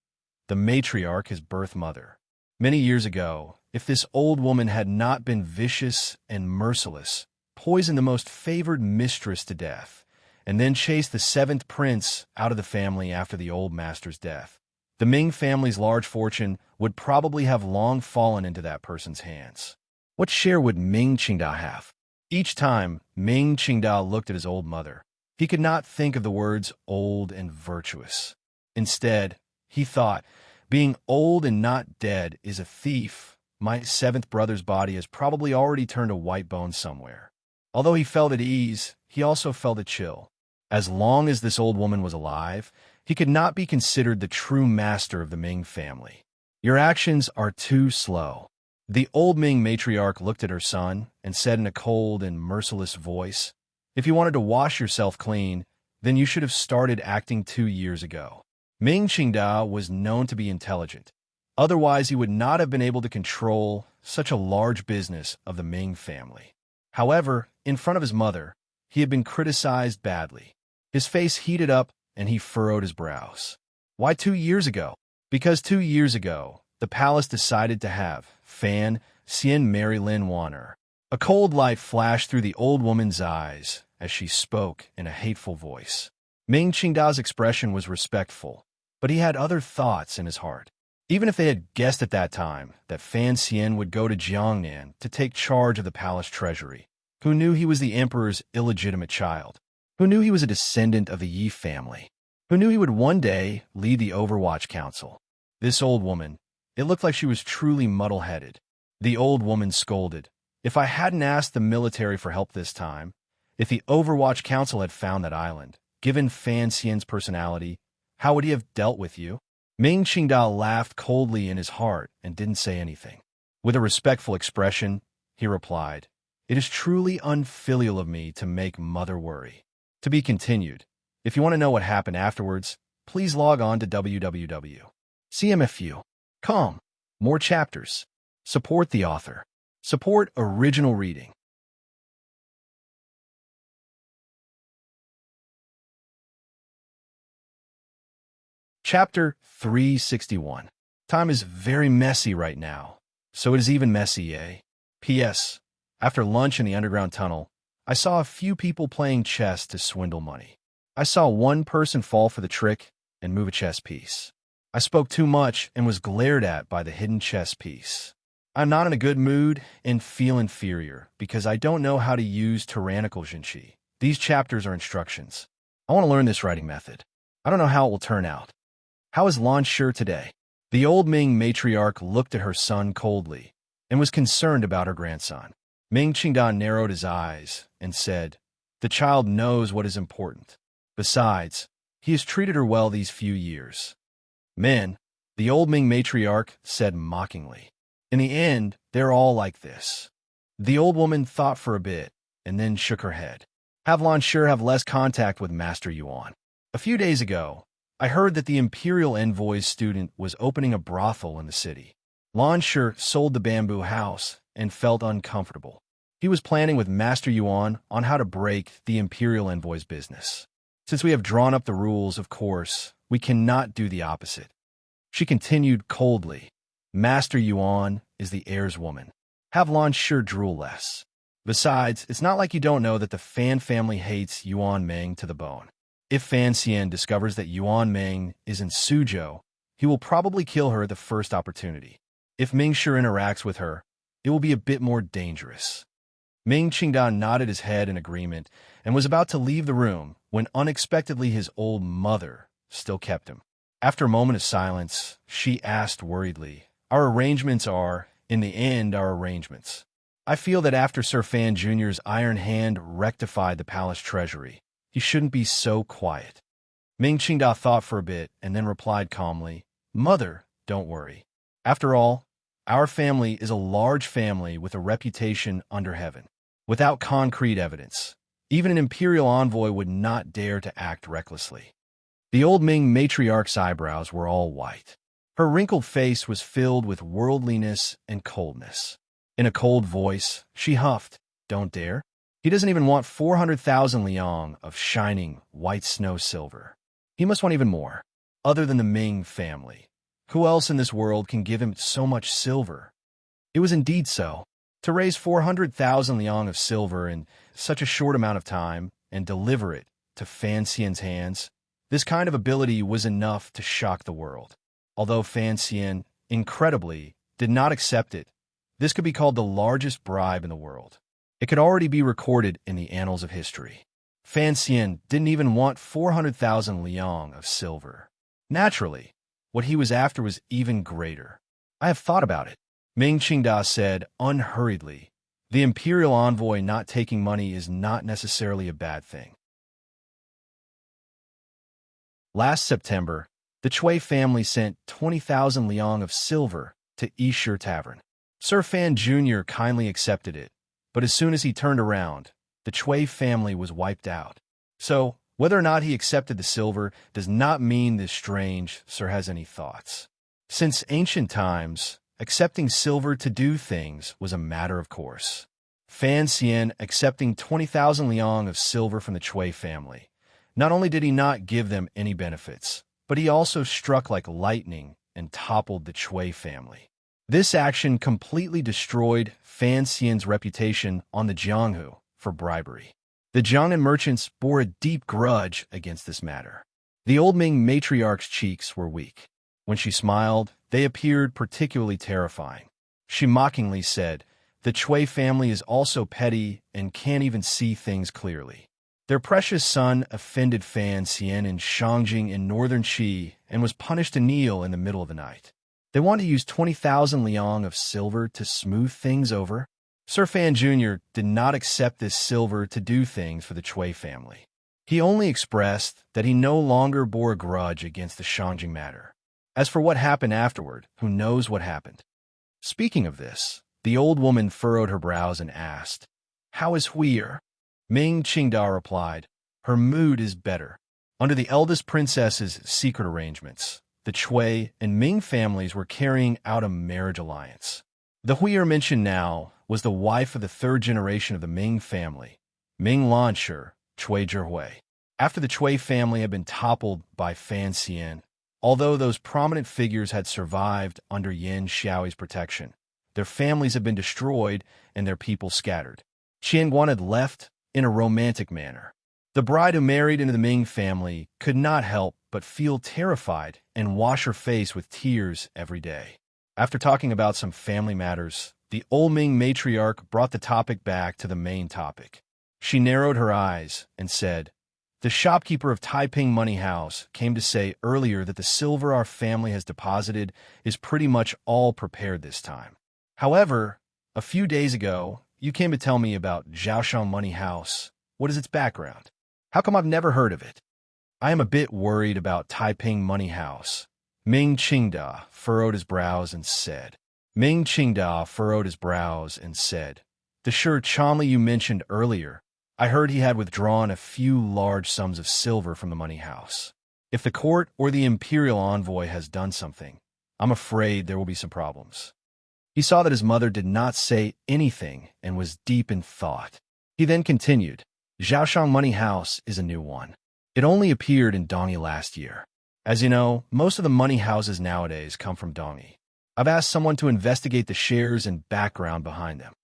Speaker 1: the matriarch, his birth mother. Many years ago, if this old woman had not been vicious and merciless, poisoned the most favored mistress to death, and then chased the 7th prince out of the family after the old master's death, the Ming family's large fortune would probably have long fallen into that person's hands. What share would Ming Qingda have? Each time Ming Qingda looked at his old mother, he could not think of the words old and virtuous. Instead, he thought, being old and not dead is a thief. My 7th brother's body has probably already turned to white bone somewhere. Although he felt at ease, he also felt a chill. As long as this old woman was alive, he could not be considered the true master of the Ming family. Your actions are too slow. The old Ming matriarch looked at her son and said in a cold and merciless voice, "If you wanted to wash yourself clean, then you should have started acting 2 years ago." Ming Qingda was known to be intelligent. Otherwise, he would not have been able to control such a large business of the Ming family. However, in front of his mother, he had been criticized badly. His face heated up and he furrowed his brows. Why 2 years ago? Because 2 years ago, the palace decided to have Fan Xian marry Lin Wan'er. A cold light flashed through the old woman's eyes as she spoke in a hateful voice. Ming Qingda's expression was respectful, but he had other thoughts in his heart. Even if they had guessed at that time that Fan Xian would go to Jiangnan to take charge of the palace treasury, who knew he was the emperor's illegitimate child, who knew he was a descendant of the Yi family, who knew he would one day lead the Overwatch Council. This old woman, it looked like she was truly muddle-headed. The old woman scolded, "If I hadn't asked the military for help this time, if the Overwatch Council had found that island, given Fan Xian's personality, how would he have dealt with you?" Ming Qingda laughed coldly in his heart and didn't say anything. With a respectful expression, he replied, "It is truly unfilial of me to make mother worry." To be continued. If you want to know what happened afterwards, please log on to www.cmfu.com. More chapters. Support the author. Support original reading. Chapter 361. Time is very messy right now, so it is even messy, eh? P.S. After lunch in the underground tunnel, I saw a few people playing chess to swindle money. I saw one person fall for the trick and move a chess piece. I spoke too much and was glared at by the hidden chess piece. I'm not in a good mood and feel inferior because I don't know how to use tyrannical Jinshi. These chapters are instructions. I want to learn this writing method. I don't know how it will turn out. How is Lan Shi today? The old Ming matriarch looked at her son coldly and was concerned about her grandson. Ming Qingda narrowed his eyes and said, "The child knows what is important. Besides, he has treated her well these few years." "Men," the old Ming matriarch said mockingly. In the end, they're all like this. The old woman thought for a bit, and then shook her head. Have Lan sure have less contact with Master Yuan. A few days ago, I heard that the Imperial Envoy's student was opening a brothel in the city. Lan Shi sold the bamboo house and felt uncomfortable. He was planning with Master Yuan on how to break the Imperial Envoy's business. Since we have drawn up the rules, of course, we cannot do the opposite. She continued coldly. Master Yuan is the heir's woman. Have Lan sure drool less. Besides, it's not like you don't know that the Fan family hates Yuan Meng to the bone. If Fan Xian discovers that Yuan Meng is in Suzhou, he will probably kill her at the first opportunity. If Ming Shi interacts with her, it will be a bit more dangerous. Ming Qingda nodded his head in agreement and was about to leave the room when unexpectedly his old mother still kept him. After a moment of silence, she asked worriedly, "Our arrangements are, in the end, our arrangements. I feel that after Sir Fan Jr.'s iron hand rectified the palace treasury, he shouldn't be so quiet." Ming Qingda thought for a bit and then replied calmly, "Mother, don't worry. After all, our family is a large family with a reputation under heaven. Without concrete evidence, even an imperial envoy would not dare to act recklessly." The old Ming matriarch's eyebrows were all white. Her wrinkled face was filled with worldliness and coldness. In a cold voice, she huffed, "Don't dare? He doesn't even want 400,000 liang of shining white snow silver. He must want even more. Other than the Ming family, who else in this world can give him so much silver?" It was indeed so. To raise 400,000 liang of silver in such a short amount of time and deliver it to Fan Xian's hands, this kind of ability was enough to shock the world. Although Fan Xian, incredibly, did not accept it, this could be called the largest bribe in the world. It could already be recorded in the annals of history. Fan Xian didn't even want 400,000 liang of silver. Naturally, what he was after was even greater. "I have thought about it," Ming Qingda said unhurriedly. "The imperial envoy not taking money is not necessarily a bad thing." Last September, the Chui family sent 20,000 liang of silver to Yishir Tavern. Sir Fan Jr. kindly accepted it, but as soon as he turned around, the Chui family was wiped out. So, whether or not he accepted the silver does not mean this strange Sir has any thoughts. Since ancient times, accepting silver to do things was a matter of course. Fan Xian accepting 20,000 liang of silver from the Chui family. Not only did he not give them any benefits, but he also struck like lightning and toppled the Chui family. This action completely destroyed Fan Xian's reputation on the Jianghu for bribery. The Jiangnan merchants bore a deep grudge against this matter. The old Ming matriarch's cheeks were weak. When she smiled, they appeared particularly terrifying. She mockingly said, "The Chui family is also petty and can't even see things clearly." Their precious son offended Fan Xian in Shangjing in northern Qi and was punished to kneel in the middle of the night. They want to use 20,000 liang of silver to smooth things over. Sir Fan Jr. did not accept this silver to do things for the Chui family. He only expressed that he no longer bore a grudge against the Shangjing matter. As for what happened afterward, who knows what happened? Speaking of this, the old woman furrowed her brows and asked, "How is Huir?" Ming Qingda replied, "Her mood is better." Under the eldest princess's secret arrangements, the Chui and Ming families were carrying out a marriage alliance. The Huir mentioned now was the wife of the third generation of the Ming family, Ming Lanshi, Chui Zhihui. After the Chui family had been toppled by Fan Xian, although those prominent figures had survived under Yan Xiaoi's protection, their families had been destroyed and their people scattered. Qianguan had left in a romantic manner. The bride who married into the Ming family could not help but feel terrified and wash her face with tears every day. After talking about some family matters, the old Ming matriarch brought the topic back to the main topic. She narrowed her eyes and said, "The shopkeeper of Taiping Money House came to say earlier that the silver our family has deposited is pretty much all prepared this time. However, a few days ago, you came to tell me about Zhaoshang Money House. What is its background? How come I've never heard of it?" "I am a bit worried about Taiping Money House." Ming Qingda furrowed his brows and said. Ming Qingda furrowed his brows and said, "The Shi Chanli you mentioned earlier, I heard he had withdrawn a few large sums of silver from the money house. If the court or the imperial envoy has done something, I'm afraid there will be some problems." He saw that his mother did not say anything and was deep in thought. He then continued, "Zhaoshang Money House is a new one. It only appeared in Dongyi last year. As you know, most of the money houses nowadays come from Dongyi. I've asked someone to investigate the shares and background behind them.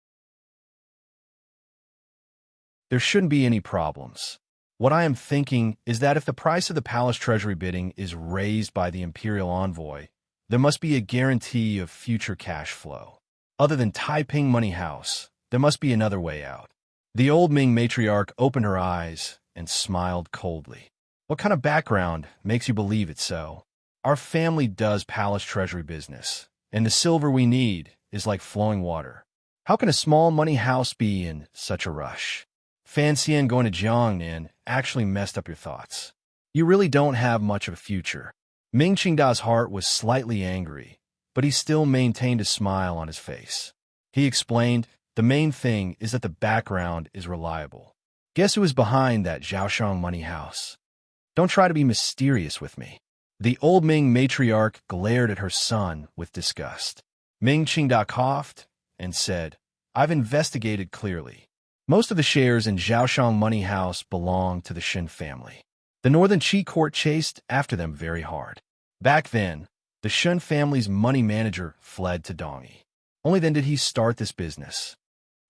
Speaker 1: There shouldn't be any problems. What I am thinking is that if the price of the palace treasury bidding is raised by the imperial envoy, there must be a guarantee of future cash flow. Other than Taiping Money House, there must be another way out." The old Ming matriarch opened her eyes and smiled coldly. "What kind of background makes you believe it so? Our family does palace treasury business, and the silver we need is like flowing water. How can a small money house be in such a rush? Fan Xian going to Jiangnan actually messed up your thoughts. You really don't have much of a future." Ming Qingda's heart was slightly angry, but he still maintained a smile on his face. He explained, "The main thing is that the background is reliable. Guess who is behind that Zhaoshang Money House? Don't try to be mysterious with me." The old Ming matriarch glared at her son with disgust. Ming Qingda coughed and said, "I've investigated clearly. Most of the shares in Zhaoshang Money House belong to the Shin family. The Northern Qi court chased after them very hard. Back then, the Shun family's money manager fled to Dongyi. Only then did he start this business."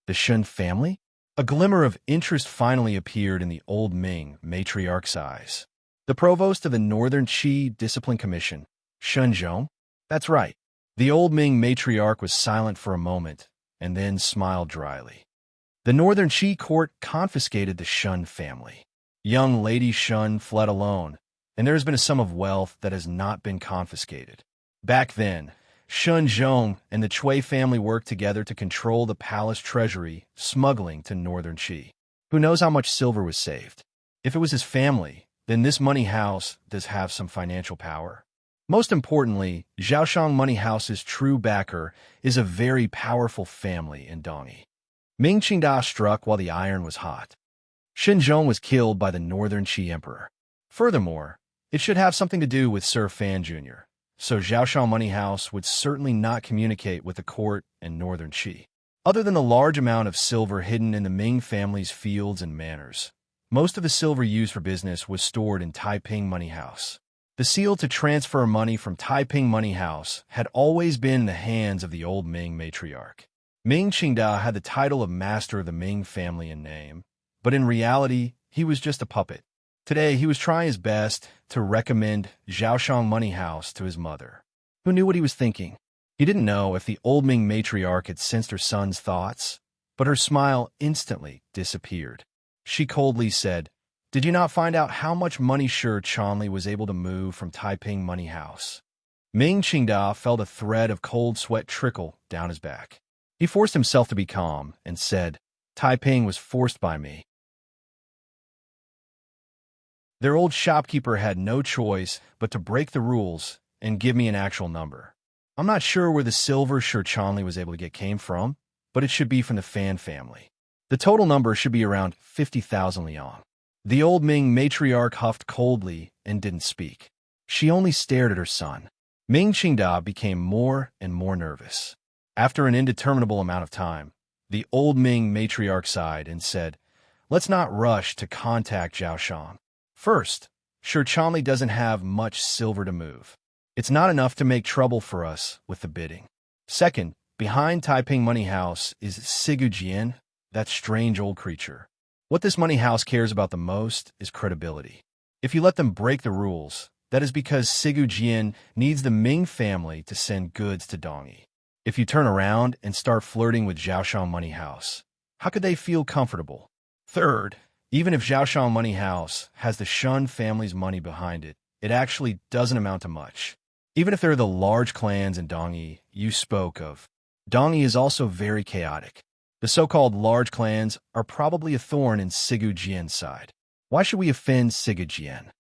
Speaker 1: The Shun family? A glimmer of interest finally appeared in the old Ming matriarch's eyes. "The provost of the Northern Qi Discipline Commission, Shun Zhong?" "That's right." The old Ming matriarch was silent for a moment and then smiled dryly. "The Northern Qi court confiscated the Shun family. Young Lady Shun fled alone, and there has been a sum of wealth that has not been confiscated. Back then, Shun Zhong and the Chui family worked together to control the palace treasury, smuggling to Northern Qi. Who knows how much silver was saved? If it was his family, then this money house does have some financial power. Most importantly, Zhaoshang Money House's true backer is a very powerful family in Dongyi." Ming Qingda struck while the iron was hot. Xinzhong was killed by the Northern Qi Emperor. Furthermore, it should have something to do with Sir Fan Jr., so Zhaoshang Money House would certainly not communicate with the court and Northern Qi. Other than the large amount of silver hidden in the Ming family's fields and manors, most of the silver used for business was stored in Taiping Money House. The seal to transfer money from Taiping Money House had always been in the hands of the old Ming matriarch. Ming Qingda had the title of master of the Ming family in name, but in reality, he was just a puppet. Today, he was trying his best to recommend Zhaoshang Money House to his mother, who knew what he was thinking. He didn't know if the old Ming matriarch had sensed her son's thoughts, but her smile instantly disappeared. She coldly said, "Did you not find out how much money Shi Chanli was able to move from Taiping Money House?" Ming Qingda felt a thread of cold sweat trickle down his back. He forced himself to be calm and said, "Taiping was forced by me. Their old shopkeeper had no choice but to break the rules and give me an actual number. I'm not sure where the silver Shi Chanli was able to get came from, but it should be from the Fan family. The total number should be around 50,000 liang." The old Ming matriarch huffed coldly and didn't speak. She only stared at her son. Ming Qingda became more and more nervous. After an indeterminable amount of time, the old Ming matriarch sighed and said, "Let's not rush to contact Zhaoshang. First, Shi Chanli doesn't have much silver to move. It's not enough to make trouble for us with the bidding. Second, behind Taiping Money House is Sigu Jian, that strange old creature. What this money house cares about the most is credibility. If you let them break the rules, that is because Sigu Jian needs the Ming family to send goods to Dongyi. If you turn around and start flirting with Zhaoshang Money House, how could they feel comfortable? Third, even if Zhaoshang Money House has the Shun family's money behind it, it actually doesn't amount to much. Even if there are the large clans in Dongyi you spoke of, Dongyi is also very chaotic. The so-called large clans are probably a thorn in Sigu Jian's side. Why should we offend Sigu Jian?"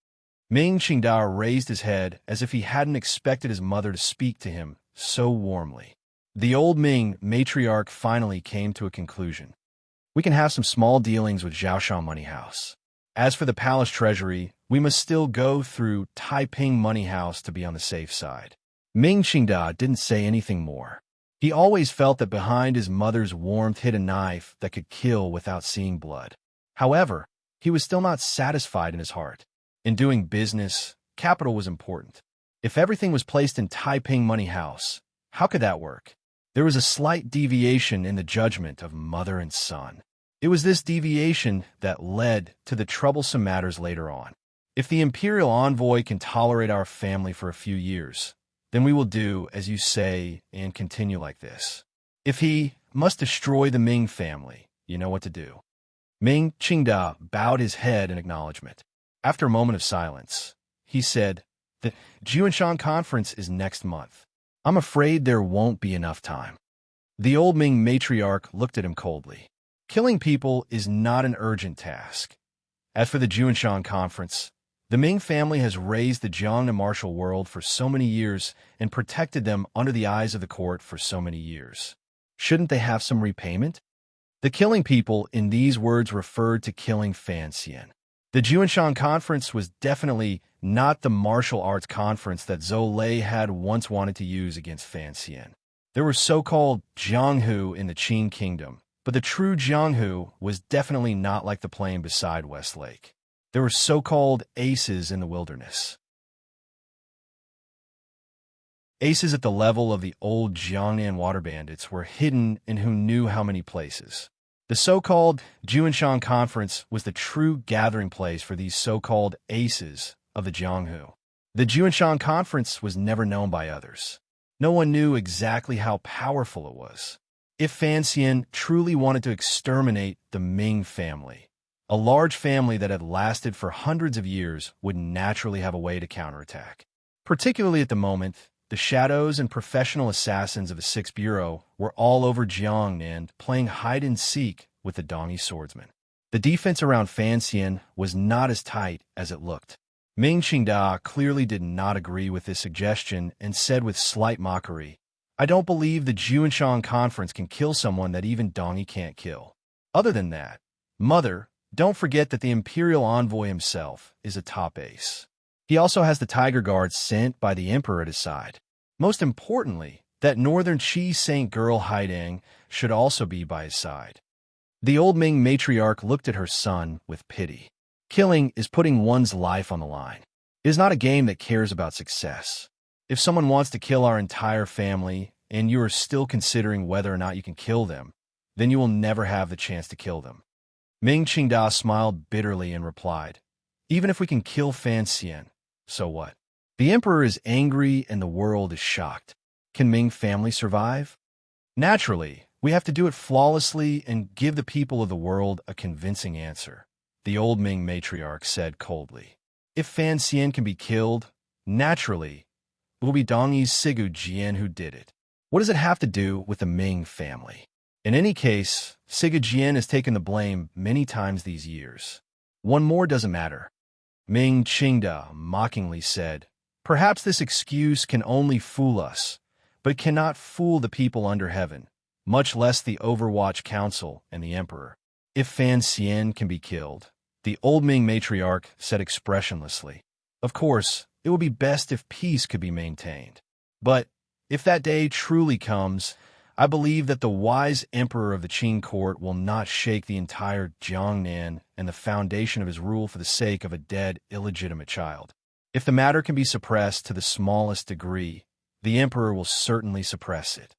Speaker 1: Ming Qingda raised his head as if he hadn't expected his mother to speak to him so warmly. The old Ming matriarch finally came to a conclusion. We can have some small dealings with Zhaoshan Money House. As for the palace treasury, we must still go through Taiping Money House to be on the safe side. Ming Qingda didn't say anything more. He always felt that behind his mother's warmth hid a knife that could kill without seeing blood. However, he was still not satisfied in his heart. In doing business, capital was important. If everything was placed in Taiping Money House, how could that work? There was a slight deviation in the judgment of mother and son. It was this deviation that led to the troublesome matters later on. If the imperial envoy can tolerate our family for a few years, then we will do as you say and continue like this. If he must destroy the Ming family, you know what to do. Ming Qingda bowed his head in acknowledgement. After a moment of silence, he said, "The Jiunshan conference is next month. I'm afraid there won't be enough time." The old Ming matriarch looked at him coldly. Killing people is not an urgent task. As for the Jiunshan conference, the Ming family has raised the Jiangnan martial world for so many years and protected them under the eyes of the court for so many years. Shouldn't they have some repayment? The killing people in these words referred to killing Fan Xian. The Jiunshan conference was definitely not the martial arts conference that Zhou Lei had once wanted to use against Fan Xian. There were so-called Jianghu in the Qin kingdom, but the true Jianghu was definitely not like the plain beside West Lake. There were so-called aces in the wilderness. Aces at the level of the old Jiangnan water bandits were hidden in who knew how many places. The so-called Jiunshan conference was the true gathering place for these so-called aces of the Jianghu. The Jiunshan conference was never known by others. No one knew exactly how powerful it was. If Fan Xian truly wanted to exterminate the Ming family, a large family that had lasted for hundreds of years would naturally have a way to counterattack. Particularly at the moment, the shadows and professional assassins of the Sixth Bureau were all over Jiangnan playing hide-and-seek with the Dongi swordsman. The defense around Fan Xian was not as tight as it looked. Ming Qingda clearly did not agree with this suggestion and said with slight mockery, "I don't believe the Jiunshan conference can kill someone that even Dongi can't kill. Other than that, Mother, don't forget that the imperial envoy himself is a top ace. He also has the Tiger Guard sent by the Emperor at his side. Most importantly, that northern Qi Saint girl Haidang should also be by his side." The old Ming matriarch looked at her son with pity. Killing is putting one's life on the line. It is not a game that cares about success. If someone wants to kill our entire family, and you are still considering whether or not you can kill them, then you will never have the chance to kill them. Ming Qingda smiled bitterly and replied, "Even if we can kill Fan Xian, so what? The emperor is angry and the world is shocked. Can Ming family survive? Naturally, we have to do it flawlessly and give the people of the world a convincing answer," the old Ming matriarch said coldly. "If Fan Xian can be killed, naturally, it will be Dongi's Sigu Jian who did it. What does it have to do with the Ming family? In any case, Sigu Jian has taken the blame many times these years. One more doesn't matter." Ming Qingda mockingly said, "Perhaps this excuse can only fool us, but it cannot fool the people under heaven, much less the Overwatch Council and the Emperor. If Fan Xian can be killed," the old Ming matriarch said expressionlessly, "of course, it would be best if peace could be maintained. But if that day truly comes, I believe that the wise emperor of the Qin court will not shake the entire Jiangnan and the foundation of his rule for the sake of a dead, illegitimate child. If the matter can be suppressed to the smallest degree, the emperor will certainly suppress it.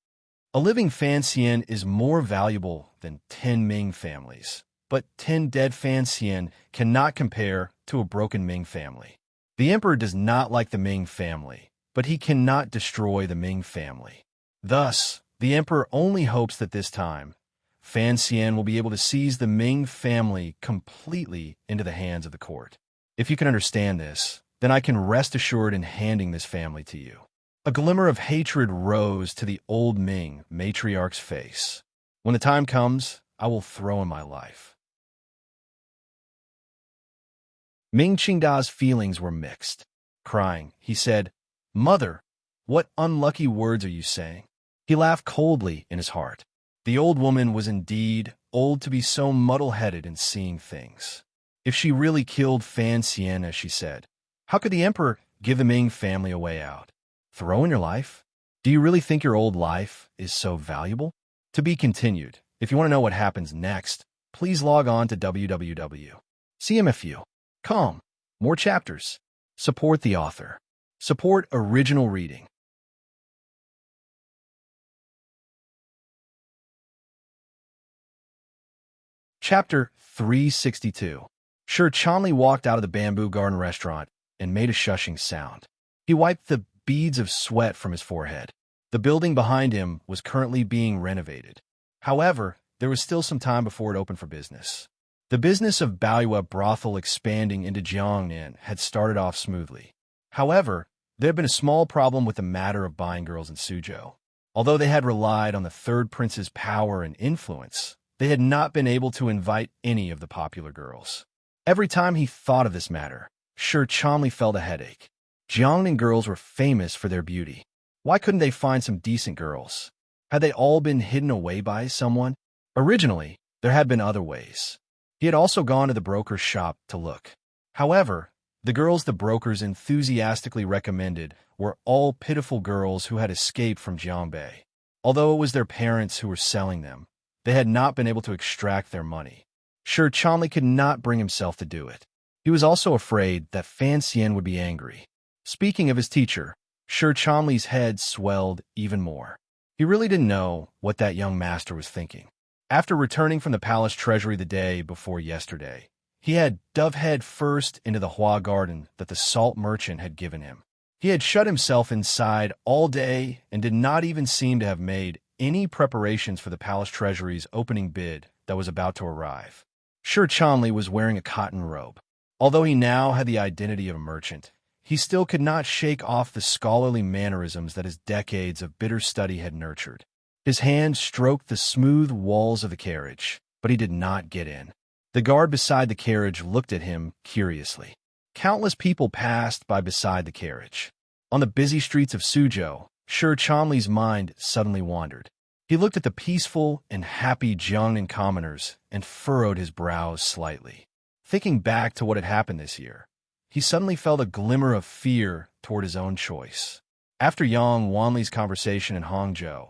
Speaker 1: A living Fan Xian is more valuable than 10 Ming families, but 10 dead Fan Xian cannot compare to a broken Ming family. The emperor does not like the Ming family, but he cannot destroy the Ming family. Thus, the emperor only hopes that this time, Fan Xian will be able to seize the Ming family completely into the hands of the court. If you can understand this, then I can rest assured in handing this family to you." A glimmer of hatred rose to the old Ming matriarch's face. "When the time comes, I will throw in my life." Ming Qingda's feelings were mixed. Crying, he said, "Mother, what unlucky words are you saying? He laughed coldly in his heart. The old woman was indeed old to be so muddle-headed in seeing things. If she really killed Fan Xian, as she said, how could the emperor give the Ming family a way out? Throw in your life? Do you really think your old life is so valuable? To be continued. If you want to know what happens next, please log on to www.cmfu.com. More chapters. Support the author. Support original reading. Chapter 362. Sure Chanli walked out of the Bamboo Garden restaurant and made a shushing sound. He wiped the beads of sweat from his forehead. The building behind him was currently being renovated. However, there was still some time before it opened for business. The business of Baoyue brothel expanding into Jiangnan had started off smoothly. However, there had been a small problem with the matter of buying girls in Suzhou. Although they had relied on the third prince's power and influence, they had not been able to invite any of the popular girls. Every time he thought of this matter, Sure Chanli felt a headache. Jiangnan girls were famous for their beauty. Why couldn't they find some decent girls? Had they all been hidden away by someone? Originally, there had been other ways. He had also gone to the broker's shop to look. However, the girls the brokers enthusiastically recommended were all pitiful girls who had escaped from Jiangbei. Although it was their parents who were selling them, they had not been able to extract their money. Sure Chanli could not bring himself to do it. He was also afraid that Fan Xian would be angry. Speaking of his teacher, Sure Chanli's head swelled even more. He really didn't know what that young master was thinking. After returning from the palace treasury the day before yesterday, he had dove head first into the Hua garden that the salt merchant had given him. He had shut himself inside all day and did not even seem to have made any preparations for the palace treasury's opening bid that was about to arrive. Sure Chanli was wearing a cotton robe. Although he now had the identity of a merchant, he still could not shake off the scholarly mannerisms that his decades of bitter study had nurtured. His hand stroked the smooth walls of the carriage, but he did not get in. The guard beside the carriage looked at him curiously. Countless people passed by beside the carriage. On the busy streets of Suzhou, Sure Chanli's mind suddenly wandered. He looked at the peaceful and happy Jiangnan commoners and furrowed his brows slightly. Thinking back to what had happened this year, he suddenly felt a glimmer of fear toward his own choice. After Yang Wanli's conversation in Hangzhou,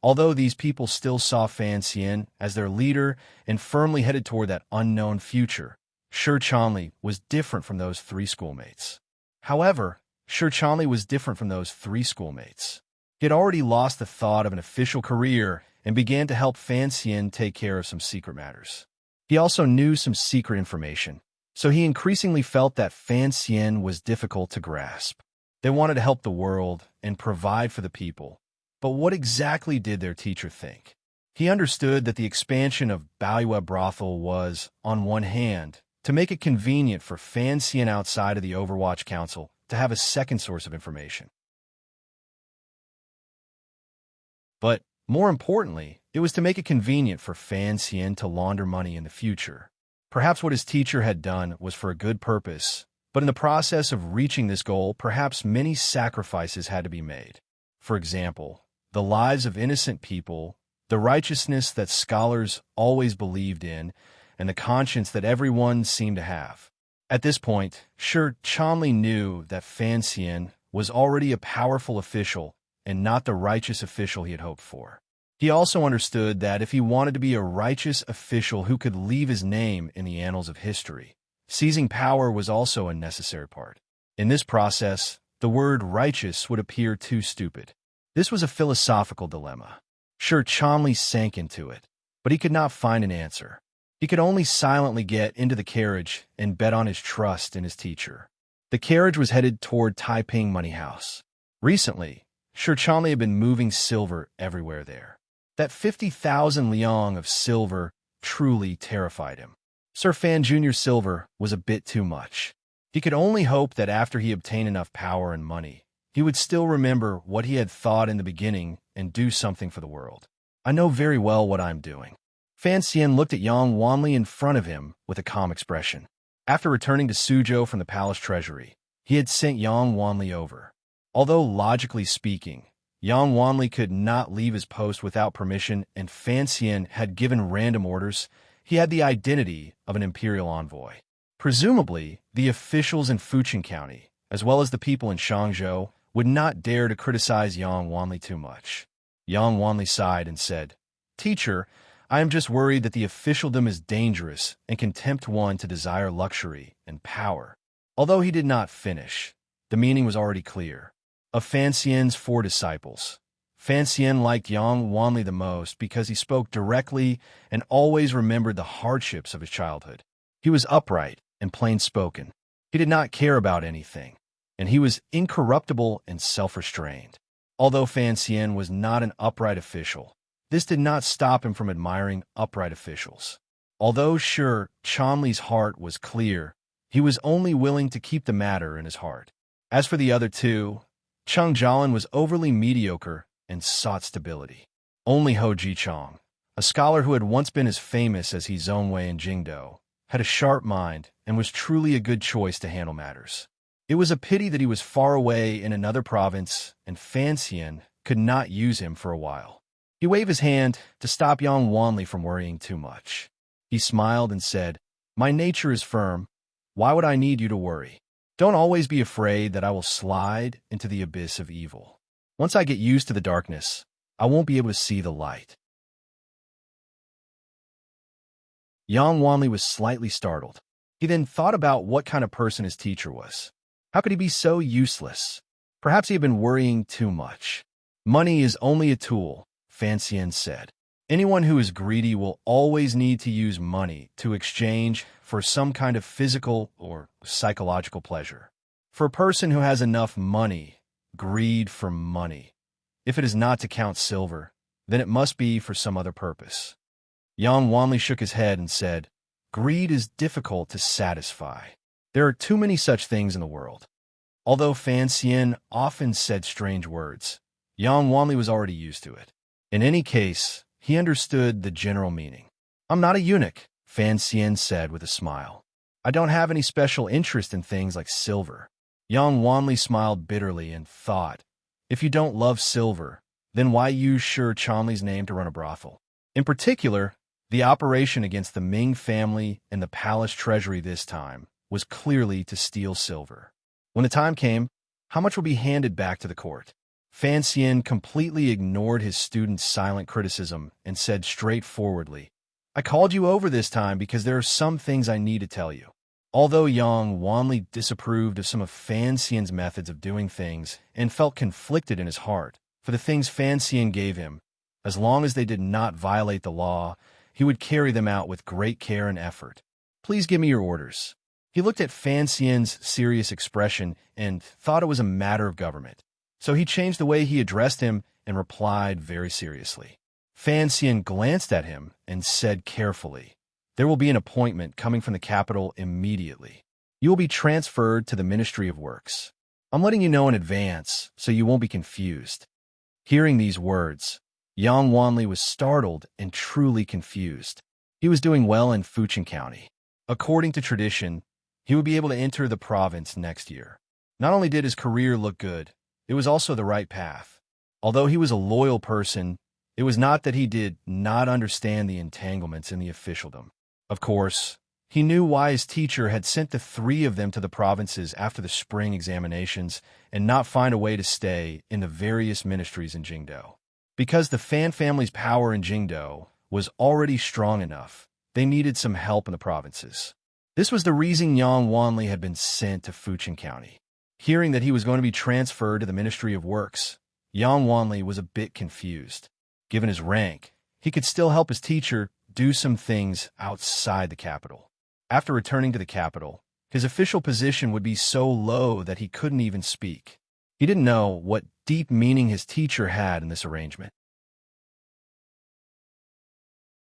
Speaker 1: although these people still saw Fan Xian as their leader and firmly headed toward that unknown future, Sure Chanli was different from those three schoolmates. However, Sure Chanli was different from those three schoolmates. He had already lost the thought of an official career and began to help Fan Xian take care of some secret matters. He also knew some secret information, so he increasingly felt that Fan Xian was difficult to grasp. They wanted to help the world and provide for the people, but what exactly did their teacher think? He understood that the expansion of Baoyue brothel was, on one hand, to make it convenient for Fan Xian outside of the Overwatch Council to have a second source of information. But, more importantly, it was to make it convenient for Fan Xian to launder money in the future. Perhaps what his teacher had done was for a good purpose, but in the process of reaching this goal, perhaps many sacrifices had to be made. For example, the lives of innocent people, the righteousness that scholars always believed in, and the conscience that everyone seemed to have. At this point, Sure Chanli knew that Fan Xian was already a powerful official and not the righteous official he had hoped for. He also understood that if he wanted to be a righteous official who could leave his name in the annals of history, seizing power was also a necessary part. In this process, the word righteous would appear too stupid. This was a philosophical dilemma. Sure Chanli sank into it, but he could not find an answer. He could only silently get into the carriage and bet on his trust in his teacher. The carriage was headed toward Taiping Money House. Recently, Sure Chanli had been moving silver everywhere there. That 50,000 liang of silver truly terrified him. Sir Fan Jr.'s silver was a bit too much. He could only hope that after he obtained enough power and money, he would still remember what he had thought in the beginning and do something for the world. I know very well what I'm doing. Fan Xian looked at Yang Wanli in front of him with a calm expression. After returning to Suzhou from the palace treasury, he had sent Yang Wanli over. Although logically speaking, Yang Wanli could not leave his post without permission, and Fan Xian had given random orders. He had the identity of an imperial envoy. Presumably, the officials in Fujian County, as well as the people in Shangzhou, would not dare to criticize Yang Wanli too much. Yang Wanli sighed and said, "Teacher, I am just worried that the officialdom is dangerous and can tempt one to desire luxury and power." Although he did not finish, the meaning was already clear. Of Fan Xian's 4 disciples, Fan Xian liked Yang Wanli the most because he spoke directly and always remembered the hardships of his childhood. He was upright and plain-spoken. He did not care about anything, and he was incorruptible and self-restrained. Although Fan Xian was not an upright official, this did not stop him from admiring upright officials. Although sure Chanli's heart was clear, he was only willing to keep the matter in his heart. As for the other 2, Cheng Jialin was overly mediocre and sought stability. Only Ho Jichong, a scholar who had once been as famous as He Zhongwei in Jingdou, had a sharp mind and was truly a good choice to handle matters. It was a pity that he was far away in another province, and Fan Xian could not use him for a while. He waved his hand to stop Yang Wanli from worrying too much. He smiled and said, "My nature is firm. Why would I need you to worry? Don't always be afraid that I will slide into the abyss of evil. Once I get used to the darkness, I won't be able to see the light." Yang Wanli was slightly startled. He then thought about what kind of person his teacher was. How could he be so useless? Perhaps he had been worrying too much. "Money is only a tool," Fan Xian said. "Anyone who is greedy will always need to use money to exchange for some kind of physical or psychological pleasure. For a person who has enough money, greed for money. If it is not to count silver, then it must be for some other purpose." Yang Wanli shook his head and said, "Greed is difficult to satisfy. There are too many such things in the world." Although Fan Xian often said strange words, Yang Wanli was already used to it. In any case, he understood the general meaning. "I'm not a eunuch," Fan Xian said with a smile. "I don't have any special interest in things like silver." Yang Wanli smiled bitterly and thought, if you don't love silver, then why use Shi Chanli's name to run a brothel? In particular, the operation against the Ming family and the palace treasury this time was clearly to steal silver. When the time came, how much would be handed back to the court? Fan Xian completely ignored his student's silent criticism and said straightforwardly, "I called you over this time because there are some things I need to tell you." Although Yang Wanli disapproved of some of Fan Xian's methods of doing things and felt conflicted in his heart for the things Fan Xian gave him, as long as they did not violate the law, he would carry them out with great care and effort. "Please give me your orders." He looked at Fan Xian's serious expression and thought it was a matter of government. So he changed the way he addressed him and replied very seriously. Fan Xian glanced at him and said carefully, "There will be an appointment coming from the capital immediately. You will be transferred to the Ministry of Works. I'm letting you know in advance so you won't be confused." Hearing these words, Yang Wanli was startled and truly confused. He was doing well in Fujian County. According to tradition, he would be able to enter the province next year. Not only did his career look good, it was also the right path. Although he was a loyal person, it was not that he did not understand the entanglements in the officialdom. Of course, he knew why his teacher had sent the 3 of them to the provinces after the spring examinations and not find a way to stay in the various ministries in Jingdou. Because the Fan family's power in Jingdou was already strong enough, they needed some help in the provinces. This was the reason Yang Wanli had been sent to Fujian County. Hearing that he was going to be transferred to the Ministry of Works, Yang Wanli was a bit confused. Given his rank, he could still help his teacher do some things outside the capital. After returning to the capital, his official position would be so low that he couldn't even speak. He didn't know what deep meaning his teacher had in this arrangement.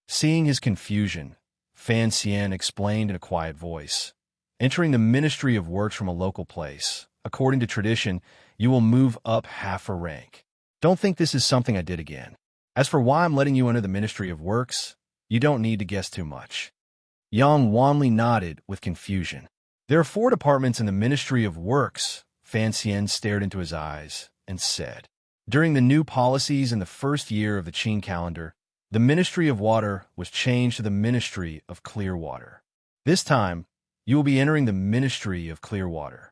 Speaker 1: Seeing his confusion, Fan Xian explained in a quiet voice, "Entering the Ministry of Works from a local place, according to tradition, you will move up half a rank. Don't think this is something I did again. As for why I'm letting you enter the Ministry of Works, you don't need to guess too much." Yang Wanli nodded with confusion. "There are 4 departments in the Ministry of Works." Fan Xian stared into his eyes and said, During the new policies in the first year of the Qing calendar, the Ministry of Water was changed to the Ministry of Clear Water. This time, you will be entering the Ministry of Clear Water.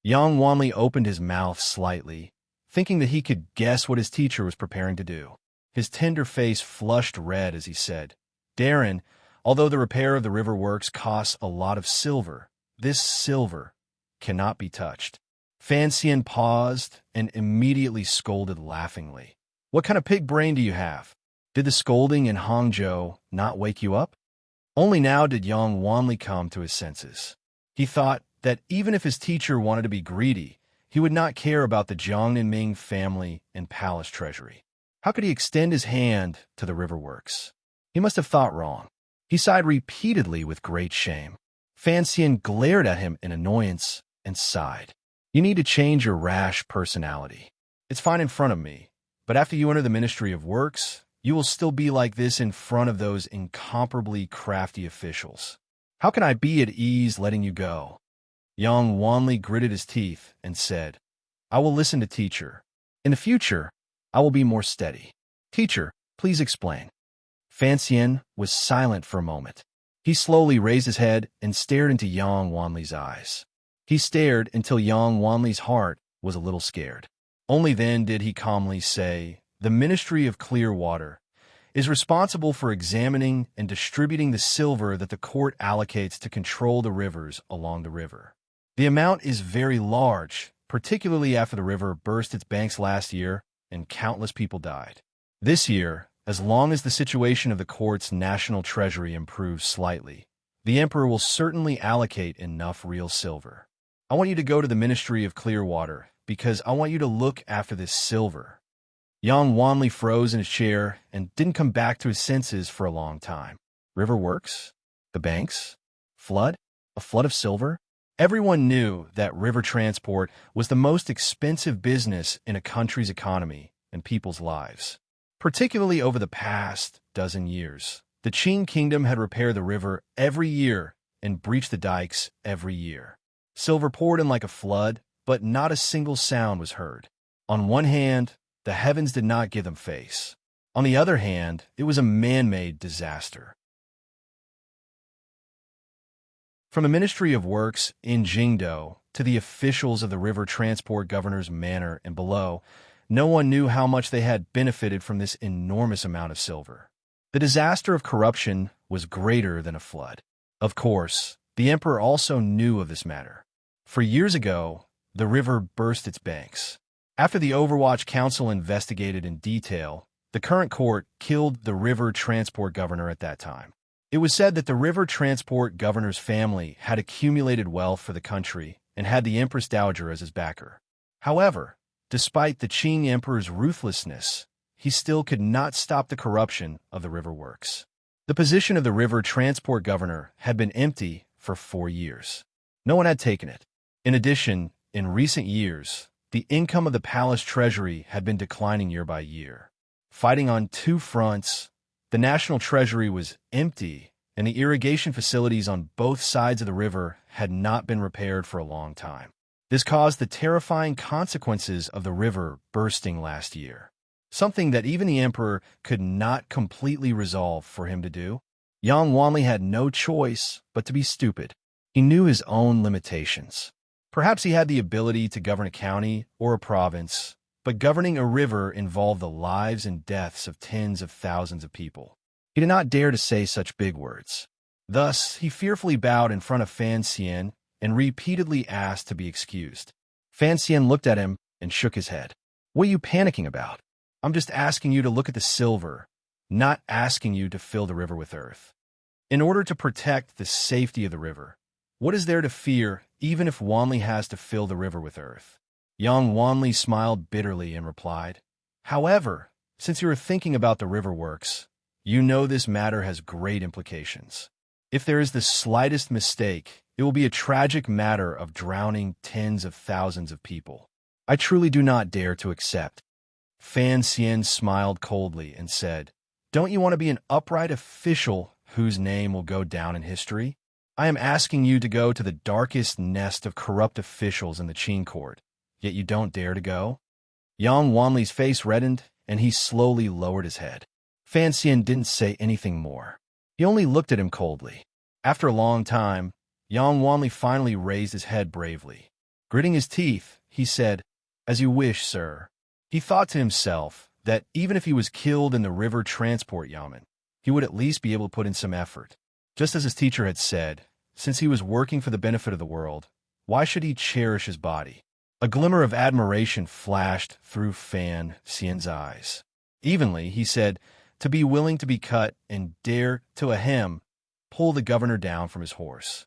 Speaker 1: Yang Wanli opened his mouth slightly, thinking that he could guess what his teacher was preparing to do. His tender face flushed red as he said, "Darren, although the repair of the river works costs a lot of silver, this silver cannot be touched." Fan Xian paused and immediately scolded laughingly. "What kind of pig brain do you have? Did the scolding in Hangzhou not wake you up?" Only now did Yang Wanli come to his senses. He thought that even if his teacher wanted to be greedy, he would not care about the Jiang and Ming family and palace treasury. How could he extend his hand to the river works? He must have thought wrong. He sighed repeatedly with great shame. Fan Xian glared at him in annoyance and sighed. "You need to change your rash personality. It's fine in front of me, but after you enter the Ministry of Works, you will still be like this in front of those incomparably crafty officials. How can I be at ease letting you go?" Yang Wanli gritted his teeth and said, "I will listen to teacher. In the future, I will be more steady. Teacher, please explain." Fan Xian was silent for a moment. He slowly raised his head and stared into Yang Wanli's eyes. He stared until Yang Wanli's heart was a little scared. Only then did he calmly say, "The Ministry of Clear Water is responsible for examining and distributing the silver that the court allocates to control the rivers along the river. The amount is very large, particularly after the river burst its banks last year and countless people died. This year, as long as the situation of the court's national treasury improves slightly, the emperor will certainly allocate enough real silver. I want you to go to the Ministry of Clear Water because I want you to look after this silver." Yang Wanli froze in his chair and didn't come back to his senses for a long time. River works? The banks? Flood? A flood of silver? Everyone knew that river transport was the most expensive business in a country's economy and people's lives. Particularly over the past dozen years, the Qing kingdom had repaired the river every year and breached the dikes every year. Silver poured in like a flood, but not a single sound was heard. On one hand, the heavens did not give them face. On the other hand, it was a man-made disaster. From the Ministry of Works in Jingdou to the officials of the river transport governor's manor and below, no one knew how much they had benefited from this enormous amount of silver. The disaster of corruption was greater than a flood. Of course, the emperor also knew of this matter. For years ago, the river burst its banks. After the Overwatch Council investigated in detail, the current court killed the river transport governor at that time. It was said that the river transport governor's family had accumulated wealth for the country and had the Empress Dowager as his backer. However, despite the Qing emperor's ruthlessness, he still could not stop the corruption of the river works. The position of the river transport governor had been empty for 4 years. No one had taken it. In addition, in recent years, the income of the palace treasury had been declining year by year. Fighting on two fronts, the national treasury was empty, and the irrigation facilities on both sides of the river had not been repaired for a long time. This caused the terrifying consequences of the river bursting last year, something that even the emperor could not completely resolve for him to do. Yang Wanli had no choice but to be stupid. He knew his own limitations. Perhaps he had the ability to govern a county or a province, but governing a river involved the lives and deaths of tens of thousands of people. He did not dare to say such big words. Thus, he fearfully bowed in front of Fan Xian and repeatedly asked to be excused. Fan Xian looked at him and shook his head. "What are you panicking about? I'm just asking you to look at the silver, not asking you to fill the river with earth. In order to protect the safety of the river, what is there to fear even if Wanli has to fill the river with earth?" Yang Wanli smiled bitterly and replied, "However, since you are thinking about the river works, you know this matter has great implications. If there is the slightest mistake, it will be a tragic matter of drowning tens of thousands of people. I truly do not dare to accept." Fan Xian smiled coldly and said, "Don't you want to be an upright official whose name will go down in history? I am asking you to go to the darkest nest of corrupt officials in the Qing court, yet you don't dare to go?" Yang Wanli's face reddened, and he slowly lowered his head. Fan Xian didn't say anything more. He only looked at him coldly. After a long time, Yang Wanli finally raised his head bravely. Gritting his teeth, he said, "As you wish, sir." He thought to himself that even if he was killed in the river transport yamen, he would at least be able to put in some effort. Just as his teacher had said, since he was working for the benefit of the world, why should he cherish his body? A glimmer of admiration flashed through Fan Xian's eyes. Evenly, he said, to be willing to be cut and dare to ahem, pull the governor down from his horse.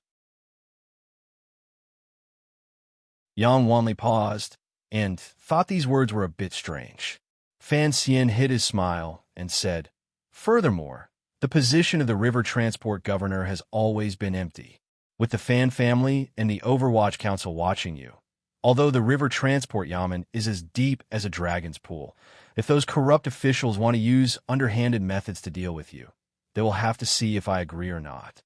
Speaker 1: Yang Wanli paused and thought these words were a bit strange. Fan Xian hid his smile and said, "Furthermore, the position of the river transport governor has always been empty, with the Fan family and the Overwatch Council watching you. Although the river transport yamen is as deep as a dragon's pool, if those corrupt officials want to use underhanded methods to deal with you, they will have to see if I agree or not."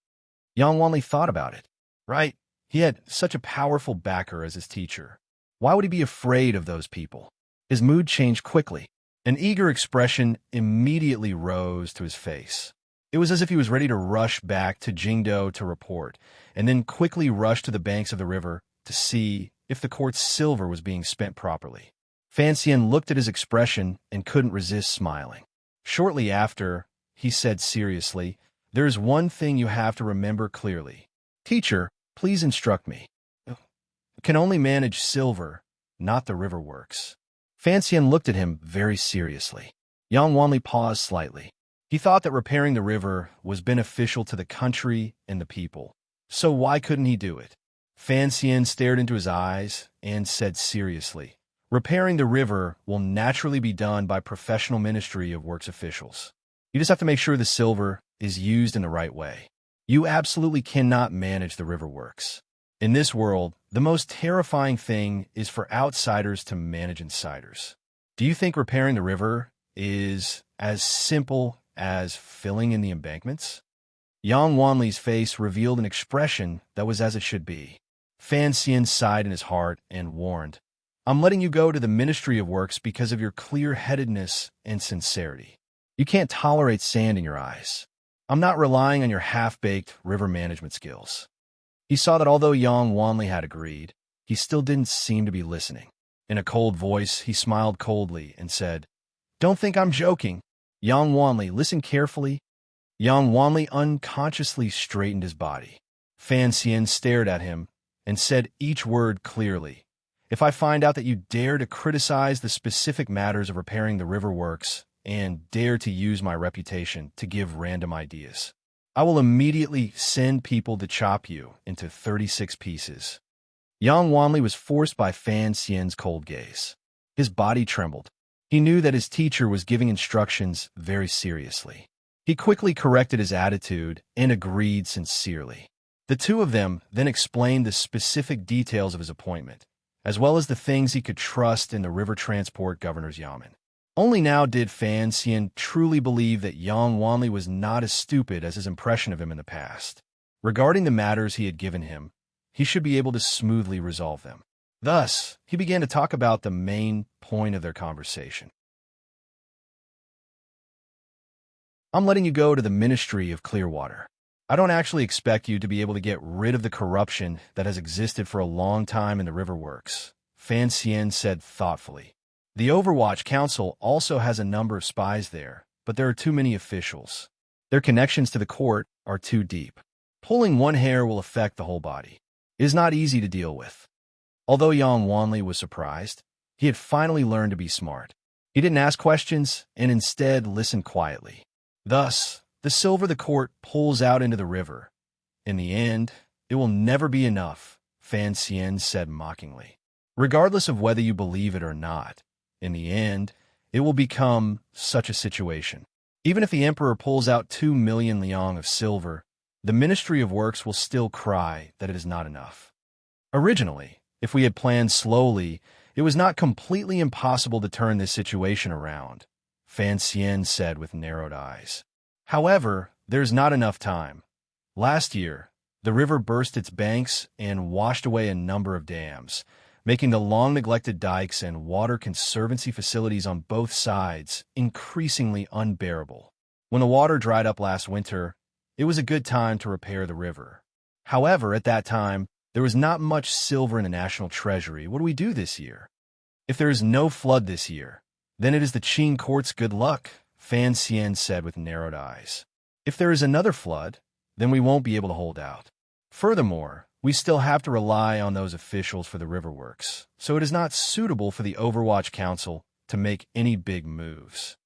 Speaker 1: Yang Wanli thought about it. Right, he had such a powerful backer as his teacher. Why would he be afraid of those people? His mood changed quickly. An eager expression immediately rose to his face. It was as if he was ready to rush back to Jingdo to report, and then quickly rush to the banks of the river to see if the court's silver was being spent properly. Fan Xian looked at his expression and couldn't resist smiling. Shortly after, he said seriously, "There is one thing you have to remember clearly. Teacher, please instruct me. You can only manage silver, not the river works." Fan Xian looked at him very seriously. Yang Wanli paused slightly. He thought that repairing the river was beneficial to the country and the people. So why couldn't he do it? Fan Xian stared into his eyes and said seriously, "Repairing the river will naturally be done by professional Ministry of Works officials. You just have to make sure the silver is used in the right way. You absolutely cannot manage the river works. In this world, the most terrifying thing is for outsiders to manage insiders. Do you think repairing the river is as simple as filling in the embankments?" Yang Wanli's face revealed an expression that was as it should be. Fan Xian sighed in his heart and warned, "I'm letting you go to the Ministry of Works because of your clear-headedness and sincerity. You can't tolerate sand in your eyes. I'm not relying on your half-baked river management skills." He saw that although Yang Wanli had agreed, he still didn't seem to be listening. In a cold voice, he smiled coldly and said, "Don't think I'm joking. Yang Wanli, listen carefully." Yang Wanli unconsciously straightened his body. Fan Xian stared at him and said each word clearly, "If I find out that you dare to criticize the specific matters of repairing the river works and dare to use my reputation to give random ideas, I will immediately send people to chop you into 36 pieces." Yang Wanli was forced by Fan Xian's cold gaze. His body trembled. He knew that his teacher was giving instructions very seriously. He quickly corrected his attitude and agreed sincerely. The two of them then explained the specific details of his appointment, as well as the things he could trust in the river transport governor's yamen. Only now did Fan Xian truly believe that Yang Wanli was not as stupid as his impression of him in the past. Regarding the matters he had given him, he should be able to smoothly resolve them. Thus, he began to talk about the main point of their conversation. "I'm letting you go to the Ministry of Clearwater. I don't actually expect you to be able to get rid of the corruption that has existed for a long time in the river works," Fan Xian said thoughtfully. "The Overwatch Council also has a number of spies there, but there are too many officials. Their connections to the court are too deep. Pulling one hair will affect the whole body. It is not easy to deal with." Although Yang Wanli was surprised, he had finally learned to be smart. He didn't ask questions and instead listened quietly. Thus, the silver the court pulls out into the river. In the end, it will never be enough, Fan Xian said mockingly. Regardless of whether you believe it or not, in the end, it will become such a situation. Even if the emperor pulls out 2 million liang of silver, the Ministry of Works will still cry that it is not enough. Originally, if we had planned slowly, it was not completely impossible to turn this situation around, Fan Xian said with narrowed eyes. However, there's not enough time. Last year, the river burst its banks and washed away a number of dams, making the long-neglected dikes and water conservancy facilities on both sides increasingly unbearable. When the water dried up last winter, it was a good time to repair the river. However, at that time, there was not much silver in the national treasury. What do we do this year? If there is no flood this year, then it is the Qing court's good luck, Fan Xian said with narrowed eyes. If there is another flood, then we won't be able to hold out. Furthermore, we still have to rely on those officials for the river works, so it is not suitable for the Overwatch Council to make any big moves.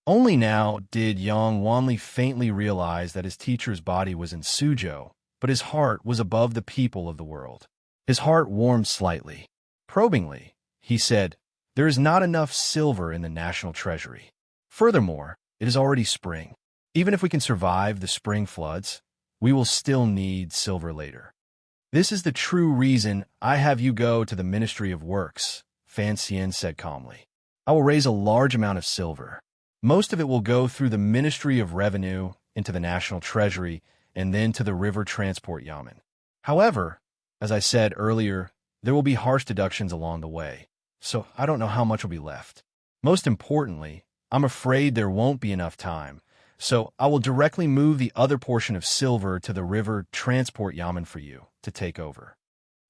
Speaker 1: Only now did Yang Wanli faintly realize that his teacher's body was in Suzhou, but his heart was above the people of the world. His heart warmed slightly. Probingly, he said, "There is not enough silver in the national treasury. Furthermore, it is already spring. Even if we can survive the spring floods, we will still need silver later. This is the true reason I have you go to the Ministry of Works," Fan Xian said calmly. "I will raise a large amount of silver. Most of it will go through the Ministry of Revenue into the National Treasury and then to the River Transport Yamen. However, as I said earlier, there will be harsh deductions along the way, so I don't know how much will be left. Most importantly, I'm afraid there won't be enough time, so I will directly move the other portion of silver to the River Transport Yamen for you to take over."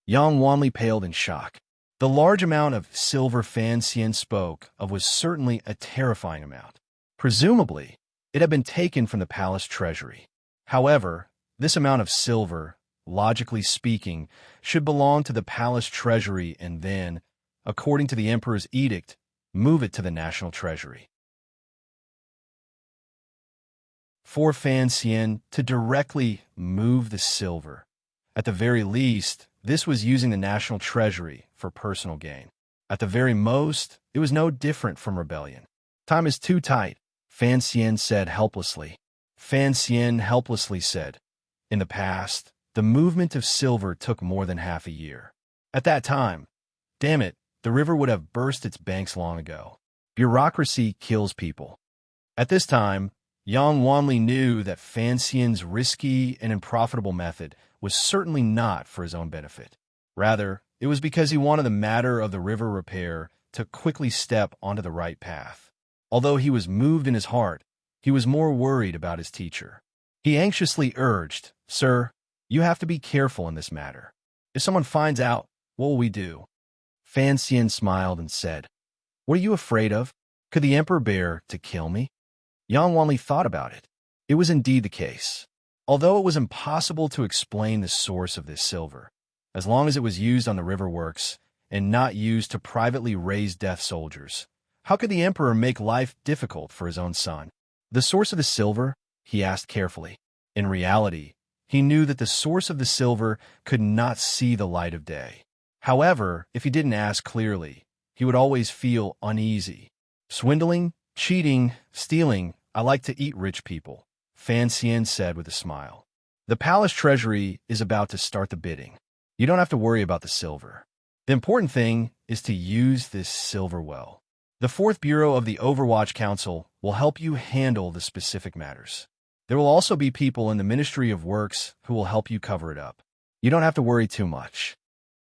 Speaker 1: Yang Wanli paled in shock. The large amount of silver Fan Xian spoke of was certainly a terrifying amount. Presumably, it had been taken from the palace treasury. However, this amount of silver, logically speaking, should belong to the palace treasury and then, according to the emperor's edict, move it to the national treasury. For Fan Xian to directly move the silver, at the very least, this was using the national treasury for personal gain. At the very most, it was no different from rebellion. "Time is too tight," Fan Xian said helplessly. Fan Xian helplessly said, "In the past, the movement of silver took more than half a year. At that time, damn it, the river would have burst its banks long ago. Bureaucracy kills people." At this time, Yang Wanli knew that Fan Xian's risky and unprofitable method was certainly not for his own benefit. Rather, it was because he wanted the matter of the river repair to quickly step onto the right path. Although he was moved in his heart, he was more worried about his teacher. He anxiously urged, "Sir, you have to be careful in this matter. If someone finds out, what will we do?" Fan Xian smiled and said, "What are you afraid of? Could the emperor bear to kill me?" Yang Wanli thought about it. It was indeed the case. Although it was impossible to explain the source of this silver, as long as it was used on the river works and not used to privately raise deaf soldiers, how could the emperor make life difficult for his own son? The source of the silver? He asked carefully. In reality, he knew that the source of the silver could not see the light of day. However, if he didn't ask clearly, he would always feel uneasy. "Swindling, cheating, stealing, I like to eat rich people," Fan Xian said with a smile. "The palace treasury is about to start the bidding. You don't have to worry about the silver. The important thing is to use this silver well. The Fourth Bureau of the Overwatch Council will help you handle the specific matters. There will also be people in the Ministry of Works who will help you cover it up. You don't have to worry too much."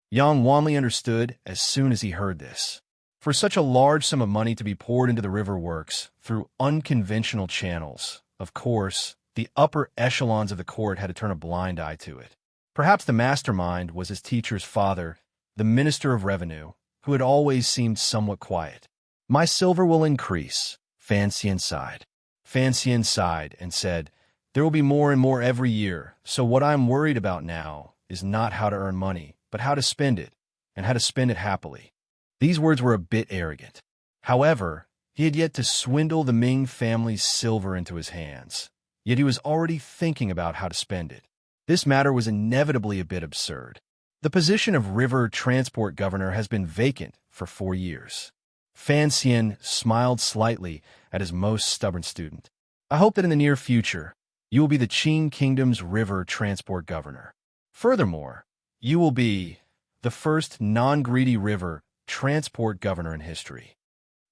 Speaker 1: Yang Wanli understood as soon as he heard this. For such a large sum of money to be poured into the river works through unconventional channels, of course, the upper echelons of the court had to turn a blind eye to it. Perhaps the mastermind was his teacher's father, the Minister of Revenue, who had always seemed somewhat quiet. "My silver will increase," Fan Xian sighed. Fan Xian sighed and said, "There will be more and more every year, so what I'm worried about now is not how to earn money, but how to spend it, and how to spend it happily." These words were a bit arrogant. However, he had yet to swindle the Ming family's silver into his hands, yet he was already thinking about how to spend it. This matter was inevitably a bit absurd. The position of River Transport Governor has been vacant for 4 years. Fan Xian smiled slightly at his most stubborn student. "I hope that in the near future, you will be the Qing Kingdom's River Transport Governor. Furthermore, you will be the first non-greedy river transport governor in history."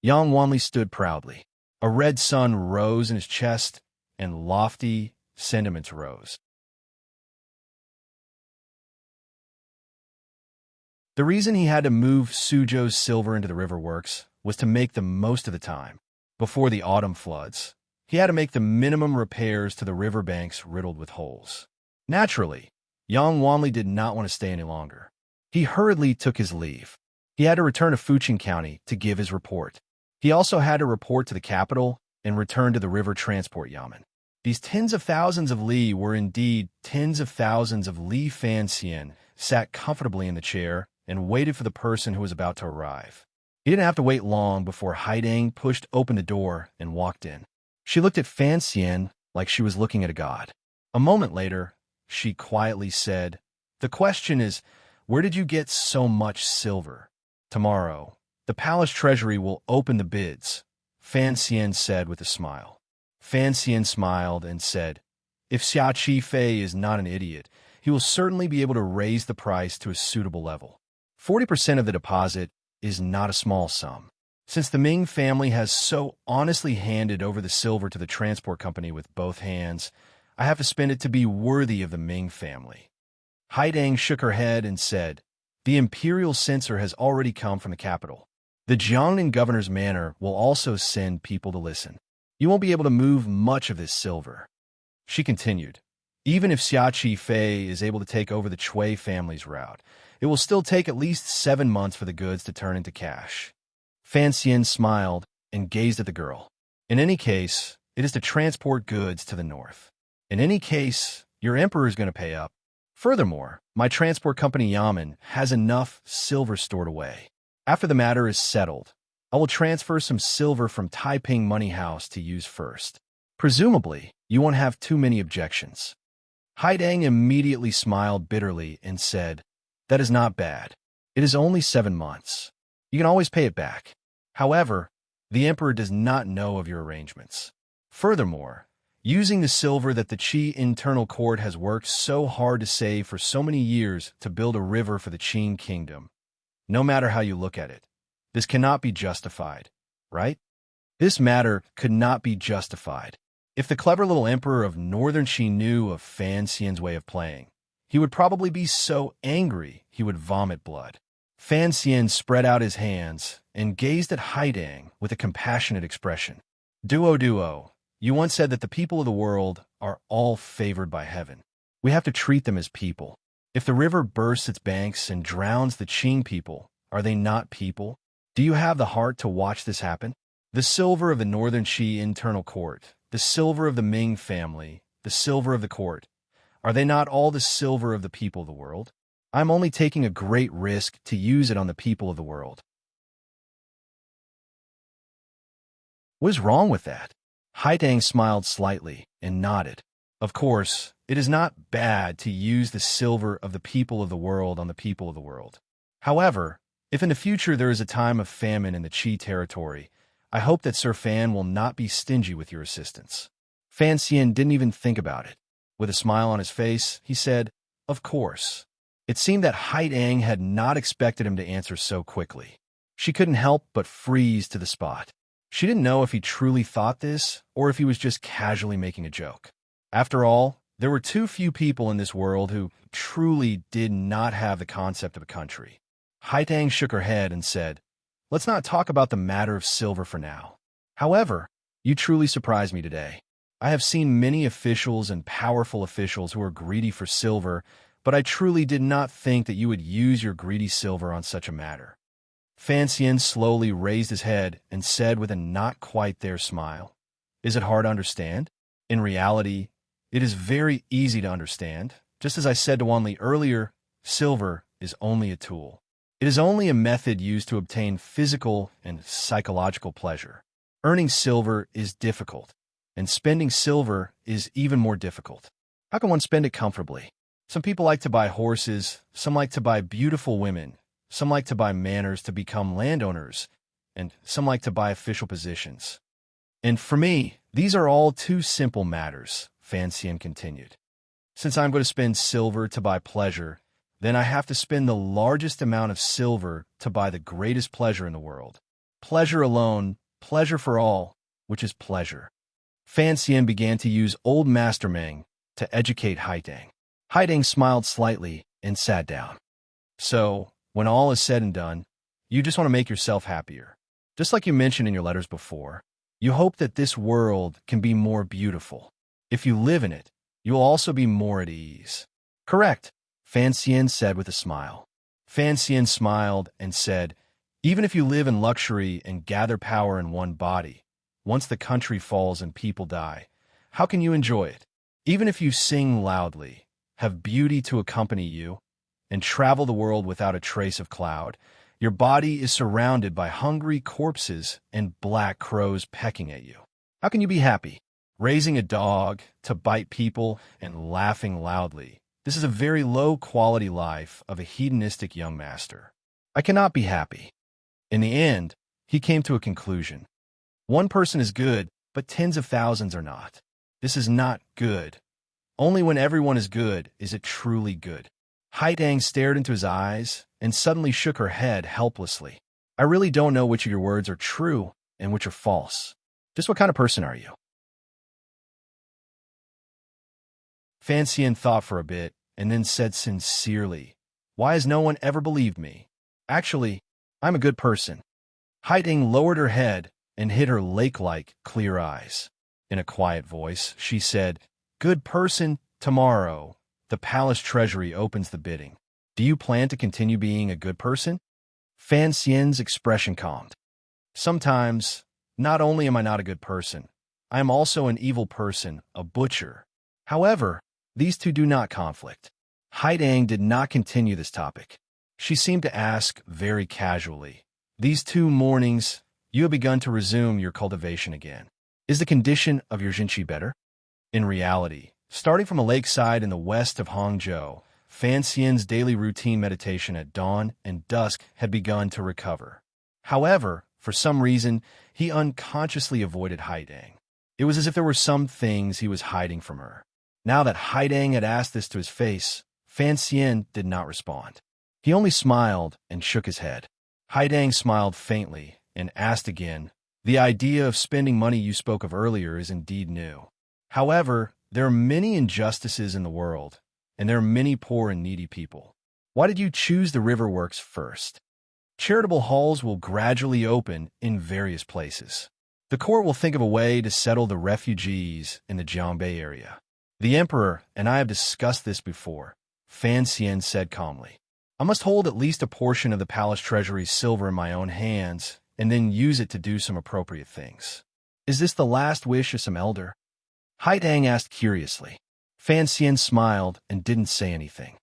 Speaker 1: Yang Wanli stood proudly. A red sun rose in his chest, and lofty sentiments rose. The reason he had to move Suzhou's silver into the river works was to make the most of the time. Before the autumn floods, he had to make the minimum repairs to the river banks riddled with holes. Naturally, Yang Wanli did not want to stay any longer. He hurriedly took his leave. He had to return to Fujian County to give his report. He also had to report to the capital and return to the river transport yamen. These tens of thousands of li were indeed tens of thousands of li. Fan Xian sat comfortably in the chair and waited for the person who was about to arrive. He didn't have to wait long before Haidang pushed open the door and walked in. She looked at Fan Xian like she was looking at a god. A moment later, she quietly said, "The question is, where did you get so much silver?" "Tomorrow, the palace treasury will open the bids," Fan Xian said with a smile. Fan Xian smiled and said, "If Xia Qifei is not an idiot, he will certainly be able to raise the price to a suitable level. 40% of the deposit is not a small sum. Since the Ming family has so honestly handed over the silver to the transport company with both hands, I have to spend it to be worthy of the Ming family." Haidang shook her head and said, "The imperial censor has already come from the capital. The Jiangnan governor's manor will also send people to listen. You won't be able to move much of this silver." She continued, "Even if Xia Qifei is able to take over the Chui family's route, it will still take at least 7 months for the goods to turn into cash." Fan Xian smiled and gazed at the girl. "In any case, it is to transport goods to the north. In any case, your emperor is going to pay up. Furthermore, my transport company Yamen has enough silver stored away. After the matter is settled, I will transfer some silver from Taiping Money House to use first. Presumably, you won't have too many objections." Haidang immediately smiled bitterly and said, "That is not bad. It is only 7 months. You can always pay it back. However, the emperor does not know of your arrangements. Furthermore, using the silver that the Qi internal court has worked so hard to save for so many years to build a river for the Qin kingdom, no matter how you look at it, this cannot be justified, right? This matter could not be justified. If the clever little emperor of Northern Qi knew of Fan Xian's way of playing, he would probably be so angry he would vomit blood." Fan Xian spread out his hands and gazed at Haidang with a compassionate expression. Duo, you once said that the people of the world are all favored by heaven. We have to treat them as people. If the river bursts its banks and drowns the Qing people, are they not people? Do you have the heart to watch this happen? The silver of the Northern Qi internal court, the silver of the Ming family, the silver of the court, are they not all the silver of the people of the world? I'm only taking a great risk to use it on the people of the world." "What is wrong with that?" Haidang smiled slightly and nodded. "Of course, it is not bad to use the silver of the people of the world on the people of the world. However, if in the future there is a time of famine in the Qi territory, I hope that Sir Fan will not be stingy with your assistance." Fan Xian didn't even think about it. With a smile on his face, he said, "Of course." It seemed that Haidang had not expected him to answer so quickly. She couldn't help but freeze to the spot. She didn't know if he truly thought this or if he was just casually making a joke. After all, there were too few people in this world who truly did not have the concept of a country. Haidang shook her head and said, "Let's not talk about the matter of silver for now. However, you truly surprised me today. I have seen many officials and powerful officials who are greedy for silver, but I truly did not think that you would use your greedy silver on such a matter." Fan Xian slowly raised his head and said with a not-quite-there smile, "Is it hard to understand? In reality, it is very easy to understand. Just as I said to Wanli earlier, silver is only a tool. It is only a method used to obtain physical and psychological pleasure. Earning silver is difficult, and spending silver is even more difficult. How can one spend it comfortably? Some people like to buy horses, some like to buy beautiful women, some like to buy manors to become landowners, and some like to buy official positions. And for me, these are all too simple matters," Fan Xian continued. "Since I'm going to spend silver to buy pleasure, then I have to spend the largest amount of silver to buy the greatest pleasure in the world. Pleasure alone, pleasure for all, which is pleasure." Fan Xian began to use Old Master Meng to educate Haidang. Haidang smiled slightly and sat down. "So, When all is said and done, you just want to make yourself happier. Just like you mentioned in your letters before, you hope that this world can be more beautiful. If you live in it, you'll also be more at ease. Correct, Fan Xian said with a smile. Fan Xian smiled and said, even if you live in luxury and gather power in one body, once the country falls and people die, how can you enjoy it? Even if you sing loudly, have beauty to accompany you, and travel the world without a trace of cloud, your body is surrounded by hungry corpses and black crows pecking at you. How can you be happy? Raising a dog to bite people and laughing loudly. This is a very low-quality life of a hedonistic young master. I cannot be happy. In the end, he came to a conclusion. One person is good, but tens of thousands are not. This is not good. Only when everyone is good is it truly good. Haidang stared into his eyes and suddenly shook her head helplessly. I really don't know which of your words are true and which are false. Just what kind of person are you? Fan Xian thought for a bit and then said sincerely, why has no one ever believed me? Actually, I'm a good person. Haiding lowered her head and hid her lake-like clear eyes. In a quiet voice, she said, good person, tomorrow, the palace treasury opens the bidding. Do you plan to continue being a good person? Fan Xian's expression calmed. Sometimes, not only am I not a good person, I am also an evil person, a butcher. However, these two do not conflict. Haidang did not continue this topic. She seemed to ask very casually, these 2 mornings, you have begun to resume your cultivation again. Is the condition of your Jinqi better? In reality, starting from a lakeside in the west of Hangzhou, Fan Xian's daily routine meditation at dawn and dusk had begun to recover. However, for some reason, he unconsciously avoided Haidang. It was as if there were some things he was hiding from her. Now that Haidang had asked this to his face, Fan Xian did not respond. He only smiled and shook his head. Haidang smiled faintly and asked again, the idea of spending money you spoke of earlier is indeed new. However, there are many injustices in the world, and there are many poor and needy people. Why did you choose the river works first? Charitable halls will gradually open in various places. The court will think of a way to settle the refugees in the Jiangbei area. The emperor and I have discussed this before, Fan Xian said calmly. I must hold at least a portion of the palace treasury's silver in my own hands and then use it to do some appropriate things. Is this the last wish of some elder? Haidang asked curiously. Fan Xian smiled and didn't say anything.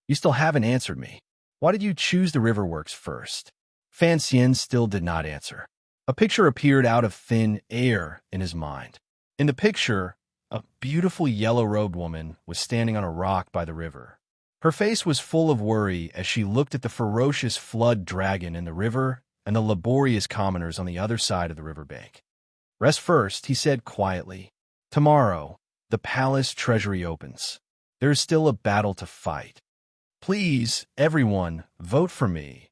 Speaker 1: You still haven't answered me. Why did you choose the river works first? Fan Xian still did not answer. A picture appeared out of thin air in his mind. In the picture, a beautiful yellow-robed woman was standing on a rock by the river. Her face was full of worry as she looked at the ferocious flood dragon in the river and the laborious commoners on the other side of the riverbank. Rest first, he said quietly. Tomorrow, the palace treasury opens. There is still a battle to fight. Please, everyone, vote for me.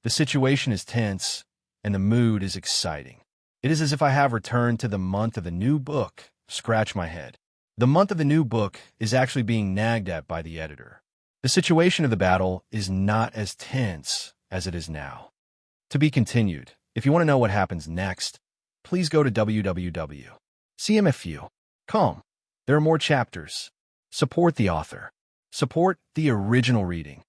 Speaker 1: The situation is tense, and the mood is exciting. It is as if I have returned to the month of the new book. Scratch my head. The month of the new book is actually being nagged at by the editor. The situation of the battle is not as tense as it is now. To be continued. If you want to know what happens next, please go to www.cmfu.com. There are more chapters. Support the author. Support the original reading.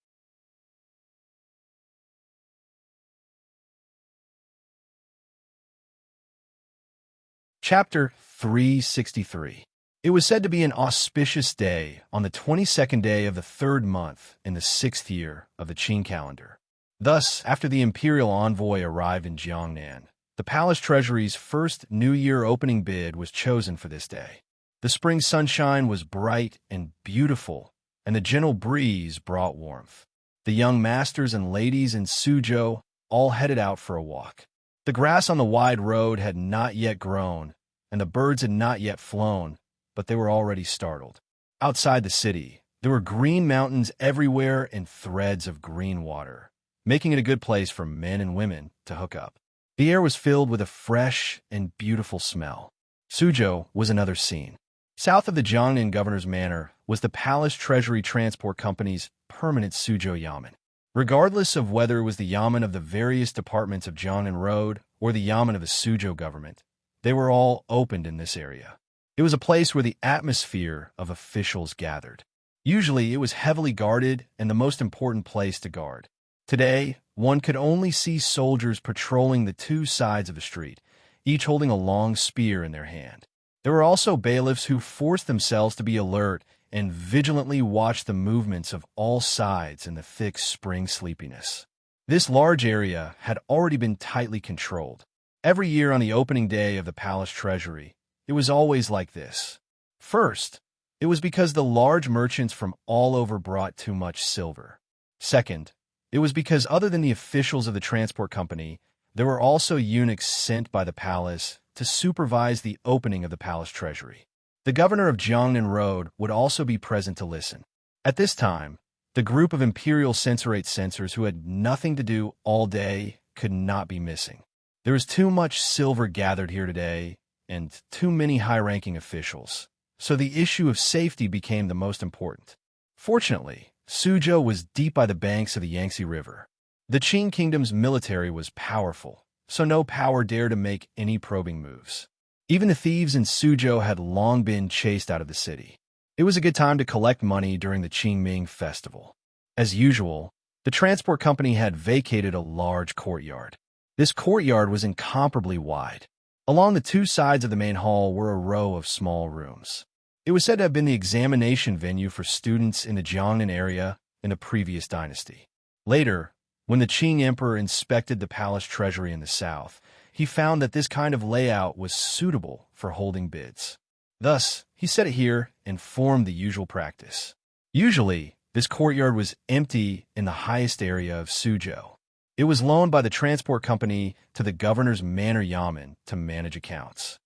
Speaker 1: Chapter 363. It was said to be an auspicious day on the 22nd day of the 3rd month in the 6th year of the Qin calendar. Thus, after the imperial envoy arrived in Jiangnan, the palace treasury's first New Year opening bid was chosen for this day. The spring sunshine was bright and beautiful, and the gentle breeze brought warmth. The young masters and ladies in Suzhou all headed out for a walk. The grass on the wide road had not yet grown, and the birds had not yet flown, but they were already startled. Outside the city, there were green mountains everywhere and threads of green water, making it a good place for men and women to hook up. The air was filled with a fresh and beautiful smell. Suzhou was another scene. South of the Jiangnan governor's manor was the Palace Treasury Transport Company's permanent Suzhou Yamen. Regardless of whether it was the yamen of the various departments of Jiangnan Road or the yamen of the Suzhou government, they were all opened in this area. It was a place where the atmosphere of officials gathered. Usually, it was heavily guarded and the most important place to guard. Today, one could only see soldiers patrolling the two sides of the street, each holding a long spear in their hand. There were also bailiffs who forced themselves to be alert and vigilantly watch the movements of all sides in the thick spring sleepiness. This large area had already been tightly controlled. Every year on the opening day of the palace treasury, it was always like this. First, it was because the large merchants from all over brought too much silver. Second, it was because other than the officials of the transport company, there were also eunuchs sent by the palace to supervise the opening of the palace treasury. The governor of Jiangnan Road would also be present to listen. At this time, the group of imperial censorate censors who had nothing to do all day could not be missing. There was too much silver gathered here today, and too many high-ranking officials, so the issue of safety became the most important. Fortunately, Suzhou was deep by the banks of the Yangtze River. The Qing kingdom's military was powerful, so no power dared to make any probing moves. Even the thieves in Suzhou had long been chased out of the city. It was a good time to collect money during the Qingming festival. As usual, the transport company had vacated a large courtyard. This courtyard was incomparably wide. Along the two sides of the main hall were a row of small rooms. It was said to have been the examination venue for students in the Jiangnan area in the previous dynasty. Later, when the Qing emperor inspected the palace treasury in the south, he found that this kind of layout was suitable for holding bids. Thus, he set it here and formed the usual practice. Usually, this courtyard was empty in the highest area of Suzhou. It was loaned by the transport company to the governor's manor yamen to manage accounts.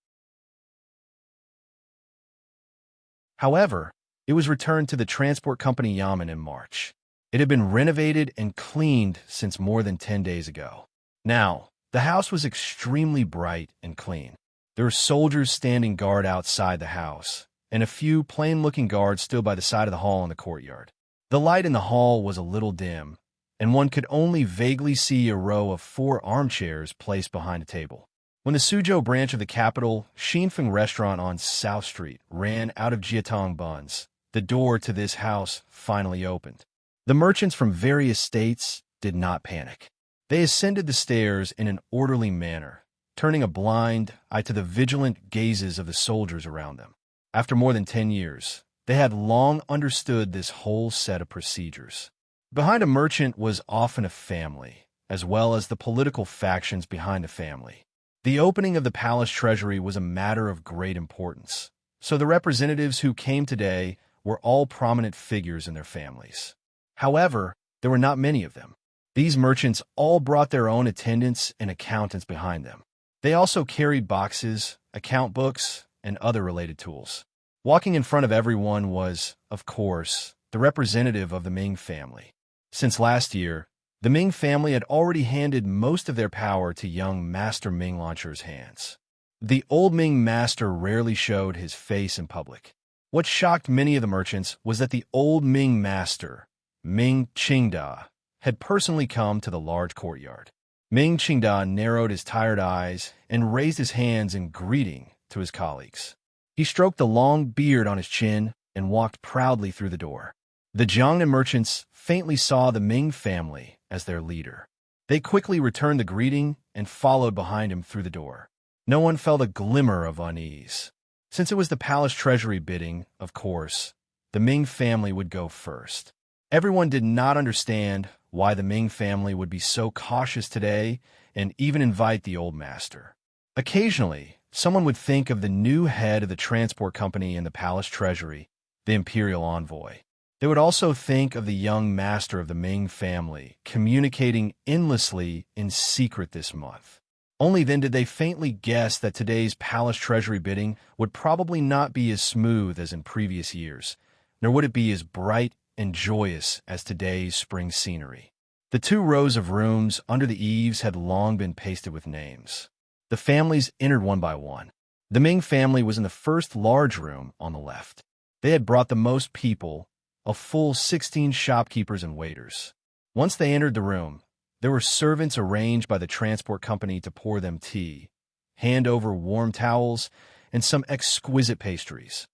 Speaker 1: However, it was returned to the transport company yamen in March. It had been renovated and cleaned since more than 10 days ago. Now, the house was extremely bright and clean. There were soldiers standing guard outside the house, and a few plain-looking guards stood by the side of the hall in the courtyard. The light in the hall was a little dim, and one could only vaguely see a row of 4 armchairs placed behind a table. When the Suzhou branch of the capital, Xinfeng restaurant on South Street, ran out of jiatong buns, the door to this house finally opened. The merchants from various states did not panic. They ascended the stairs in an orderly manner, turning a blind eye to the vigilant gazes of the soldiers around them. After more than 10 years, they had long understood this whole set of procedures. Behind a merchant was often a family, as well as the political factions behind the family. The opening of the palace treasury was a matter of great importance, so the representatives who came today were all prominent figures in their families. However, there were not many of them. These merchants all brought their own attendants and accountants behind them. They also carried boxes, account books, and other related tools. Walking in front of everyone was, of course, the representative of the Ming family. Since last year, the Ming family had already handed most of their power to young Master Ming Launcher's hands. The old Ming master rarely showed his face in public. What shocked many of the merchants was that the old Ming master, Ming Qingda, had personally come to the large courtyard. Ming Qingda narrowed his tired eyes and raised his hands in greeting to his colleagues. He stroked the long beard on his chin and walked proudly through the door. The Jiangnan merchants faintly saw the Ming family as their leader. They quickly returned the greeting and followed behind him through the door. No one felt a glimmer of unease. Since it was the palace treasury bidding, of course, the Ming family would go first. Everyone did not understand why the Ming family would be so cautious today and even invite the old master. Occasionally, someone would think of the new head of the transport company in the palace treasury, the imperial envoy. They would also think of the young master of the Ming family, communicating endlessly in secret this month. Only then did they faintly guess that today's palace treasury bidding would probably not be as smooth as in previous years, nor would it be as bright and joyous as today's spring scenery. The 2 rows of rooms under the eaves had long been pasted with names. The families entered one by one. The Ming family was in the first large room on the left. They had brought the most people, a full 16 shopkeepers and waiters. Once they entered the room, there were servants arranged by the transport company to pour them tea, hand over warm towels, and some exquisite pastries.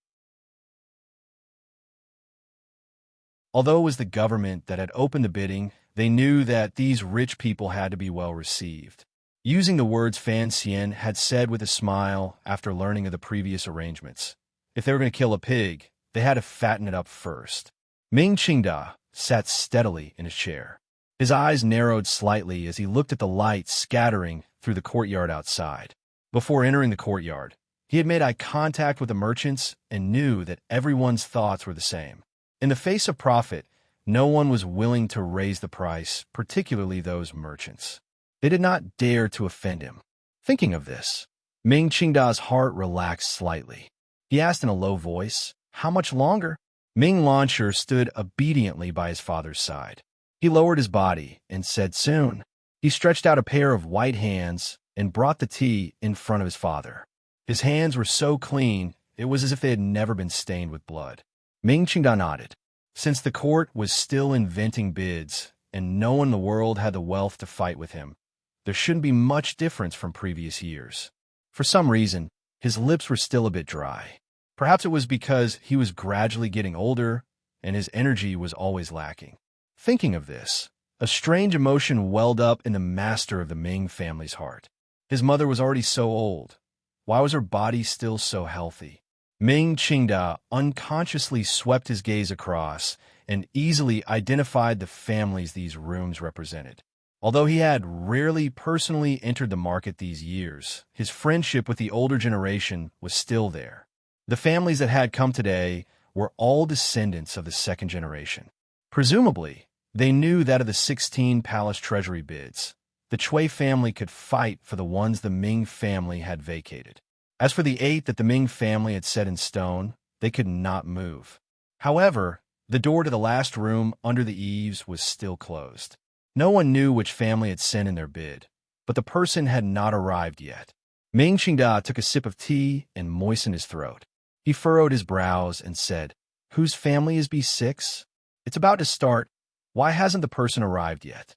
Speaker 1: Although it was the government that had opened the bidding, they knew that these rich people had to be well received. Using the words Fan Xian had said with a smile after learning of the previous arrangements, if they were going to kill a pig, they had to fatten it up first. Ming Qingda sat steadily in his chair. His eyes narrowed slightly as he looked at the lights scattering through the courtyard outside. Before entering the courtyard, he had made eye contact with the merchants and knew that everyone's thoughts were the same. In the face of profit, no one was willing to raise the price, particularly those merchants. They did not dare to offend him. Thinking of this, Ming Qingda's heart relaxed slightly. He asked in a low voice, "How much longer?" Ming Launcher stood obediently by his father's side. He lowered his body and said, "Soon." He stretched out a pair of white hands and brought the tea in front of his father. His hands were so clean, it was as if they had never been stained with blood. Ming Qingda nodded. Since the court was still inventing bids, and no one in the world had the wealth to fight with him, there shouldn't be much difference from previous years. For some reason, his lips were still a bit dry. Perhaps it was because he was gradually getting older, and his energy was always lacking. Thinking of this, a strange emotion welled up in the master of the Ming family's heart. His mother was already so old. Why was her body still so healthy? Ming Qingda unconsciously swept his gaze across and easily identified the families these rooms represented. Although he had rarely personally entered the market these years, his friendship with the older generation was still there. The families that had come today were all descendants of the second generation. Presumably, they knew that of the 16 palace treasury bids, the Chui family could fight for the ones the Ming family had vacated. As for the 8 that the Ming family had set in stone, they could not move. However, the door to the last room under the eaves was still closed. No one knew which family had sent in their bid, but the person had not arrived yet. Ming Qingda took a sip of tea and moistened his throat. He furrowed his brows and said, "Whose family is B6? It's about to start. Why hasn't the person arrived yet?"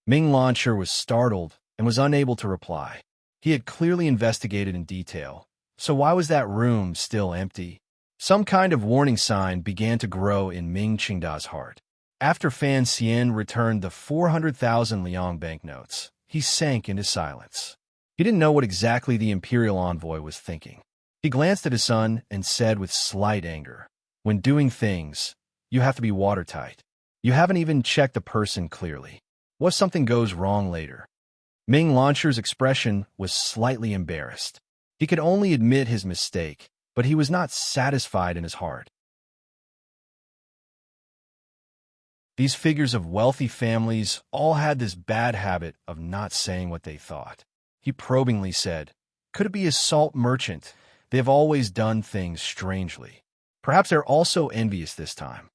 Speaker 1: Ming Launcher was startled and was unable to reply. He had clearly investigated in detail, so why was that room still empty? Some kind of warning sign began to grow in Ming Qingda's heart. After Fan Xian returned the 400,000 Liang banknotes, he sank into silence. He didn't know what exactly the imperial envoy was thinking. He glanced at his son and said with slight anger, "When doing things, you have to be watertight. You haven't even checked the person clearly. What if something goes wrong later?" Ming Launcher's expression was slightly embarrassed. He could only admit his mistake, but he was not satisfied in his heart. These figures of wealthy families all had this bad habit of not saying what they thought. He probingly said, "Could it be a salt merchant? They have always done things strangely. Perhaps they're also envious this time."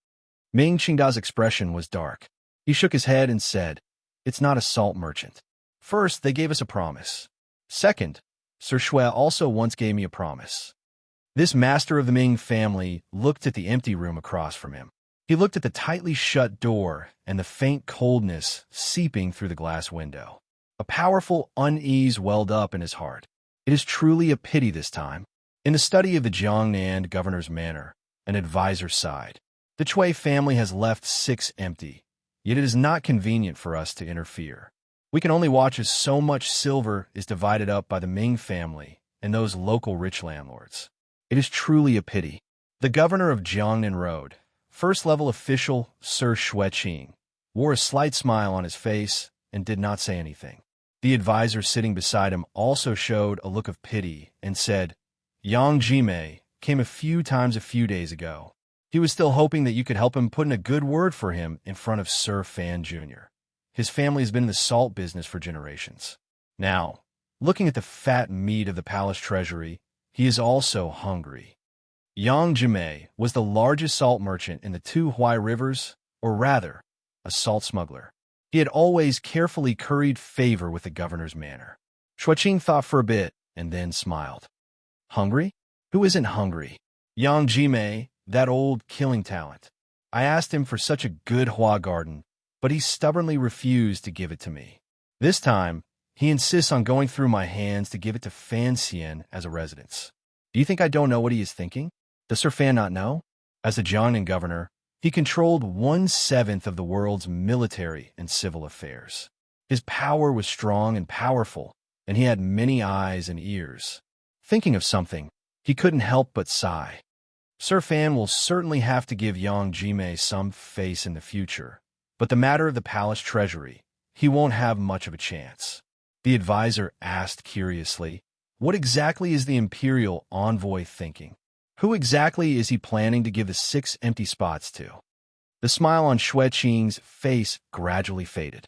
Speaker 1: Ming Qingda's expression was dark. He shook his head and said, "It's not a salt merchant. First, they gave us a promise. Second, Sir Shui also once gave me a promise." This master of the Ming family looked at the empty room across from him. He looked at the tightly shut door and the faint coldness seeping through the glass window. A powerful unease welled up in his heart. It is truly a pity this time. In the study of the Jiangnan governor's manor, an advisor sighed. "The Chui family has left 6 empty, yet it is not convenient for us to interfere. We can only watch as so much silver is divided up by the Ming family and those local rich landlords. It is truly a pity." The governor of Jiangnan Road, first-level official Sir Shui, wore a slight smile on his face and did not say anything. The advisor sitting beside him also showed a look of pity and said, "Yang Jimei came a few times a few days ago. He was still hoping that you could help him put in a good word for him in front of Sir Fan Jr. His family has been in the salt business for generations. Now, looking at the fat meat of the palace treasury, he is also hungry." Yang Jimei was the largest salt merchant in the 2 Huai rivers, or rather, a salt smuggler. He had always carefully curried favor with the governor's manor. Shuaqing thought for a bit and then smiled. "Hungry? Who isn't hungry? Yang Jimei, that old killing talent. I asked him for such a good Hua garden, but he stubbornly refused to give it to me. This time, he insists on going through my hands to give it to Fan Xian as a residence. Do you think I don't know what he is thinking? Does Sir Fan not know? As the Jiangnan governor, he controlled 1/7 of the world's military and civil affairs. His power was strong and powerful, and he had many eyes and ears. Thinking of something, he couldn't help but sigh. Sir Fan will certainly have to give Yang Jimei some face in the future, but the matter of the palace treasury, he won't have much of a chance. The advisor asked curiously, what exactly is the imperial envoy thinking? Who exactly is he planning to give the 6 empty spots to? The smile on Xue Qing's face gradually faded.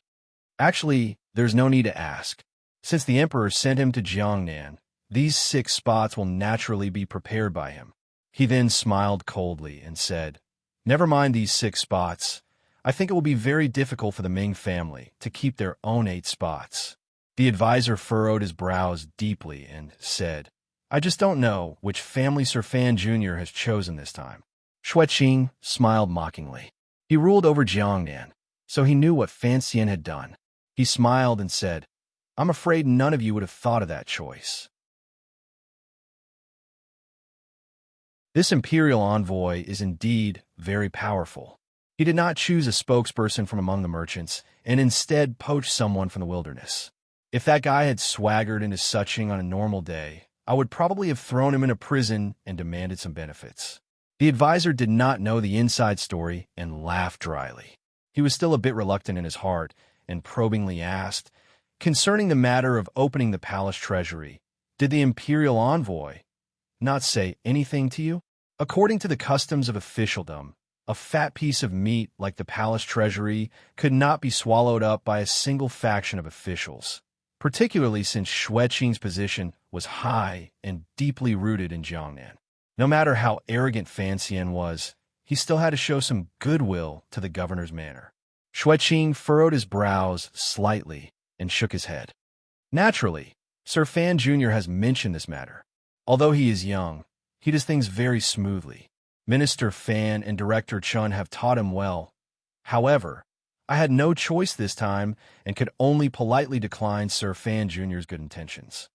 Speaker 1: Actually, there's no need to ask. Since the emperor sent him to Jiangnan, these 6 spots will naturally be prepared by him. He then smiled coldly and said, never mind these 6 spots. I think it will be very difficult for the Ming family to keep their own 8 spots. The advisor furrowed his brows deeply and said, I just don't know which family Sir Fan Jr. has chosen this time. Xue Qing smiled mockingly. He ruled over Jiangnan, so he knew what Fan Xian had done. He smiled and said, I'm afraid none of you would have thought of that choice. This imperial envoy is indeed very powerful. He did not choose a spokesperson from among the merchants, and instead poached someone from the wilderness. If that guy had swaggered into Suching on a normal day, I would probably have thrown him in a prison and demanded some benefits. The advisor did not know the inside story and laughed dryly. He was still a bit reluctant in his heart and probingly asked, concerning the matter of opening the palace treasury, did the imperial envoy not say anything to you? According to the customs of officialdom, a fat piece of meat like the palace treasury could not be swallowed up by a single faction of officials, particularly since Xue Qing's position was high and deeply rooted in Jiangnan. No matter how arrogant Fan Xian was, he still had to show some goodwill to the governor's manor. Xue Qing furrowed his brows slightly and shook his head. Naturally, Sir Fan Jr. has mentioned this matter. Although he is young, he does things very smoothly. Minister Fan and Director Chun have taught him well. However, I had no choice this time and could only politely decline Sir Fan Jr.'s good intentions.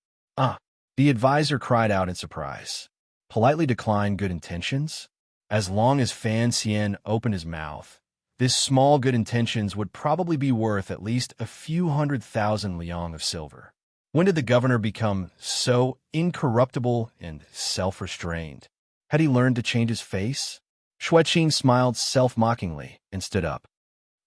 Speaker 1: The advisor cried out in surprise. Politely decline good intentions? As long as Fan Xian opened his mouth, this small good intentions would probably be worth at least a few 100,000 liang of silver. When did the governor become so incorruptible and self-restrained? Had he learned to change his face? Xue Qing smiled self-mockingly and stood up.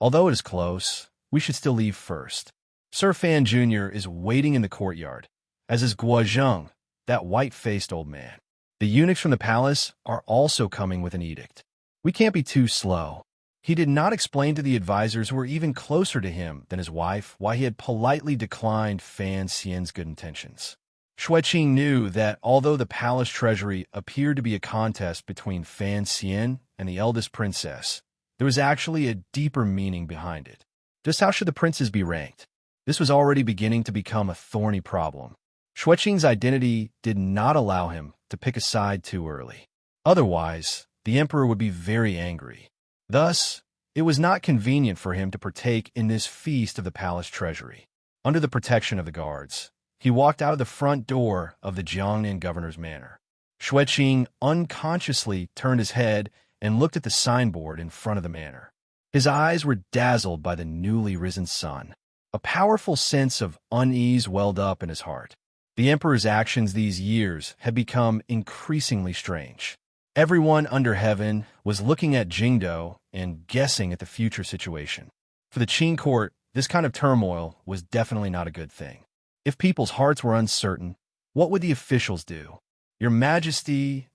Speaker 1: Although it is close, we should still leave first. Sir Fan Jr. is waiting in the courtyard, as is Guo Zheng, that white-faced old man. The eunuchs from the palace are also coming with an edict. We can't be too slow. He did not explain to the advisors who were even closer to him than his wife why he had politely declined Fan Xian's good intentions. Xue Qing knew that although the palace treasury appeared to be a contest between Fan Xian and the eldest princess, there was actually a deeper meaning behind it. Just how should the princes be ranked? This was already beginning to become a thorny problem. Xue Qing's identity did not allow him to pick a side too early. Otherwise, the emperor would be very angry. Thus, it was not convenient for him to partake in this feast of the palace treasury. Under the protection of the guards, he walked out of the front door of the Jiangnan governor's manor. Xue Qing unconsciously turned his head and looked at the signboard in front of the manor. His eyes were dazzled by the newly risen sun. A powerful sense of unease welled up in his heart. The emperor's actions these years had become increasingly strange. Everyone under heaven was looking at Jingdo and guessing at the future situation. For the Qing court, this kind of turmoil was definitely not a good thing. If people's hearts were uncertain, what would the officials do? Your Majesty,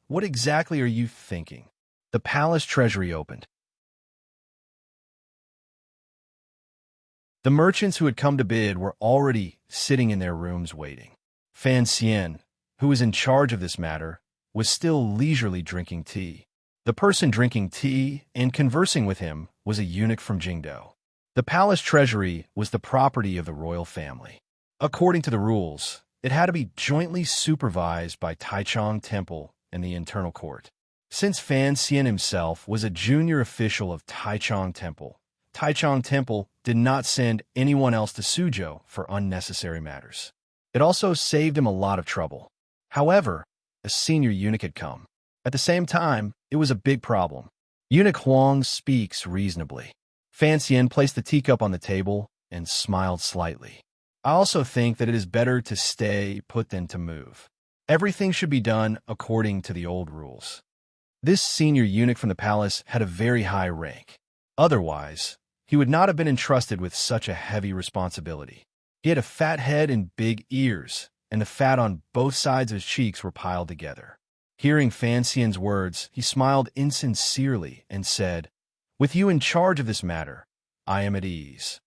Speaker 1: what exactly are you thinking? The palace treasury opened. The merchants who had come to bid were already sitting in their rooms waiting. Fan Xian, who was in charge of this matter, was still leisurely drinking tea. The person drinking tea and conversing with him was a eunuch from Jingdo. The palace treasury was the property of the royal family. According to the rules, it had to be jointly supervised by Taichung Temple and the internal court. Since Fan Xian himself was a junior official of Taichung Temple, Taichung Temple did not send anyone else to Suzhou for unnecessary matters. It also saved him a lot of trouble. However, a senior eunuch had come. At the same time, it was a big problem. Eunuch Huang speaks reasonably. Fan Xian placed the teacup on the table and smiled slightly. I also think that it is better to stay put than to move. Everything should be done according to the old rules. This senior eunuch from the palace had a very high rank. Otherwise, he would not have been entrusted with such a heavy responsibility. He had a fat head and big ears, and the fat on both sides of his cheeks were piled together. Hearing Fan Xian's words, he smiled insincerely and said, "With you in charge of this matter, I am at ease."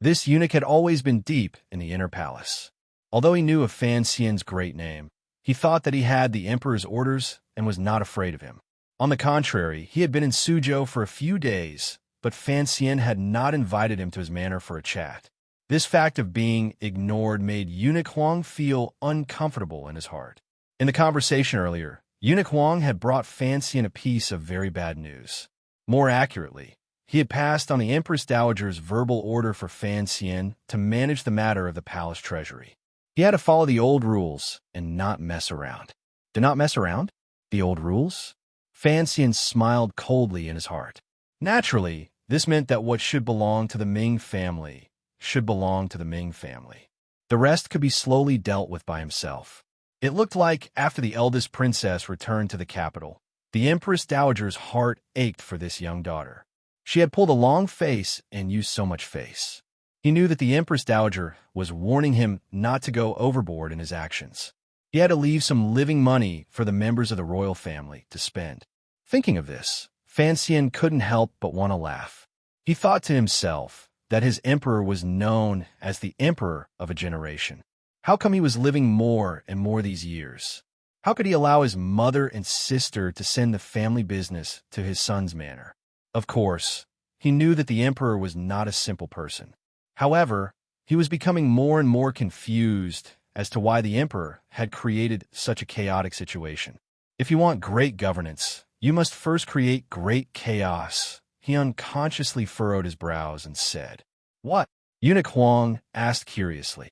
Speaker 1: This eunuch had always been deep in the inner palace. Although he knew of Fan Xian's great name, he thought that he had the emperor's orders and was not afraid of him. On the contrary, he had been in Suzhou for a few days, but Fan Xian had not invited him to his manor for a chat. This fact of being ignored made Eunuch Huang feel uncomfortable in his heart. In the conversation earlier, Eunuch Huang had brought Fan Xian a piece of very bad news. More accurately, he had passed on the Empress Dowager's verbal order for Fan Xian to manage the matter of the palace treasury. He had to follow the old rules and not mess around. Do not mess around? The old rules? Fan Xian smiled coldly in his heart. Naturally, this meant that what should belong to the Ming family should belong to the Ming family. The rest could be slowly dealt with by himself. It looked like, after the eldest princess returned to the capital, the Empress Dowager's heart ached for this young daughter. She had pulled a long face and used so much face. He knew that the Empress Dowager was warning him not to go overboard in his actions. He had to leave some living money for the members of the royal family to spend. Thinking of this, Fan Xian couldn't help but want to laugh. He thought to himself that his emperor was known as the emperor of a generation. How come he was living more and more these years? How could he allow his mother and sister to send the family business to his son's manor? Of course, he knew that the emperor was not a simple person. However, he was becoming more and more confused as to why the emperor had created such a chaotic situation. If you want great governance, you must first create great chaos. He unconsciously furrowed his brows and said, "What?" Eunuch Huang asked curiously.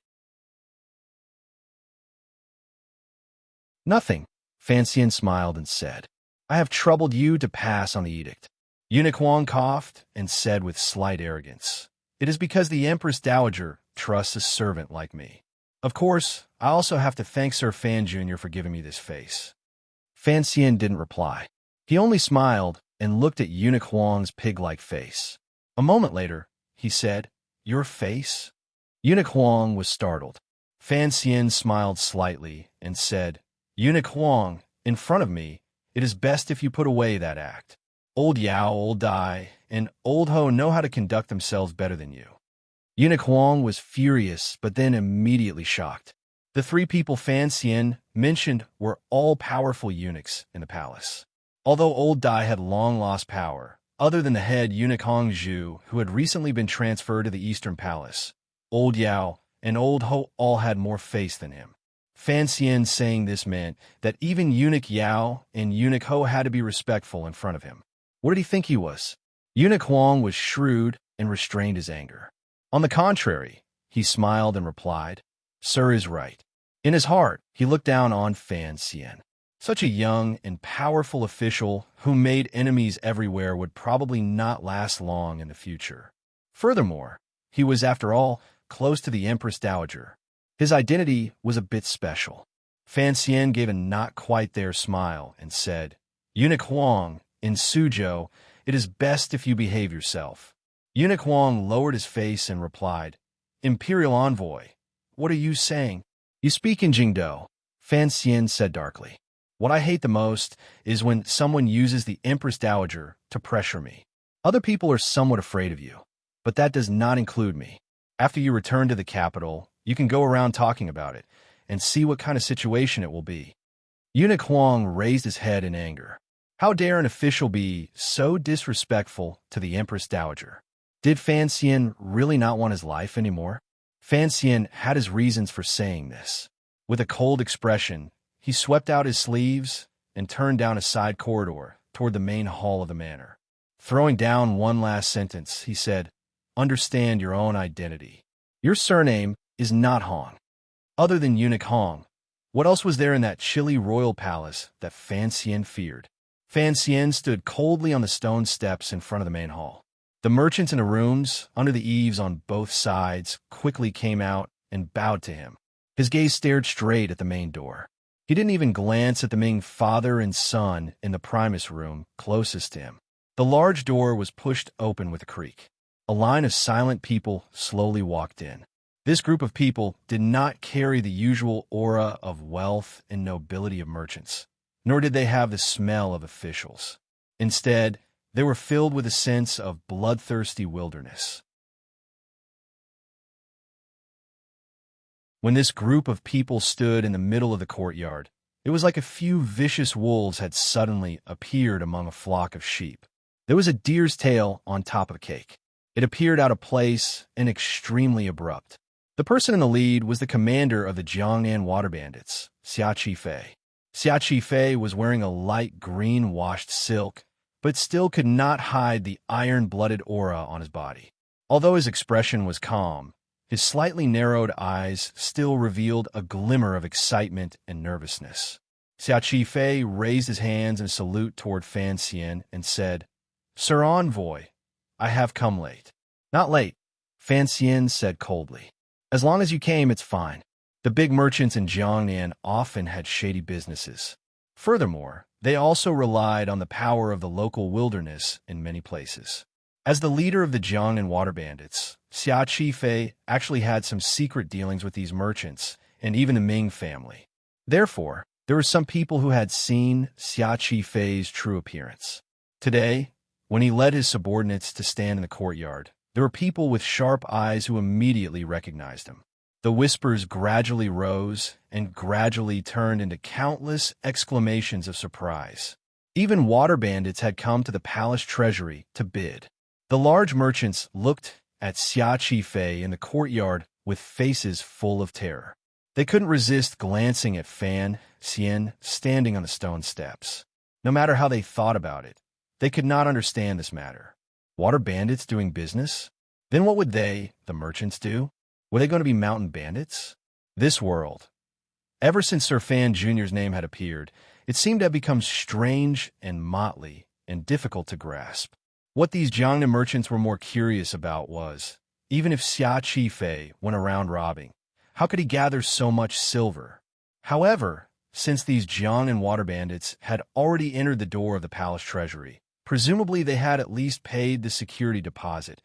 Speaker 1: "Nothing." Fan Xian smiled and said, "I have troubled you to pass on the edict." Eunuch Huang coughed and said with slight arrogance, "It is because the Empress Dowager trusts a servant like me. Of course, I also have to thank Sir Fan Jr. for giving me this face." Fan Xian didn't reply. He only smiled and looked at Eunuch Huang's pig-like face. A moment later, he said, "Your face?" Eunuch Huang was startled. Fan Xian smiled slightly and said, "Eunuch Huang, in front of me, it is best if you put away that act. Old Yao, Old Dai, and Old Ho know how to conduct themselves better than you." Eunuch Huang was furious, but then immediately shocked. The three people Fan Xian mentioned were all powerful eunuchs in the palace. Although Old Dai had long lost power, other than the head eunuch Hong Zhu, who had recently been transferred to the Eastern Palace, Old Yao and Old Ho all had more face than him. Fan Xian saying this meant that even eunuch Yao and eunuch Ho had to be respectful in front of him. What did he think he was? Eunuch Huang was shrewd and restrained his anger. On the contrary, he smiled and replied, "Sir is right." In his heart, he looked down on Fan Xian. Such a young and powerful official who made enemies everywhere would probably not last long in the future. Furthermore, he was, after all, close to the Empress Dowager. His identity was a bit special. Fan Xian gave a not-quite-there smile and said, "Eunuch Huang, in Suzhou, it is best if you behave yourself." Eunuch Huang lowered his face and replied, "Imperial Envoy, what are you saying?" "You speak in Jingdo," Fan Xian said darkly. "What I hate the most is when someone uses the Empress Dowager to pressure me. Other people are somewhat afraid of you, but that does not include me. After you return to the capital, you can go around talking about it and see what kind of situation it will be." Eunuch Huang raised his head in anger. How dare an official be so disrespectful to the Empress Dowager? Did Fan Xian really not want his life anymore? Fan Xian had his reasons for saying this. With a cold expression, he swept out his sleeves and turned down a side corridor toward the main hall of the manor. Throwing down one last sentence, he said, understand your own identity. Your surname is not Hong. Other than eunuch Hong, what else was there in that chilly royal palace that Fan Xian feared? Fan Xian stood coldly on the stone steps in front of the main hall. The merchants in the rooms, under the eaves on both sides, quickly came out and bowed to him. His gaze stared straight at the main door. He didn't even glance at the Ming father and son in the Primus room closest to him. The large door was pushed open with a creak. A line of silent people slowly walked in. This group of people did not carry the usual aura of wealth and nobility of merchants, nor did they have the smell of officials. Instead, they were filled with a sense of bloodthirsty wilderness. When this group of people stood in the middle of the courtyard, it was like a few vicious wolves had suddenly appeared among a flock of sheep. There was a deer's tail on top of a cake. It appeared out of place and extremely abrupt. The person in the lead was the commander of the Jiangnan water bandits, Xia Qifei. Xia Qifei was wearing a light green-washed silk, but still could not hide the iron-blooded aura on his body. Although his expression was calm, his slightly narrowed eyes still revealed a glimmer of excitement and nervousness. Xia Qifei raised his hands in a salute toward Fan Xian and said, "Sir Envoy, I have come late." "Not late," Fan Xian said coldly. "As long as you came, it's fine." The big merchants in Jiangnan often had shady businesses. Furthermore, they also relied on the power of the local wilderness in many places. As the leader of the Jiangnan water bandits, Xia Qifei actually had some secret dealings with these merchants and even the Ming family. Therefore, there were some people who had seen Xia Qifei's true appearance. Today, when he led his subordinates to stand in the courtyard, there were people with sharp eyes who immediately recognized him. The whispers gradually rose and gradually turned into countless exclamations of surprise. Even water bandits had come to the palace treasury to bid. The large merchants looked at Xia Qifei in the courtyard with faces full of terror. They couldn't resist glancing at Fan Xian standing on the stone steps. No matter how they thought about it, they could not understand this matter. Water bandits doing business? Then what would they, the merchants, do? Were they going to be mountain bandits? This world, ever since Sir Fan Jr.'s name had appeared, it seemed to have become strange and motley and difficult to grasp. What these Jiangnan merchants were more curious about was, even if Xia Qifei went around robbing, how could he gather so much silver? However, since these Jiangnan water bandits had already entered the door of the palace treasury, presumably they had at least paid the security deposit.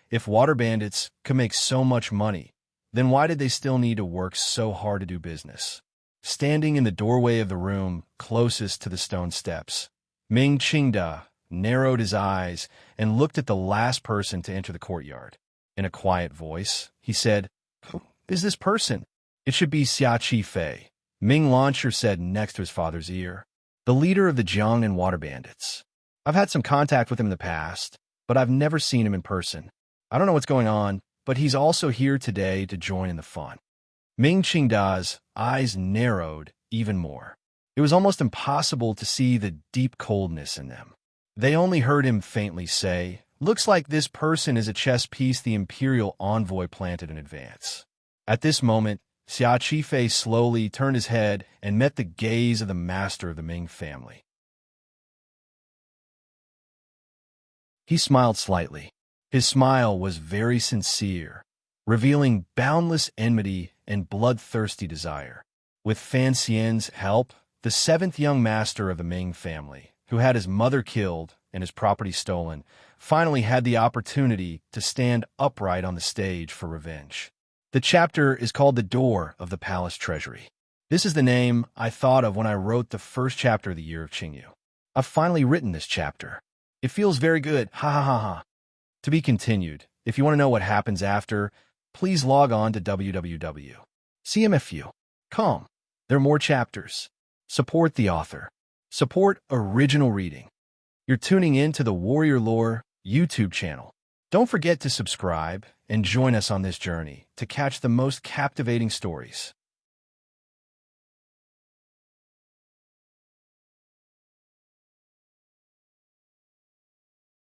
Speaker 1: If water bandits could make so much money, then why did they still need to work so hard to do business? Standing in the doorway of the room closest to the stone steps, Ming Qingda narrowed his eyes and looked at the last person to enter the courtyard. In a quiet voice, he said, "Who is this person?" "It should be Xia Qifei," Ming Launcher said next to his father's ear, "the leader of the Jiangnan water bandits. I've had some contact with him in the past, but I've never seen him in person. I don't know what's going on, but he's also here today to join in the fun." Ming Qingda's eyes narrowed even more. It was almost impossible to see the deep coldness in them. They only heard him faintly say, "Looks like this person is a chess piece the imperial envoy planted in advance." At this moment, Xia Qifei slowly turned his head and met the gaze of the master of the Ming family. He smiled slightly. His smile was very sincere, revealing boundless enmity and bloodthirsty desire. With Fan Xian's help, the seventh young master of the Ming family, who had his mother killed and his property stolen, finally had the opportunity to stand upright on the stage for revenge. The chapter is called The Door of the Palace Treasury. This is the name I thought of when I wrote the first chapter of the Year of Qingyu. I've finally written this chapter. It feels very good, ha ha ha ha. To be continued. If you want to know what happens after, please log on to www.cmfu.com. There are more chapters. Support the author. Support original reading. You're tuning in to the Warrior Lore YouTube channel. Don't forget to subscribe and join us on this journey to catch the most captivating stories.